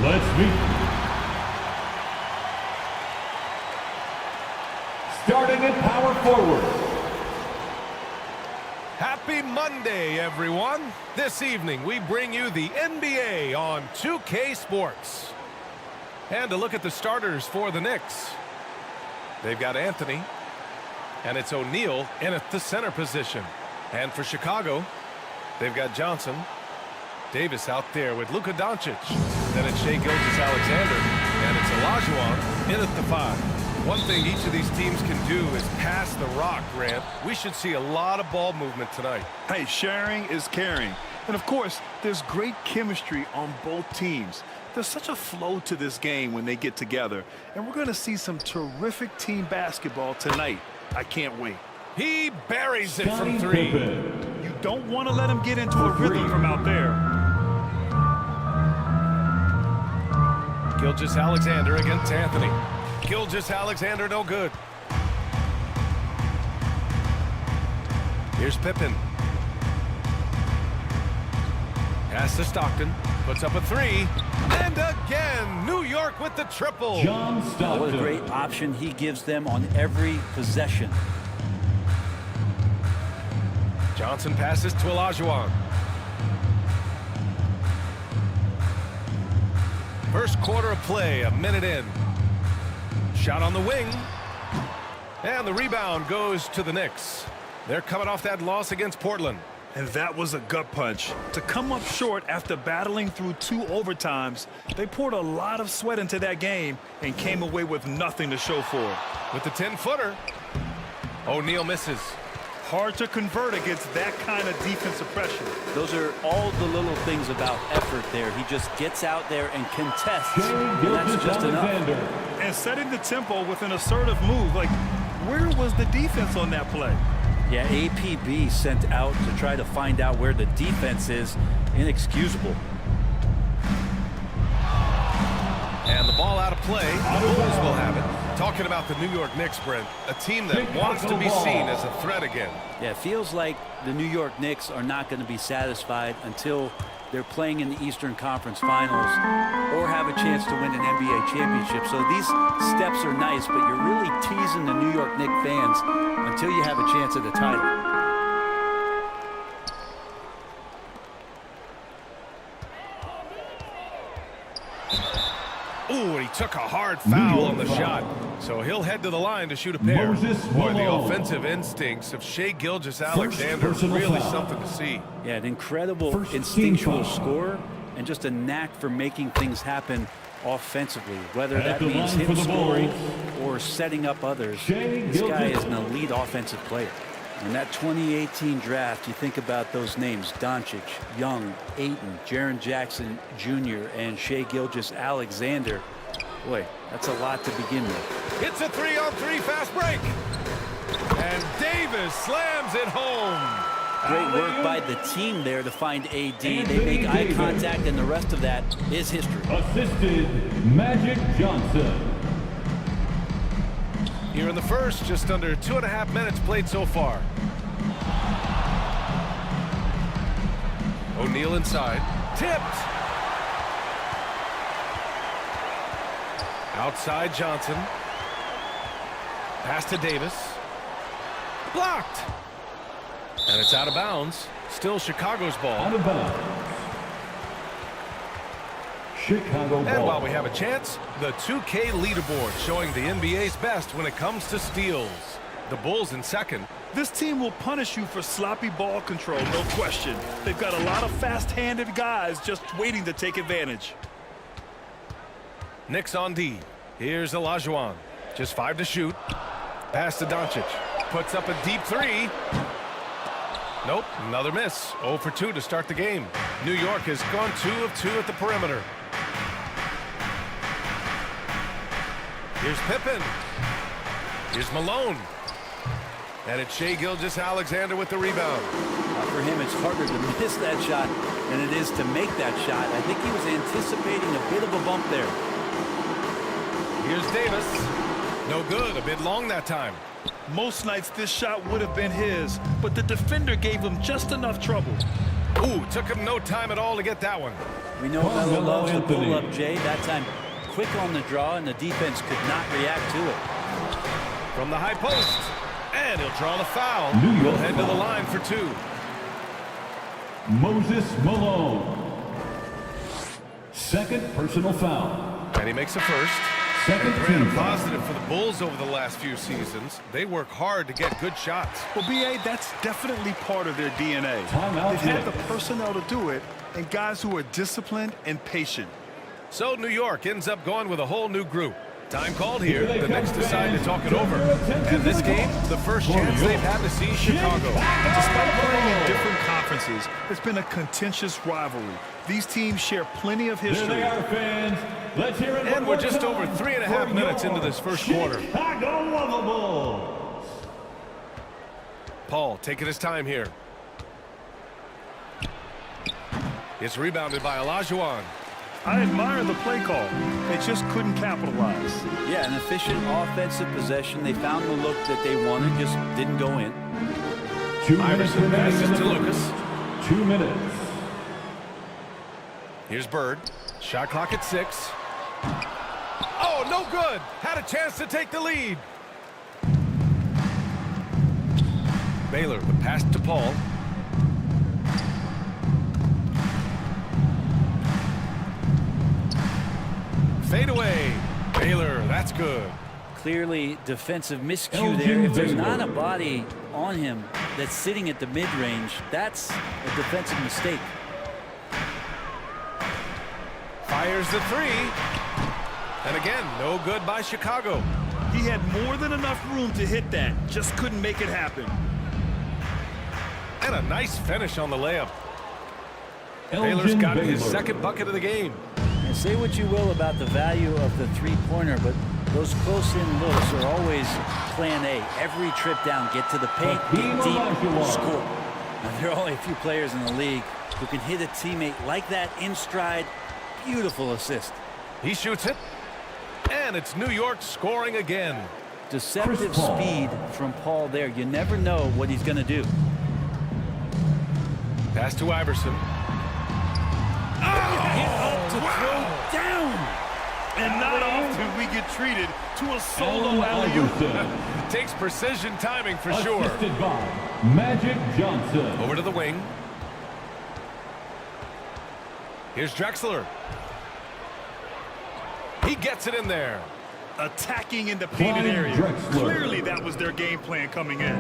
Let's meet. Starting at power forward.
Happy Monday, everyone. This evening, we bring you the NBA on 2K Sports. And a look at the starters for the Knicks. They've got Anthony, and it's O'Neal in at the center position. And for Chicago, they've got Johnson, Davis out there with Luka Doncic. Then it's Shai Gilgeous-Alexander, and it's Olajuwon in at the 5. One thing each of these teams can do is pass the rock, Grant. We should see a lot of ball movement tonight.
Hey, sharing is caring. And of course, there's great chemistry on both teams. There's such a flow to this game when they get together. And we're going to see some terrific team basketball tonight. I can't wait.
He buries it from 3.
You don't want to let him get into a rhythm from out there.
Gilgeous-Alexander against Anthony. Gilgeous-Alexander no good. Here's Pippen. Pass to Stockton. Puts up a 3. And again, New York with the triple.
John Stockton.
What a great option he gives them on every possession.
Johnson passes to Olajuwon. First quarter of play, a minute in. Shot on the wing. And the rebound goes to the Knicks. They're coming off that loss against Portland.
And that was a gut punch. To come up short after battling through 2 overtimes, they poured a lot of sweat into that game and came away with nothing to show for it.
With the 10-footer, O'Neal misses.
Hard to convert against that kind of defensive pressure.
Those are all the little things about effort there. He just gets out there and contests, and that's just enough.
And setting the tempo with an assertive move. Like, where was the defense on that play?
Yeah, APB sent out to try to find out where the defense is. Inexcusable.
play. The Bulls will have it. Talking about the New York Knicks, Brent, a team that wants to be seen as a threat again.
Yeah, it feels like the New York Knicks are not going to be satisfied until they're playing in the Eastern Conference Finals or have a chance to win an NBA championship. So these steps are nice, but you're really teasing the New York Knicks fans until you have a chance at the title.
Ooh, and he took a hard foul on the shot. So he'll head to the line to shoot a pair. Boy, the offensive instincts of Shai Gilgeous-Alexander is really something to see.
Yeah, an incredible instinctual scorer and just a knack for making things happen offensively, whether that means him scoring or setting up others. This guy is an elite offensive player. In that 2018 draft, you think about those names: Doncic, Young, Ayton, Jaren Jackson Jr., and Shai Gilgeous-Alexander. Boy, that's a lot to begin with.
It's a 3-on-3 fast break. And Davis slams it home.
Great work by the team there to find AD. They make eye contact, and the rest of that is history.
Assisted Magic Johnson.
Here in the first, just under 2.5 minutes played so far. O'Neal inside. Tipped. Outside Johnson. Pass to Davis. Blocked. And it's out of bounds. Still Chicago's ball.
Out of bounds. Chicago ball.
And while we have a chance, the 2K leaderboard showing the NBA's best when it comes to steals. The Bulls in second.
This team will punish you for sloppy ball control, no question. They've got a lot of fast-handed guys just waiting to take advantage.
Knicks on D. Here's Olajuwon. Just 5 to shoot. Pass to Doncic. Puts up a deep 3. Nope, another miss. 0 for 2 to start the game. New York has gone 2 of 2 at the perimeter. Here's Pippen. Here's Malone. And it's Shai Gilgeous-Alexander with the rebound.
For him, it's harder to miss that shot than it is to make that shot. I think he was anticipating a bit of a bump there.
Here's Davis. No good, a bit long that time.
Most nights this shot would have been his, but the defender gave him just enough trouble.
Ooh, took him no time at all to get that one.
We know Melo loves the pull-up, Jay. That time quick on the draw, and the defense could not react to it.
From the high post. And he'll draw the foul. We'll head to the line for 2.
Moses Malone. Second personal foul.
And he makes a first.
Second
team positive for the Bulls over the last few seasons. They work hard to get good shots.
Well, B.A., that's definitely part of their DNA. They've had the personnel to do it, and guys who are disciplined and patient.
So New York ends up going with a whole new group. Time called here. The Knicks decide to talk it over. And this game, the first chance they've had to see Chicago.
Despite playing in different conferences, it's been a contentious rivalry. These teams share plenty of history.
There they are, fans. Let's hear it.
And we're just over 3.5 minutes into this first quarter.
Chicago Lovables.
Paul taking his time here. It's rebounded by Olajuwon.
I admire the play call. They just couldn't capitalize.
Yeah, an efficient offensive possession. They found the look that they wanted, just didn't go in.
2 minutes
Iverson passes to Lucas.
2 minutes.
Here's Bird. Shot clock at 6. Oh, no good. Had a chance to take the lead. Baylor, the pass to Paul. Fade away. Baylor, that's good.
Clearly defensive miscue there. If there's not a body on him that's sitting at the mid-range, that's a defensive mistake.
Fires the 3. And again, no good by Chicago.
He had more than enough room to hit that. Just couldn't make it happen.
And a nice finish on the layup. Baylor's got his second bucket of the game.
And say what you will about the value of the three-pointer, but those close-in looks are always plan A. Every trip down, get to the paint, get deep, score. Now, there are only a few players in the league who can hit a teammate like that in stride. Beautiful assist.
He shoots it. And it's New York scoring again.
Deceptive speed from Paul there. You never know what he's going to do.
Pass to Iverson.
To throw down. And not often we get treated to a solo alley-oop.
Takes precision timing for sure.
Assisted by Magic Johnson.
Over to the wing. Here's Drexler. He gets it in there.
Attacking in the painted area. Clearly that was their game plan coming in.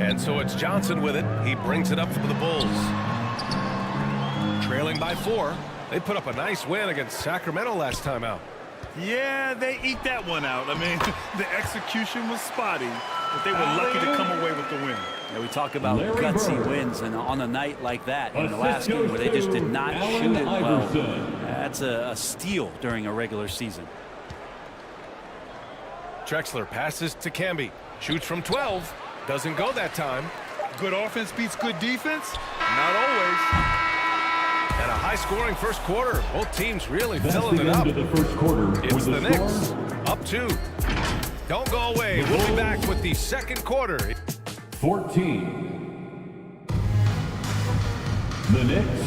And so it's Johnson with it. He brings it up for the Bulls. Trailing by 4. They put up a nice win against Sacramento last time out.
Yeah, they eke that one out. I mean, the execution was spotty, but they were lucky to come away with the win.
Yeah, we talk about gutsy wins, and on a night like that in the last game where they just did not shoot it well, that's a steal during a regular season.
Drexler passes to Camby. Shoots from 12. Doesn't go that time.
Good offense beats good defense? Not always.
And a high-scoring first quarter. Both teams really filling it up.
The first quarter
It's the Knicks. Up 2. Don't go away. We'll be back with the second quarter.
14. The Knicks.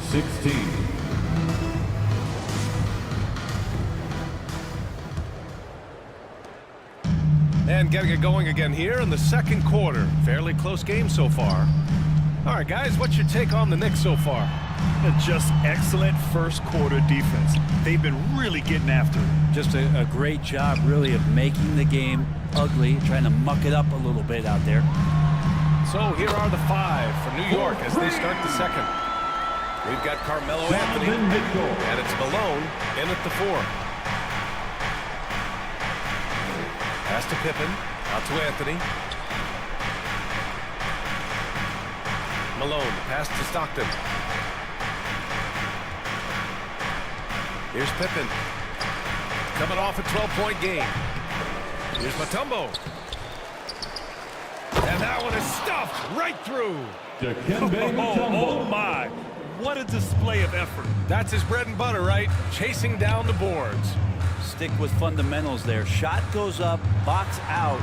16.
And getting it going again here in the second quarter. Fairly close game so far. All right, guys, what's your take on the Knicks so far?
Just excellent first quarter defense. They've been really getting after it.
Just a great job, really, of making the game ugly, trying to muck it up a little bit out there.
So here are the 5 for New York as they start the second. We've got Carmelo Anthony, and it's Malone in at the 4. Pass to Pippen, out to Anthony. Malone, pass to Stockton. Here's Pippen. Coming off a 12-point game. Here's Mutombo. And that one is stuffed right through.
Oh my. What a display of effort.
That's his bread and butter, right? Chasing down the boards.
Stick with fundamentals there. Shot goes up, box out,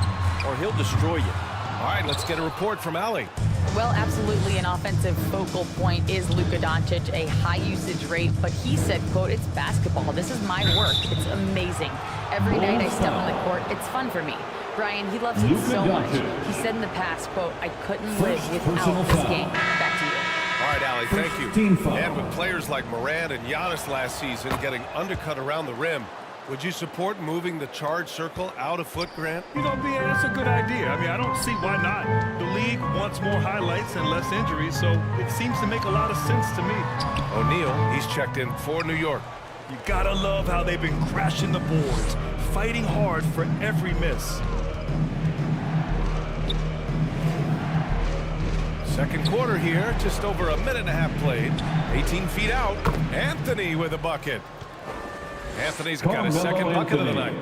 or he'll destroy you.
All right, let's get a report from Allie.
Well, absolutely an offensive focal point is Luka Doncic, a high usage rate, but he said, quote, "It's basketball. This is my work. It's amazing. Every night I step on the court, it's fun for me." Brian, he loves it so much. He said in the past, quote, "I couldn't live without this game." Back to you.
All right, Allie, thank you. And with players like Morant and Giannis last season getting undercut around the rim, would you support moving the charge circle out a foot, Grant?
You know, BA, that's a good idea. I mean, I don't see why not. The league wants more highlights and less injuries, so it seems to make a lot of sense to me.
O'Neal, he's checked in for New York.
You gotta love how they've been crashing the boards, fighting hard for every miss.
Second quarter here, just over a minute and a half played. 18 feet out. Anthony with a bucket. Anthony's got his second bucket of the night.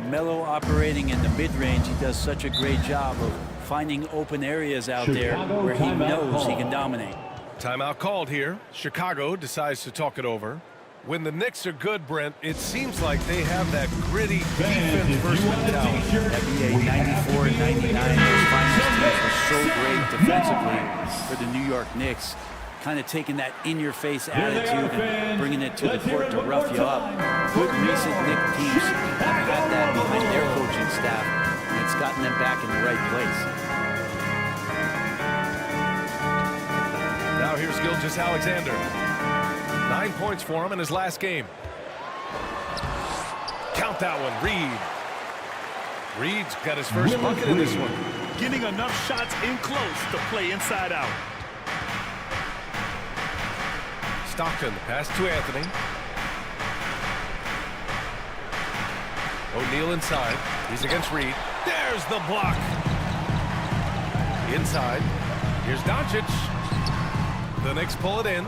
Melo operating in the mid-range. He does such a great job of finding open areas out there where he knows he can dominate.
Timeout called here. Chicago decides to talk it over. When the Knicks are good, Brent, it seems like they have that gritty defense-first mentality.
NBA 94 and 99, those finals teams were so great defensively for the New York Knicks. Kind of taking that in-your-face attitude and bringing it to the court to rough you up. Good recent Knicks teams have had that behind their coaching staff, and it's gotten them back in the right place.
Now here's Gilgeous-Alexander. 9 points for him in his last game. Count that one, Reed. Reed's got his first bucket in this one.
Getting enough shots in close to play inside out.
Stockton, the pass to Anthony. O'Neal inside. He's against Reed. There's the block. Inside. Here's Doncic. The Knicks pull it in.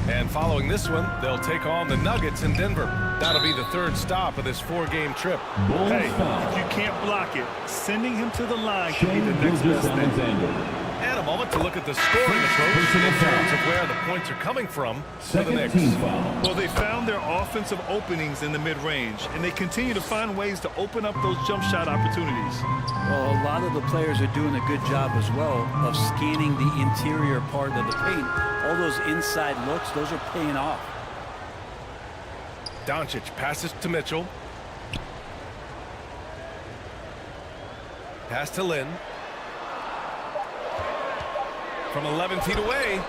And following this one, they'll take on the Nuggets in Denver. That'll be the third stop of this 4-game trip.
Hey, if you can't block it, sending him to the line can be the next best thing.
And a moment to look at the scoring approach in terms of where the points are coming from for the Knicks.
Well, they found their offensive openings in the mid-range, and they continue to find ways to open up those jump shot opportunities.
Well, a lot of the players are doing a good job as well of scanning the interior part of the paint. All those inside looks, those are paying off.
Doncic passes to Mitchell. Pass to Lynn. From 11 feet away.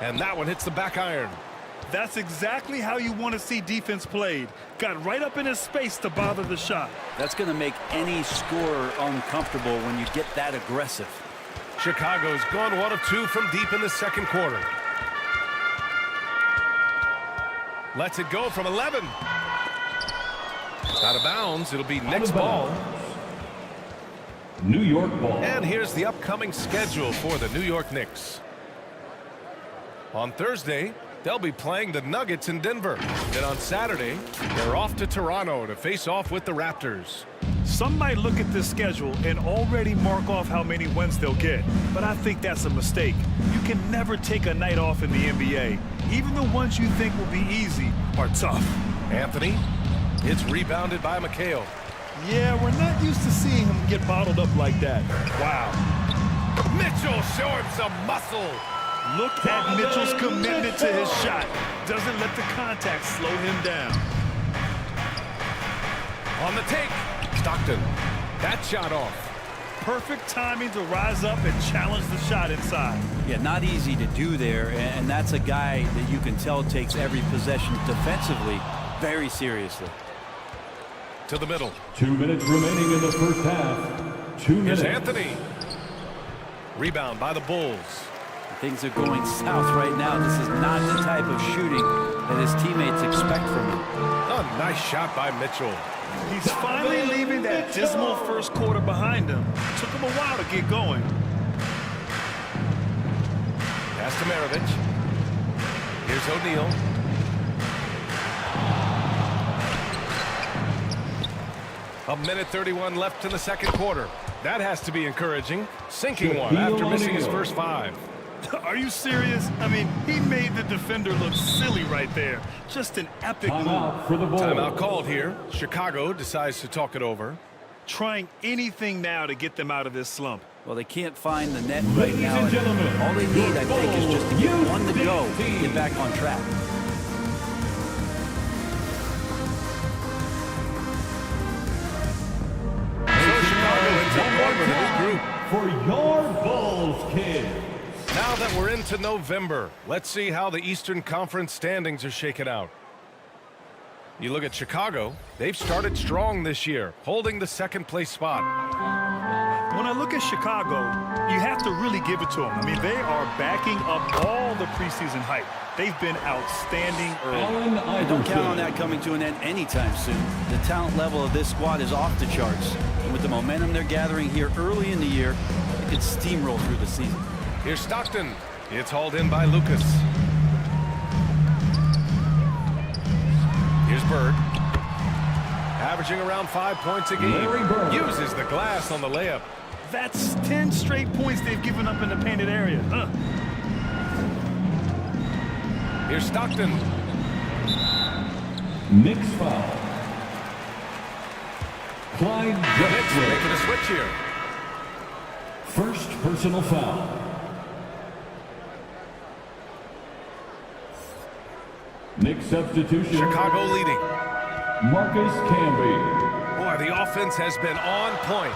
And that one hits the back iron.
That's exactly how you want to see defense played. Got right up in his space to bother the shot.
That's going to make any scorer uncomfortable when you get that aggressive.
Chicago's gone 1 of 2 from deep in the second quarter. Lets it go from 11. Out of bounds. It'll be Knicks ball.
New York ball.
And here's the upcoming schedule for the New York Knicks. On Thursday, they'll be playing the Nuggets in Denver. Then on Saturday, they're off to Toronto to face off with the Raptors.
Some might look at this schedule and already mark off how many wins they'll get, but I think that's a mistake. You can never take a night off in the NBA. Even the ones you think will be easy are tough.
Anthony, it's rebounded by McHale.
Yeah, we're not used to seeing him get bottled up like that. Wow.
Mitchell showing some muscle.
Look at Mitchell's commitment to his shot. Doesn't let the contact slow him down.
On the take, Stockton. That shot off.
Perfect timing to rise up and challenge the shot inside.
Yeah, not easy to do there, and that's a guy that you can tell takes every possession defensively very seriously.
To the middle.
2 minutes remaining in the first half. 2 minutes.
Here's Anthony. Rebound by the Bulls.
Things are going south right now. This is not the type of shooting that his teammates expect from him.
A nice shot by Mitchell.
He's finally leaving that dismal first quarter behind him. Took him a while to get going.
Pass to Maravich. Here's O'Neal. A minute 31 left in the second quarter. That has to be encouraging. Sinking one after missing his first 5.
Are you serious? I mean, he made the defender look silly right there. Just an epic move.
For the ball.
Timeout called here. Chicago decides to talk it over.
Trying anything now to get them out of this slump.
Well, they can't find the net right now. All they need, I think, is just to get one to go to get back on track.
So Chicago ends up going with a new group.
For your Bulls, kids.
Now that we're into November, let's see how the Eastern Conference standings are shaken out. You look at Chicago, they've started strong this year, holding the second place spot.
When I look at Chicago, you have to really give it to them. I mean, they are backing up all the preseason hype. They've been outstanding early.
I don't count on that coming to an end anytime soon. The talent level of this squad is off the charts. And with the momentum they're gathering here early in the year, it could steamroll through the season.
Here's Stockton. It's hauled in by Lucas. Here's Bird. Averaging around 5 points a game. Uses the glass on the layup.
That's 10 straight points they've given up in the painted area.
Here's Stockton.
Knicks foul. Clyde
Knicks making a switch here.
First personal foul. Knicks substitution.
Chicago leading.
Marcus Camby.
Boy, the offense has been on point.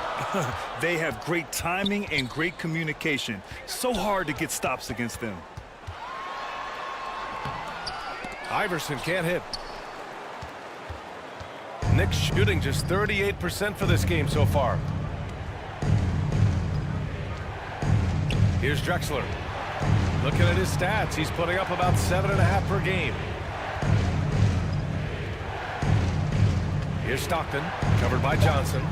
They have great timing and great communication. So hard to get stops against them.
Iverson can't hit. Knicks shooting just 38% for this game so far. Here's Drexler. Looking at his stats, he's putting up about 7.5 per game. Here's Stockton, covered by Johnson.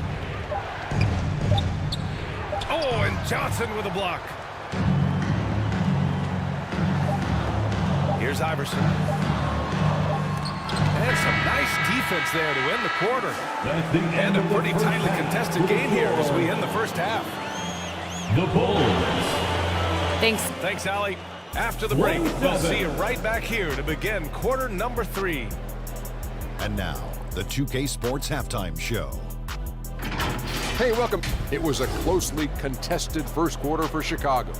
Oh, and Johnson with a block. Here's Iverson. And some nice defense there to end the quarter. And a pretty tightly contested game here as we end the first half.
The Bulls
Thanks.
Thanks, Allie. After the break, we'll see you right back here to begin quarter number 3.
And now, the 2K Sports Halftime Show.
Hey, welcome. It was a closely contested first quarter for Chicago.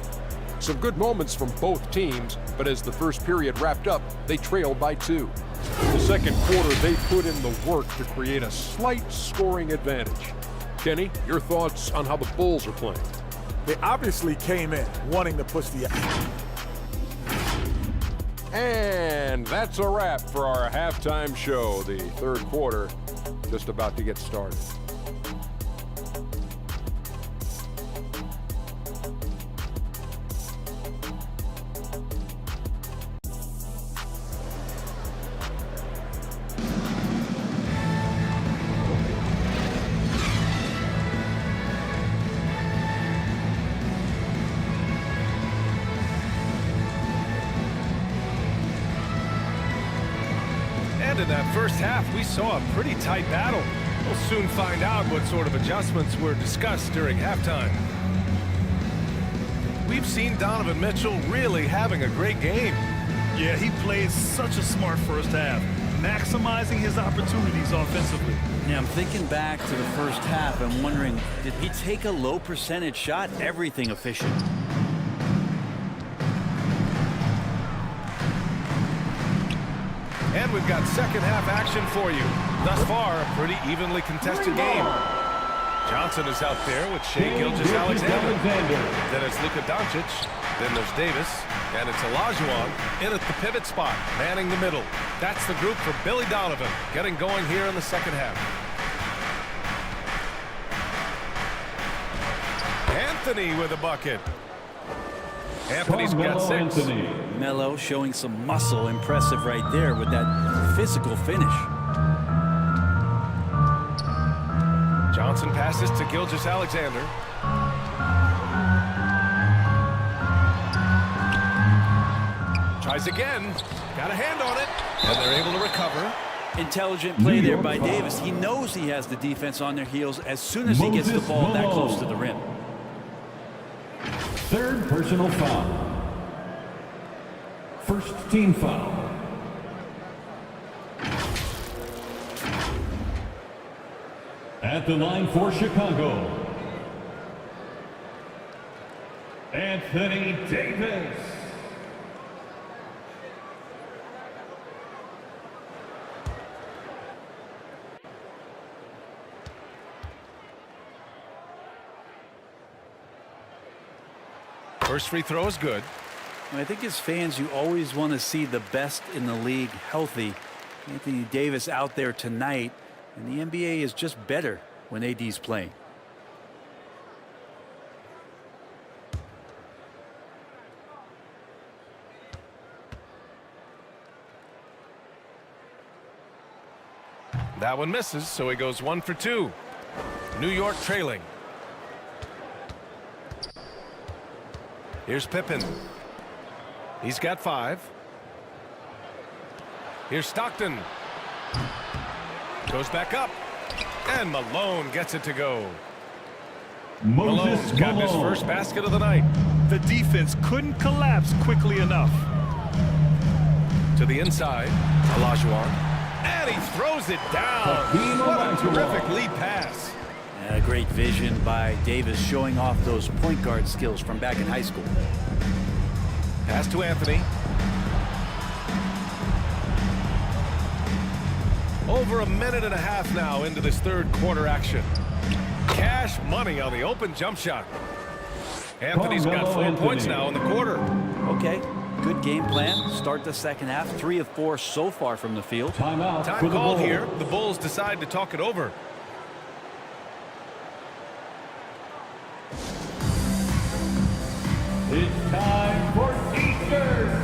Some good moments from both teams, but as the first period wrapped up, they trailed by 2. In the second quarter, they put in the work to create a slight scoring advantage. Kenny, your thoughts on how the Bulls are playing?
They obviously came in wanting to push the...
And that's a wrap for our halftime show. The third quarter just about to get started.
In that first half, we saw a pretty tight battle. We'll soon find out what sort of adjustments were discussed during halftime. We've seen Donovan Mitchell really having a great game.
Yeah, he played such a smart first half, maximizing his opportunities offensively.
Yeah, I'm thinking back to the first half. I'm wondering, did he take a low percentage shot? Everything efficient.
And we've got second half action for you. Thus far, a pretty evenly contested game. Johnson is out there with Shai Gilgeous-Alexander. Then it's Luka Doncic. Then there's Davis. And it's Olajuwon in at the pivot spot, manning the middle. That's the group for Billy Donovan, getting going here in the second half. Anthony with a bucket. Anthony's got 6.
Melo showing some muscle. Impressive right there with that physical finish.
Johnson passes to Gilgeous-Alexander. Tries again. Got a hand on it. And they're able to recover.
Intelligent play there by Davis. He knows he has the defense on their heels as soon as he gets the ball that close to the rim.
Third personal foul. First team foul. At the line for Chicago, Anthony Davis.
First free throw is good.
I think as fans, you always want to see the best in the league healthy. Anthony Davis out there tonight, and the NBA is just better when AD's playing.
That one misses, so he goes 1 for 2. New York trailing. Here's Pippen. He's got 5. Here's Stockton. Goes back up. And Malone gets it to go. Malone's got his first basket of the night.
The defense couldn't collapse quickly enough.
To the inside, Olajuwon. And he throws it down. What a terrific lead pass.
A great vision by Davis, showing off those point guard skills from back in high school.
Pass to Anthony. Over a minute and a half now into this third quarter action. Cash money on the open jump shot. Anthony's got 4 points now in the quarter.
Okay, good game plan. Start the second half. 3 of 4 so far from the field.
Time called here. The Bulls decide to talk it over.
It's time for Easter.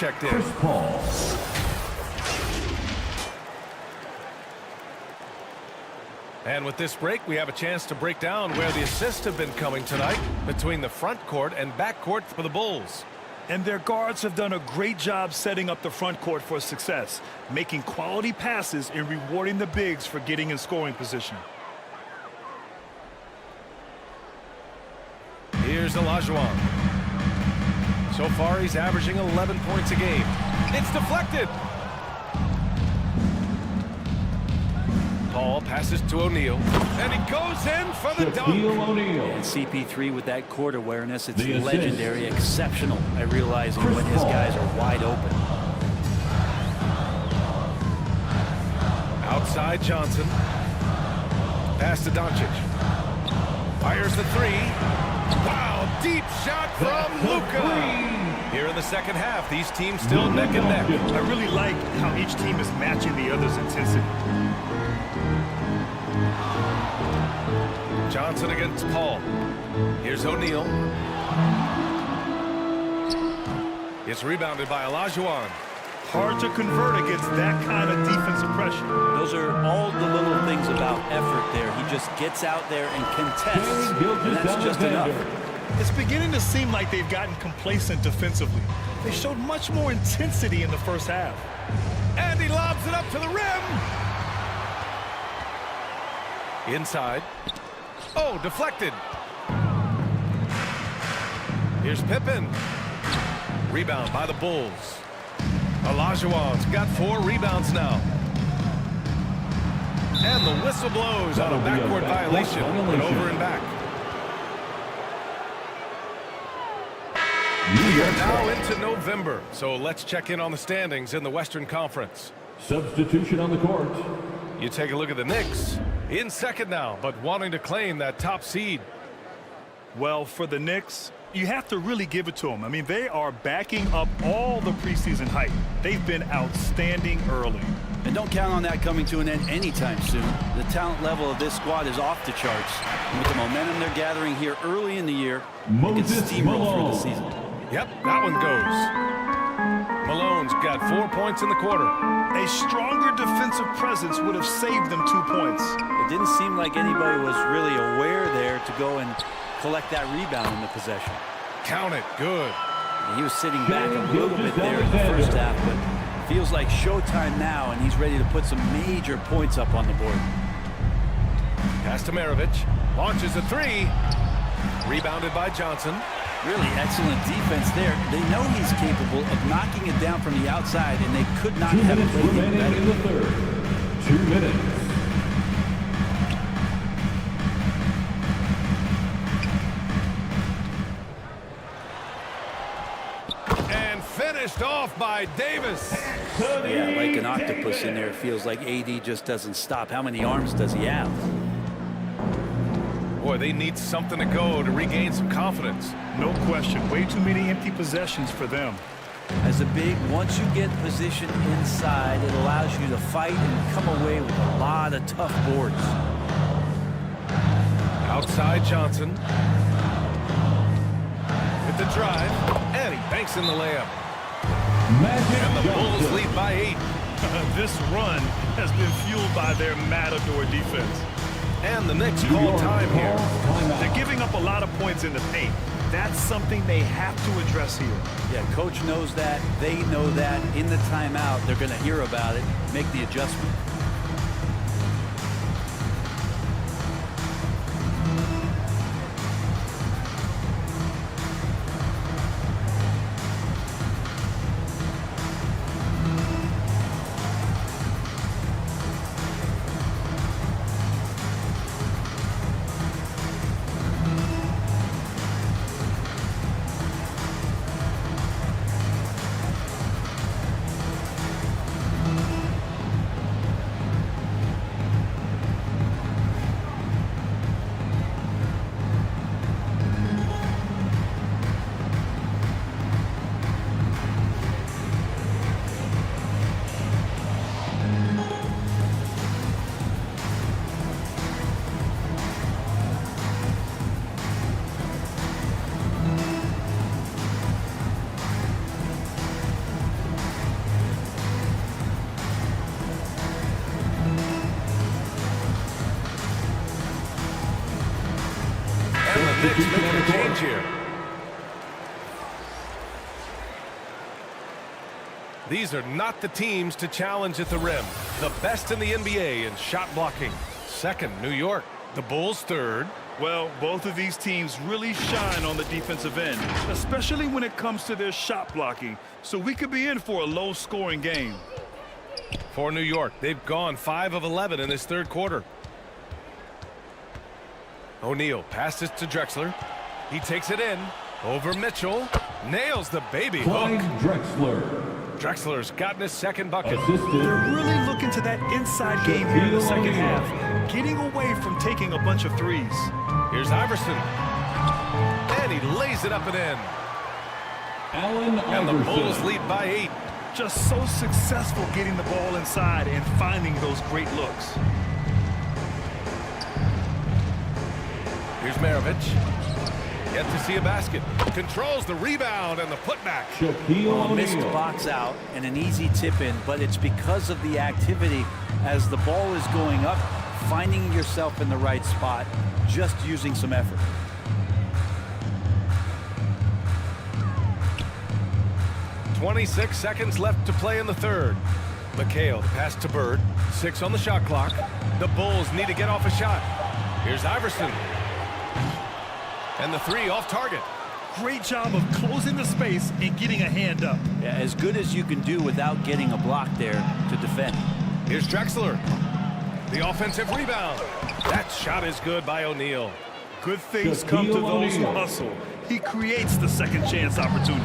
checked in.
Chris Paul.
And with this break, we have a chance to break down where the assists have been coming tonight between the front court and back court for the Bulls.
And their guards have done a great job setting up the front court for success, making quality passes and rewarding the bigs for getting in scoring position.
Here's Olajuwon. So far, he's averaging 11 points a game. It's deflected. Paul passes to O'Neal, and he goes in for the dunk.
And CP3 with that court awareness, it's legendary, exceptional at realizing when his guys are wide open.
Outside Johnson. Pass to Doncic. Fires the three. Wow, deep shot from Luka. Here in the second half, these teams still neck and neck.
I really like how each team is matching the other's intensity.
Johnson against Paul. Here's O'Neal. It's rebounded by Olajuwon.
Hard to convert against that kind of defensive pressure.
Those are all the little things about effort there. He just gets out there and contests, and that's just enough.
It's beginning to seem like they've gotten complacent defensively. They showed much more intensity in the first half.
And he lobs it up to the rim. Inside. Oh, deflected. Here's Pippen. Rebound by the Bulls. Olajuwon's got 4 rebounds now. And the whistle blows on a backcourt violation. But over and back. We are now into November, so let's check in on the standings in the Western Conference.
Substitution on the court.
You take a look at the Knicks. In second now, but wanting to claim that top seed.
Well, for the Knicks, you have to really give it to them. I mean, they are backing up all the preseason hype. They've been outstanding early.
And don't count on that coming to an end anytime soon. The talent level of this squad is off the charts. And with the momentum they're gathering here early in the year, they can steamroll through the season.
Yep, that one goes. Malone's got 4 points in the quarter.
A stronger defensive presence would have saved them 2 points.
It didn't seem like anybody was really aware there to go and collect that rebound in the possession.
Count it. Good.
And he was sitting back a little bit there in the first half, but feels like showtime now, and he's ready to put some major points up on the board.
Pass to Maravich. Launches a three. Rebounded by Johnson.
Really excellent defense there. They know he's capable of knocking it down from the outside, and they could not have played him better.
In the third. 2 minutes.
And finished off by Davis.
Yeah, like an octopus in there. It feels like AD just doesn't stop. How many arms does he have?
Boy, they need something to go to regain some confidence.
No question. Way too many empty possessions for them.
As a big, once you get positioned inside, it allows you to fight and come away with a lot of tough boards.
Outside Johnson. With the drive. And he banks in the layup. And the Bulls lead by 8.
This run has been fueled by their matador defense.
And the Knicks call time here.
They're giving up a lot of points in the paint. That's something they have to address here.
Yeah, coach knows that. They know that. In the timeout, they're going to hear about it, make the adjustment.
Knicks making a change here. These are not the teams to challenge at the rim. The best in the NBA in shot blocking. Second, New York. The Bulls third.
Well, both of these teams really shine on the defensive end, especially when it comes to their shot blocking. So we could be in for a low-scoring game.
For New York, they've gone 5 of 11 in this third quarter. O'Neal passes to Drexler. He takes it in. Over Mitchell. Nails the baby hook. Drexler's gotten his second bucket.
They're really looking to that inside game here in the second half, getting away from taking a bunch of threes.
Here's Iverson. And he lays it up and in. And the Bulls lead by 8.
Just so successful getting the ball inside and finding those great looks.
Here's Maravich. Yet to see a basket. Controls the rebound and the putback.
Well, missed box out and an easy tip in, but it's because of the activity as the ball is going up, finding yourself in the right spot, just using some effort.
.26 seconds left to play in the third. McHale, the pass to Bird. 6 on the shot clock. The Bulls need to get off a shot. Here's Iverson. And the 3 off target.
Great job of closing the space and getting a hand up.
Yeah, as good as you can do without getting a block there to defend.
Here's Drexler. The offensive rebound. That shot is good by O'Neal.
Good things come to those who hustle. He creates the second chance opportunity.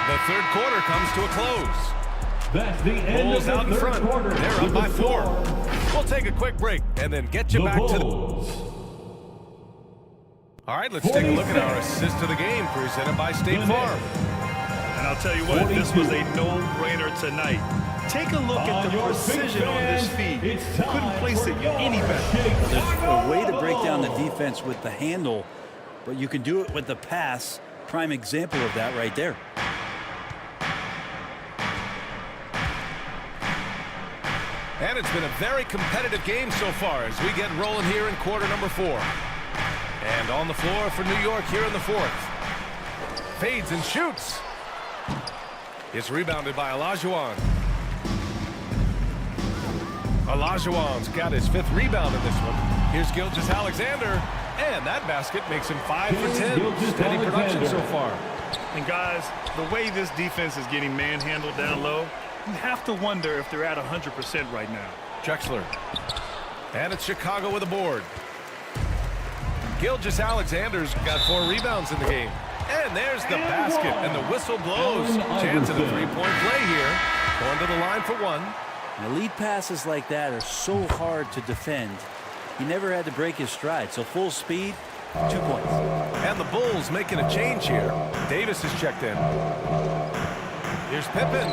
The third quarter comes to a close.
That's the end
Bulls
of
out
the
in
third
front.
quarter.
They're up by 4. We'll take a quick break and then get you back to the... All right, let's take a look at our assist of the game presented by State Farm.
And I'll tell you what, this was a no-brainer tonight. Take a look at the precision on this feed. Couldn't place it any better.
There's a way to break down the defense with the handle, but you can do it with the pass. Prime example of that right there.
And it's been a very competitive game so far as we get rolling here in quarter number 4. And on the floor for New York here in the fourth. Fades and shoots. It's rebounded by Olajuwon. Olajuwon's got his 5th rebound in this one. Here's Gilgeous-Alexander. And that basket makes him 5 for 10. Steady production so far.
And guys, the way this defense is getting manhandled down low, you have to wonder if they're at 100% right now.
Drexler. And it's Chicago with a board. Gilgeous-Alexander's got 4 rebounds in the game. And there's the basket, and the whistle blows. Chance of a 3-point play here. Going to the line for 1.
Now, lead passes like that are so hard to defend. He never had to break his stride, so full speed, 2 points.
And the Bulls making a change here. Davis is checked in. Here's Pippen.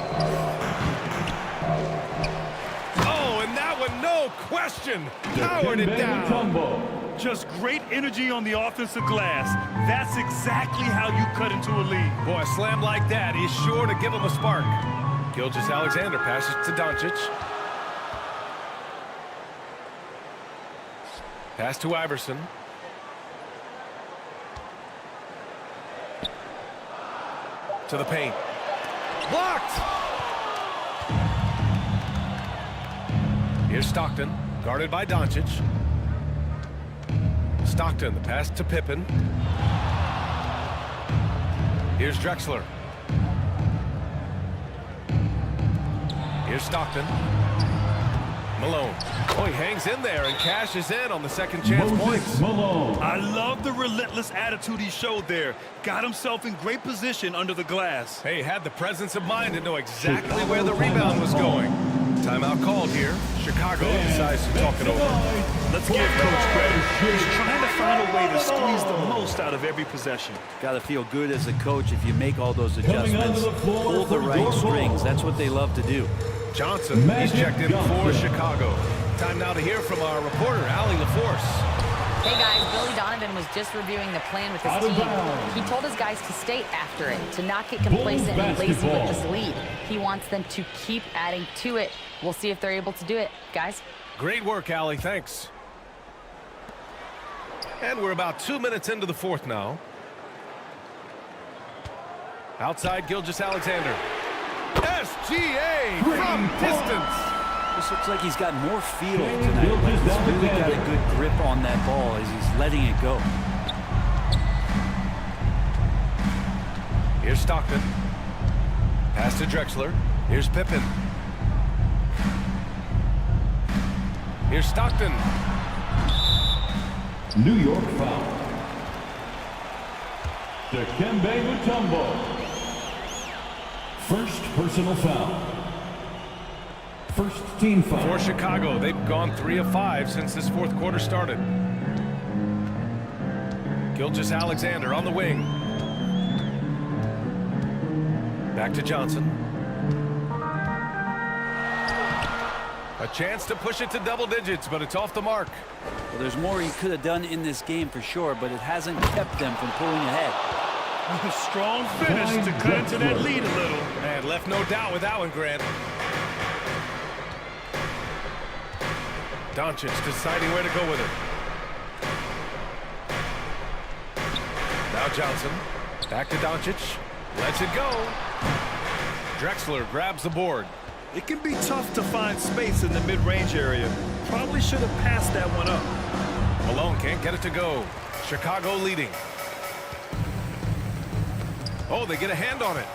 Oh, and that one, no question, powered it down.
Just great energy on the offensive glass. That's exactly how you cut into a lead.
Boy, a slam like that is sure to give him a spark. Gilgeous-Alexander passes to Doncic. Pass to Iverson. To the paint. Blocked! Here's Stockton, guarded by Doncic. Stockton, the pass to Pippen. Here's Drexler. Here's Stockton. Malone. Oh, he hangs in there and cashes in on the second chance points.
I love the relentless attitude he showed there. Got himself in great position under the glass.
Hey, had the presence of mind to know exactly where the rebound was going. Timeout called here. Chicago decides to talk it over.
Let's give Coach credit. He's trying to find a way to squeeze the most out of every possession.
Got to feel good as a coach if you make all those adjustments. Pull the right strings. That's what they love to do.
Johnson, he's checked in for Chicago. Time now to hear from our reporter, Allie LaForce.
Hey guys, Billy Donovan was just reviewing the plan with his team. He told his guys to stay after it, to not get complacent and lazy with this lead. He wants them to keep adding to it. We'll see if they're able to do it. Guys?
Great work, Allie. Thanks. And we're about 2 minutes into the fourth now. Outside, Gilgeous-Alexander. SGA from distance.
This looks like he's got more feel tonight. Like he's really got a good grip on that ball as he's letting it go.
Here's Stockton. Pass to Drexler. Here's Pippen. Here's Stockton.
New York foul. Dikembe Mutombo. First personal foul. First team foul.
For Chicago, they've gone 3 of 5 since this fourth quarter started. Gilgeous-Alexander on the wing. Back to Johnson. A chance to push it to double digits, but it's off the mark.
Well, there's more he could have done in this game for sure, but it hasn't kept them from pulling ahead.
Strong finish to cut into that lead a little.
And left no doubt with that one, Grant. Doncic deciding where to go with it. Now Johnson. Back to Doncic. Lets it go. Drexler grabs the board.
It can be tough to find space in the mid-range area. Probably should have passed that one up.
Malone can't get it to go. Chicago leading. Oh, they get a hand on it.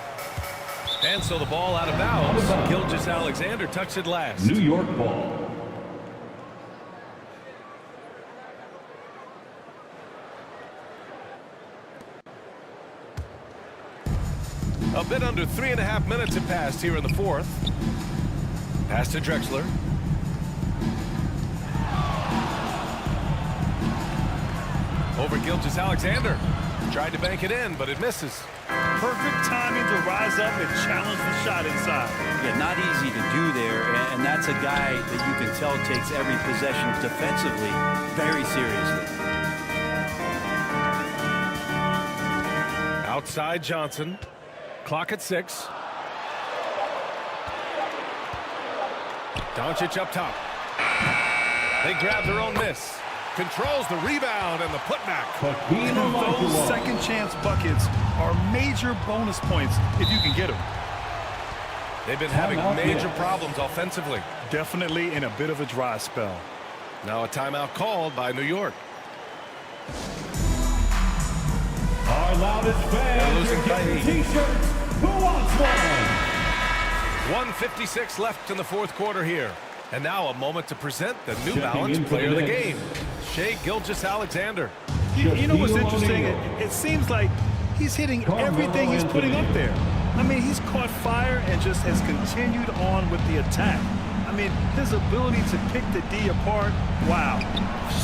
And so the ball out of bounds. Gilgeous-Alexander touched it last.
New York ball.
A bit under 3.5 minutes have passed here in the fourth. Pass to Drexler. Over Gilgeous-Alexander. Tried to bank it in, but it misses.
Perfect timing to rise up and challenge the shot inside.
Yeah, not easy to do there, and that's a guy that you can tell takes every possession defensively very seriously.
Outside Johnson. Clock at 6. Doncic up top. They grab their own miss. Controls the rebound and the putback.
Those second chance buckets are major bonus points if you can get them.
They've been having major problems offensively.
Definitely in a bit of a dry spell.
Now a timeout called by New York.
Our loudest fans are getting t-shirts. Who wants one?
1:56 left in the fourth quarter here. And now a moment to present the New Balance player of the game, Shai Gilgeous-Alexander.
You know what's interesting? It seems like he's hitting everything he's putting up there. I mean, he's caught fire and just has continued on with the attack. I mean, his ability to pick the D apart, wow.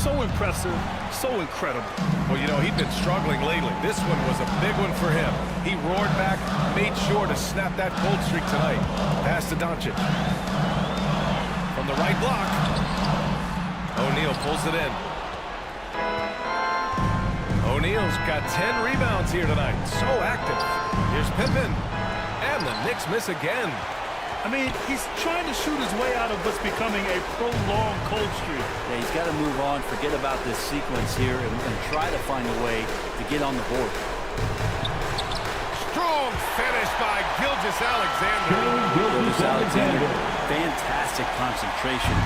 So impressive, so incredible.
Well, you know, he'd been struggling lately. This one was a big one for him. He roared back, made sure to snap that cold streak tonight. Pass to Doncic. From the right block, O'Neal pulls it in. O'Neal's got 10 rebounds here tonight. So active. Here's Pippen. And the Knicks miss again.
I mean, he's trying to shoot his way out of what's becoming a prolonged cold streak.
Yeah, he's got to move on, forget about this sequence here, and try to find a way to get on the board.
Strong finish by Gilgeous-Alexander.
Gilgeous-Alexander, fantastic concentration.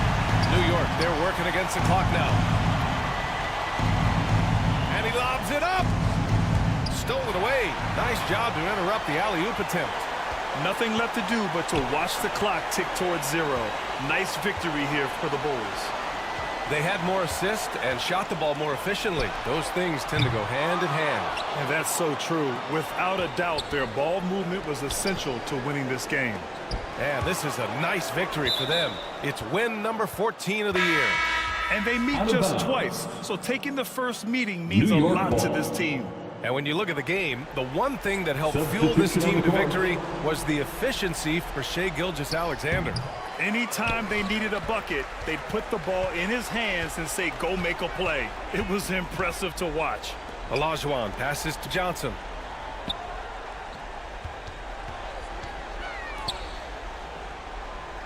New York, they're working against the clock now. And he lobs it up. Stolen away. Nice job to interrupt the alley-oop attempt.
Nothing left to do but to watch the clock tick towards 0. Nice victory here for the Bulls.
They had more assists and shot the ball more efficiently. Those things tend to go hand in hand.
And that's so true. Without a doubt, their ball movement was essential to winning this game.
And this is a nice victory for them. It's win number 14 of the year.
And they meet just twice, so taking the first meeting means a lot to this team.
And when you look at the game, the one thing that helped fuel this team to victory was the efficiency for Shai Gilgeous-Alexander.
Anytime they needed a bucket, they'd put the ball in his hands and say, go make a play. It was impressive to watch.
Olajuwon passes to Johnson.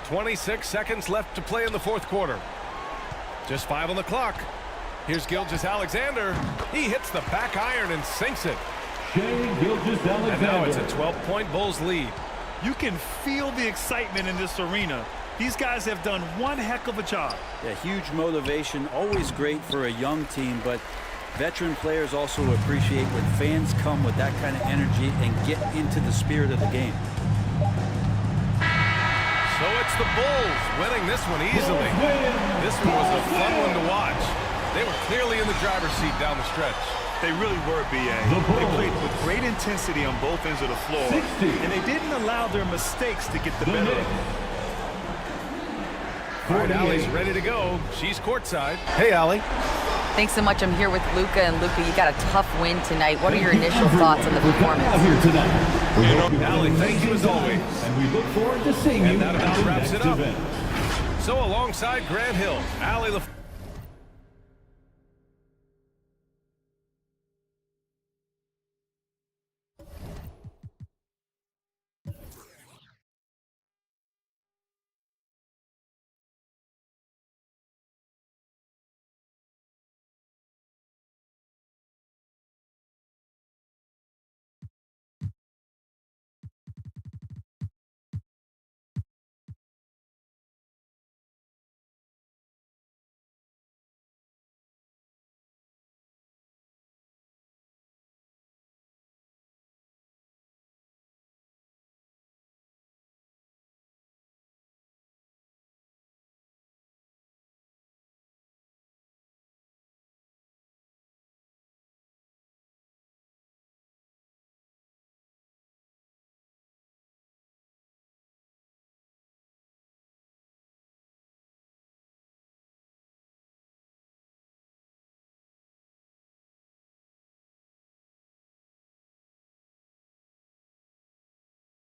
.26 seconds left to play in the fourth quarter. Just 5 on the clock. Here's Gilgeous-Alexander. He hits the back iron and sinks it.
Gilgeous-Alexander.
And now it's a 12-point Bulls lead.
You can feel the excitement in this arena. These guys have done one heck of a job.
Yeah, huge motivation, always great for a young team, but veteran players also appreciate when fans come with that kind of energy and get into the spirit of the game.
So it's the Bulls winning this one easily. This one was a fun one to watch. They were clearly in the driver's seat down the stretch.
They really were, B.A. They played with great intensity on both ends of the floor, and they didn't allow their mistakes to get the better of them.
All right, Allie's ready to go. She's courtside. Hey, Allie.
Thanks so much. I'm here with Luka, and Luka, you got a tough win tonight. What are your initial thoughts on the performance?
Allie, thank you as always.
And we look forward to seeing you
that about
at the
wraps
next
it up.
event.
So alongside Grant Hill, Allie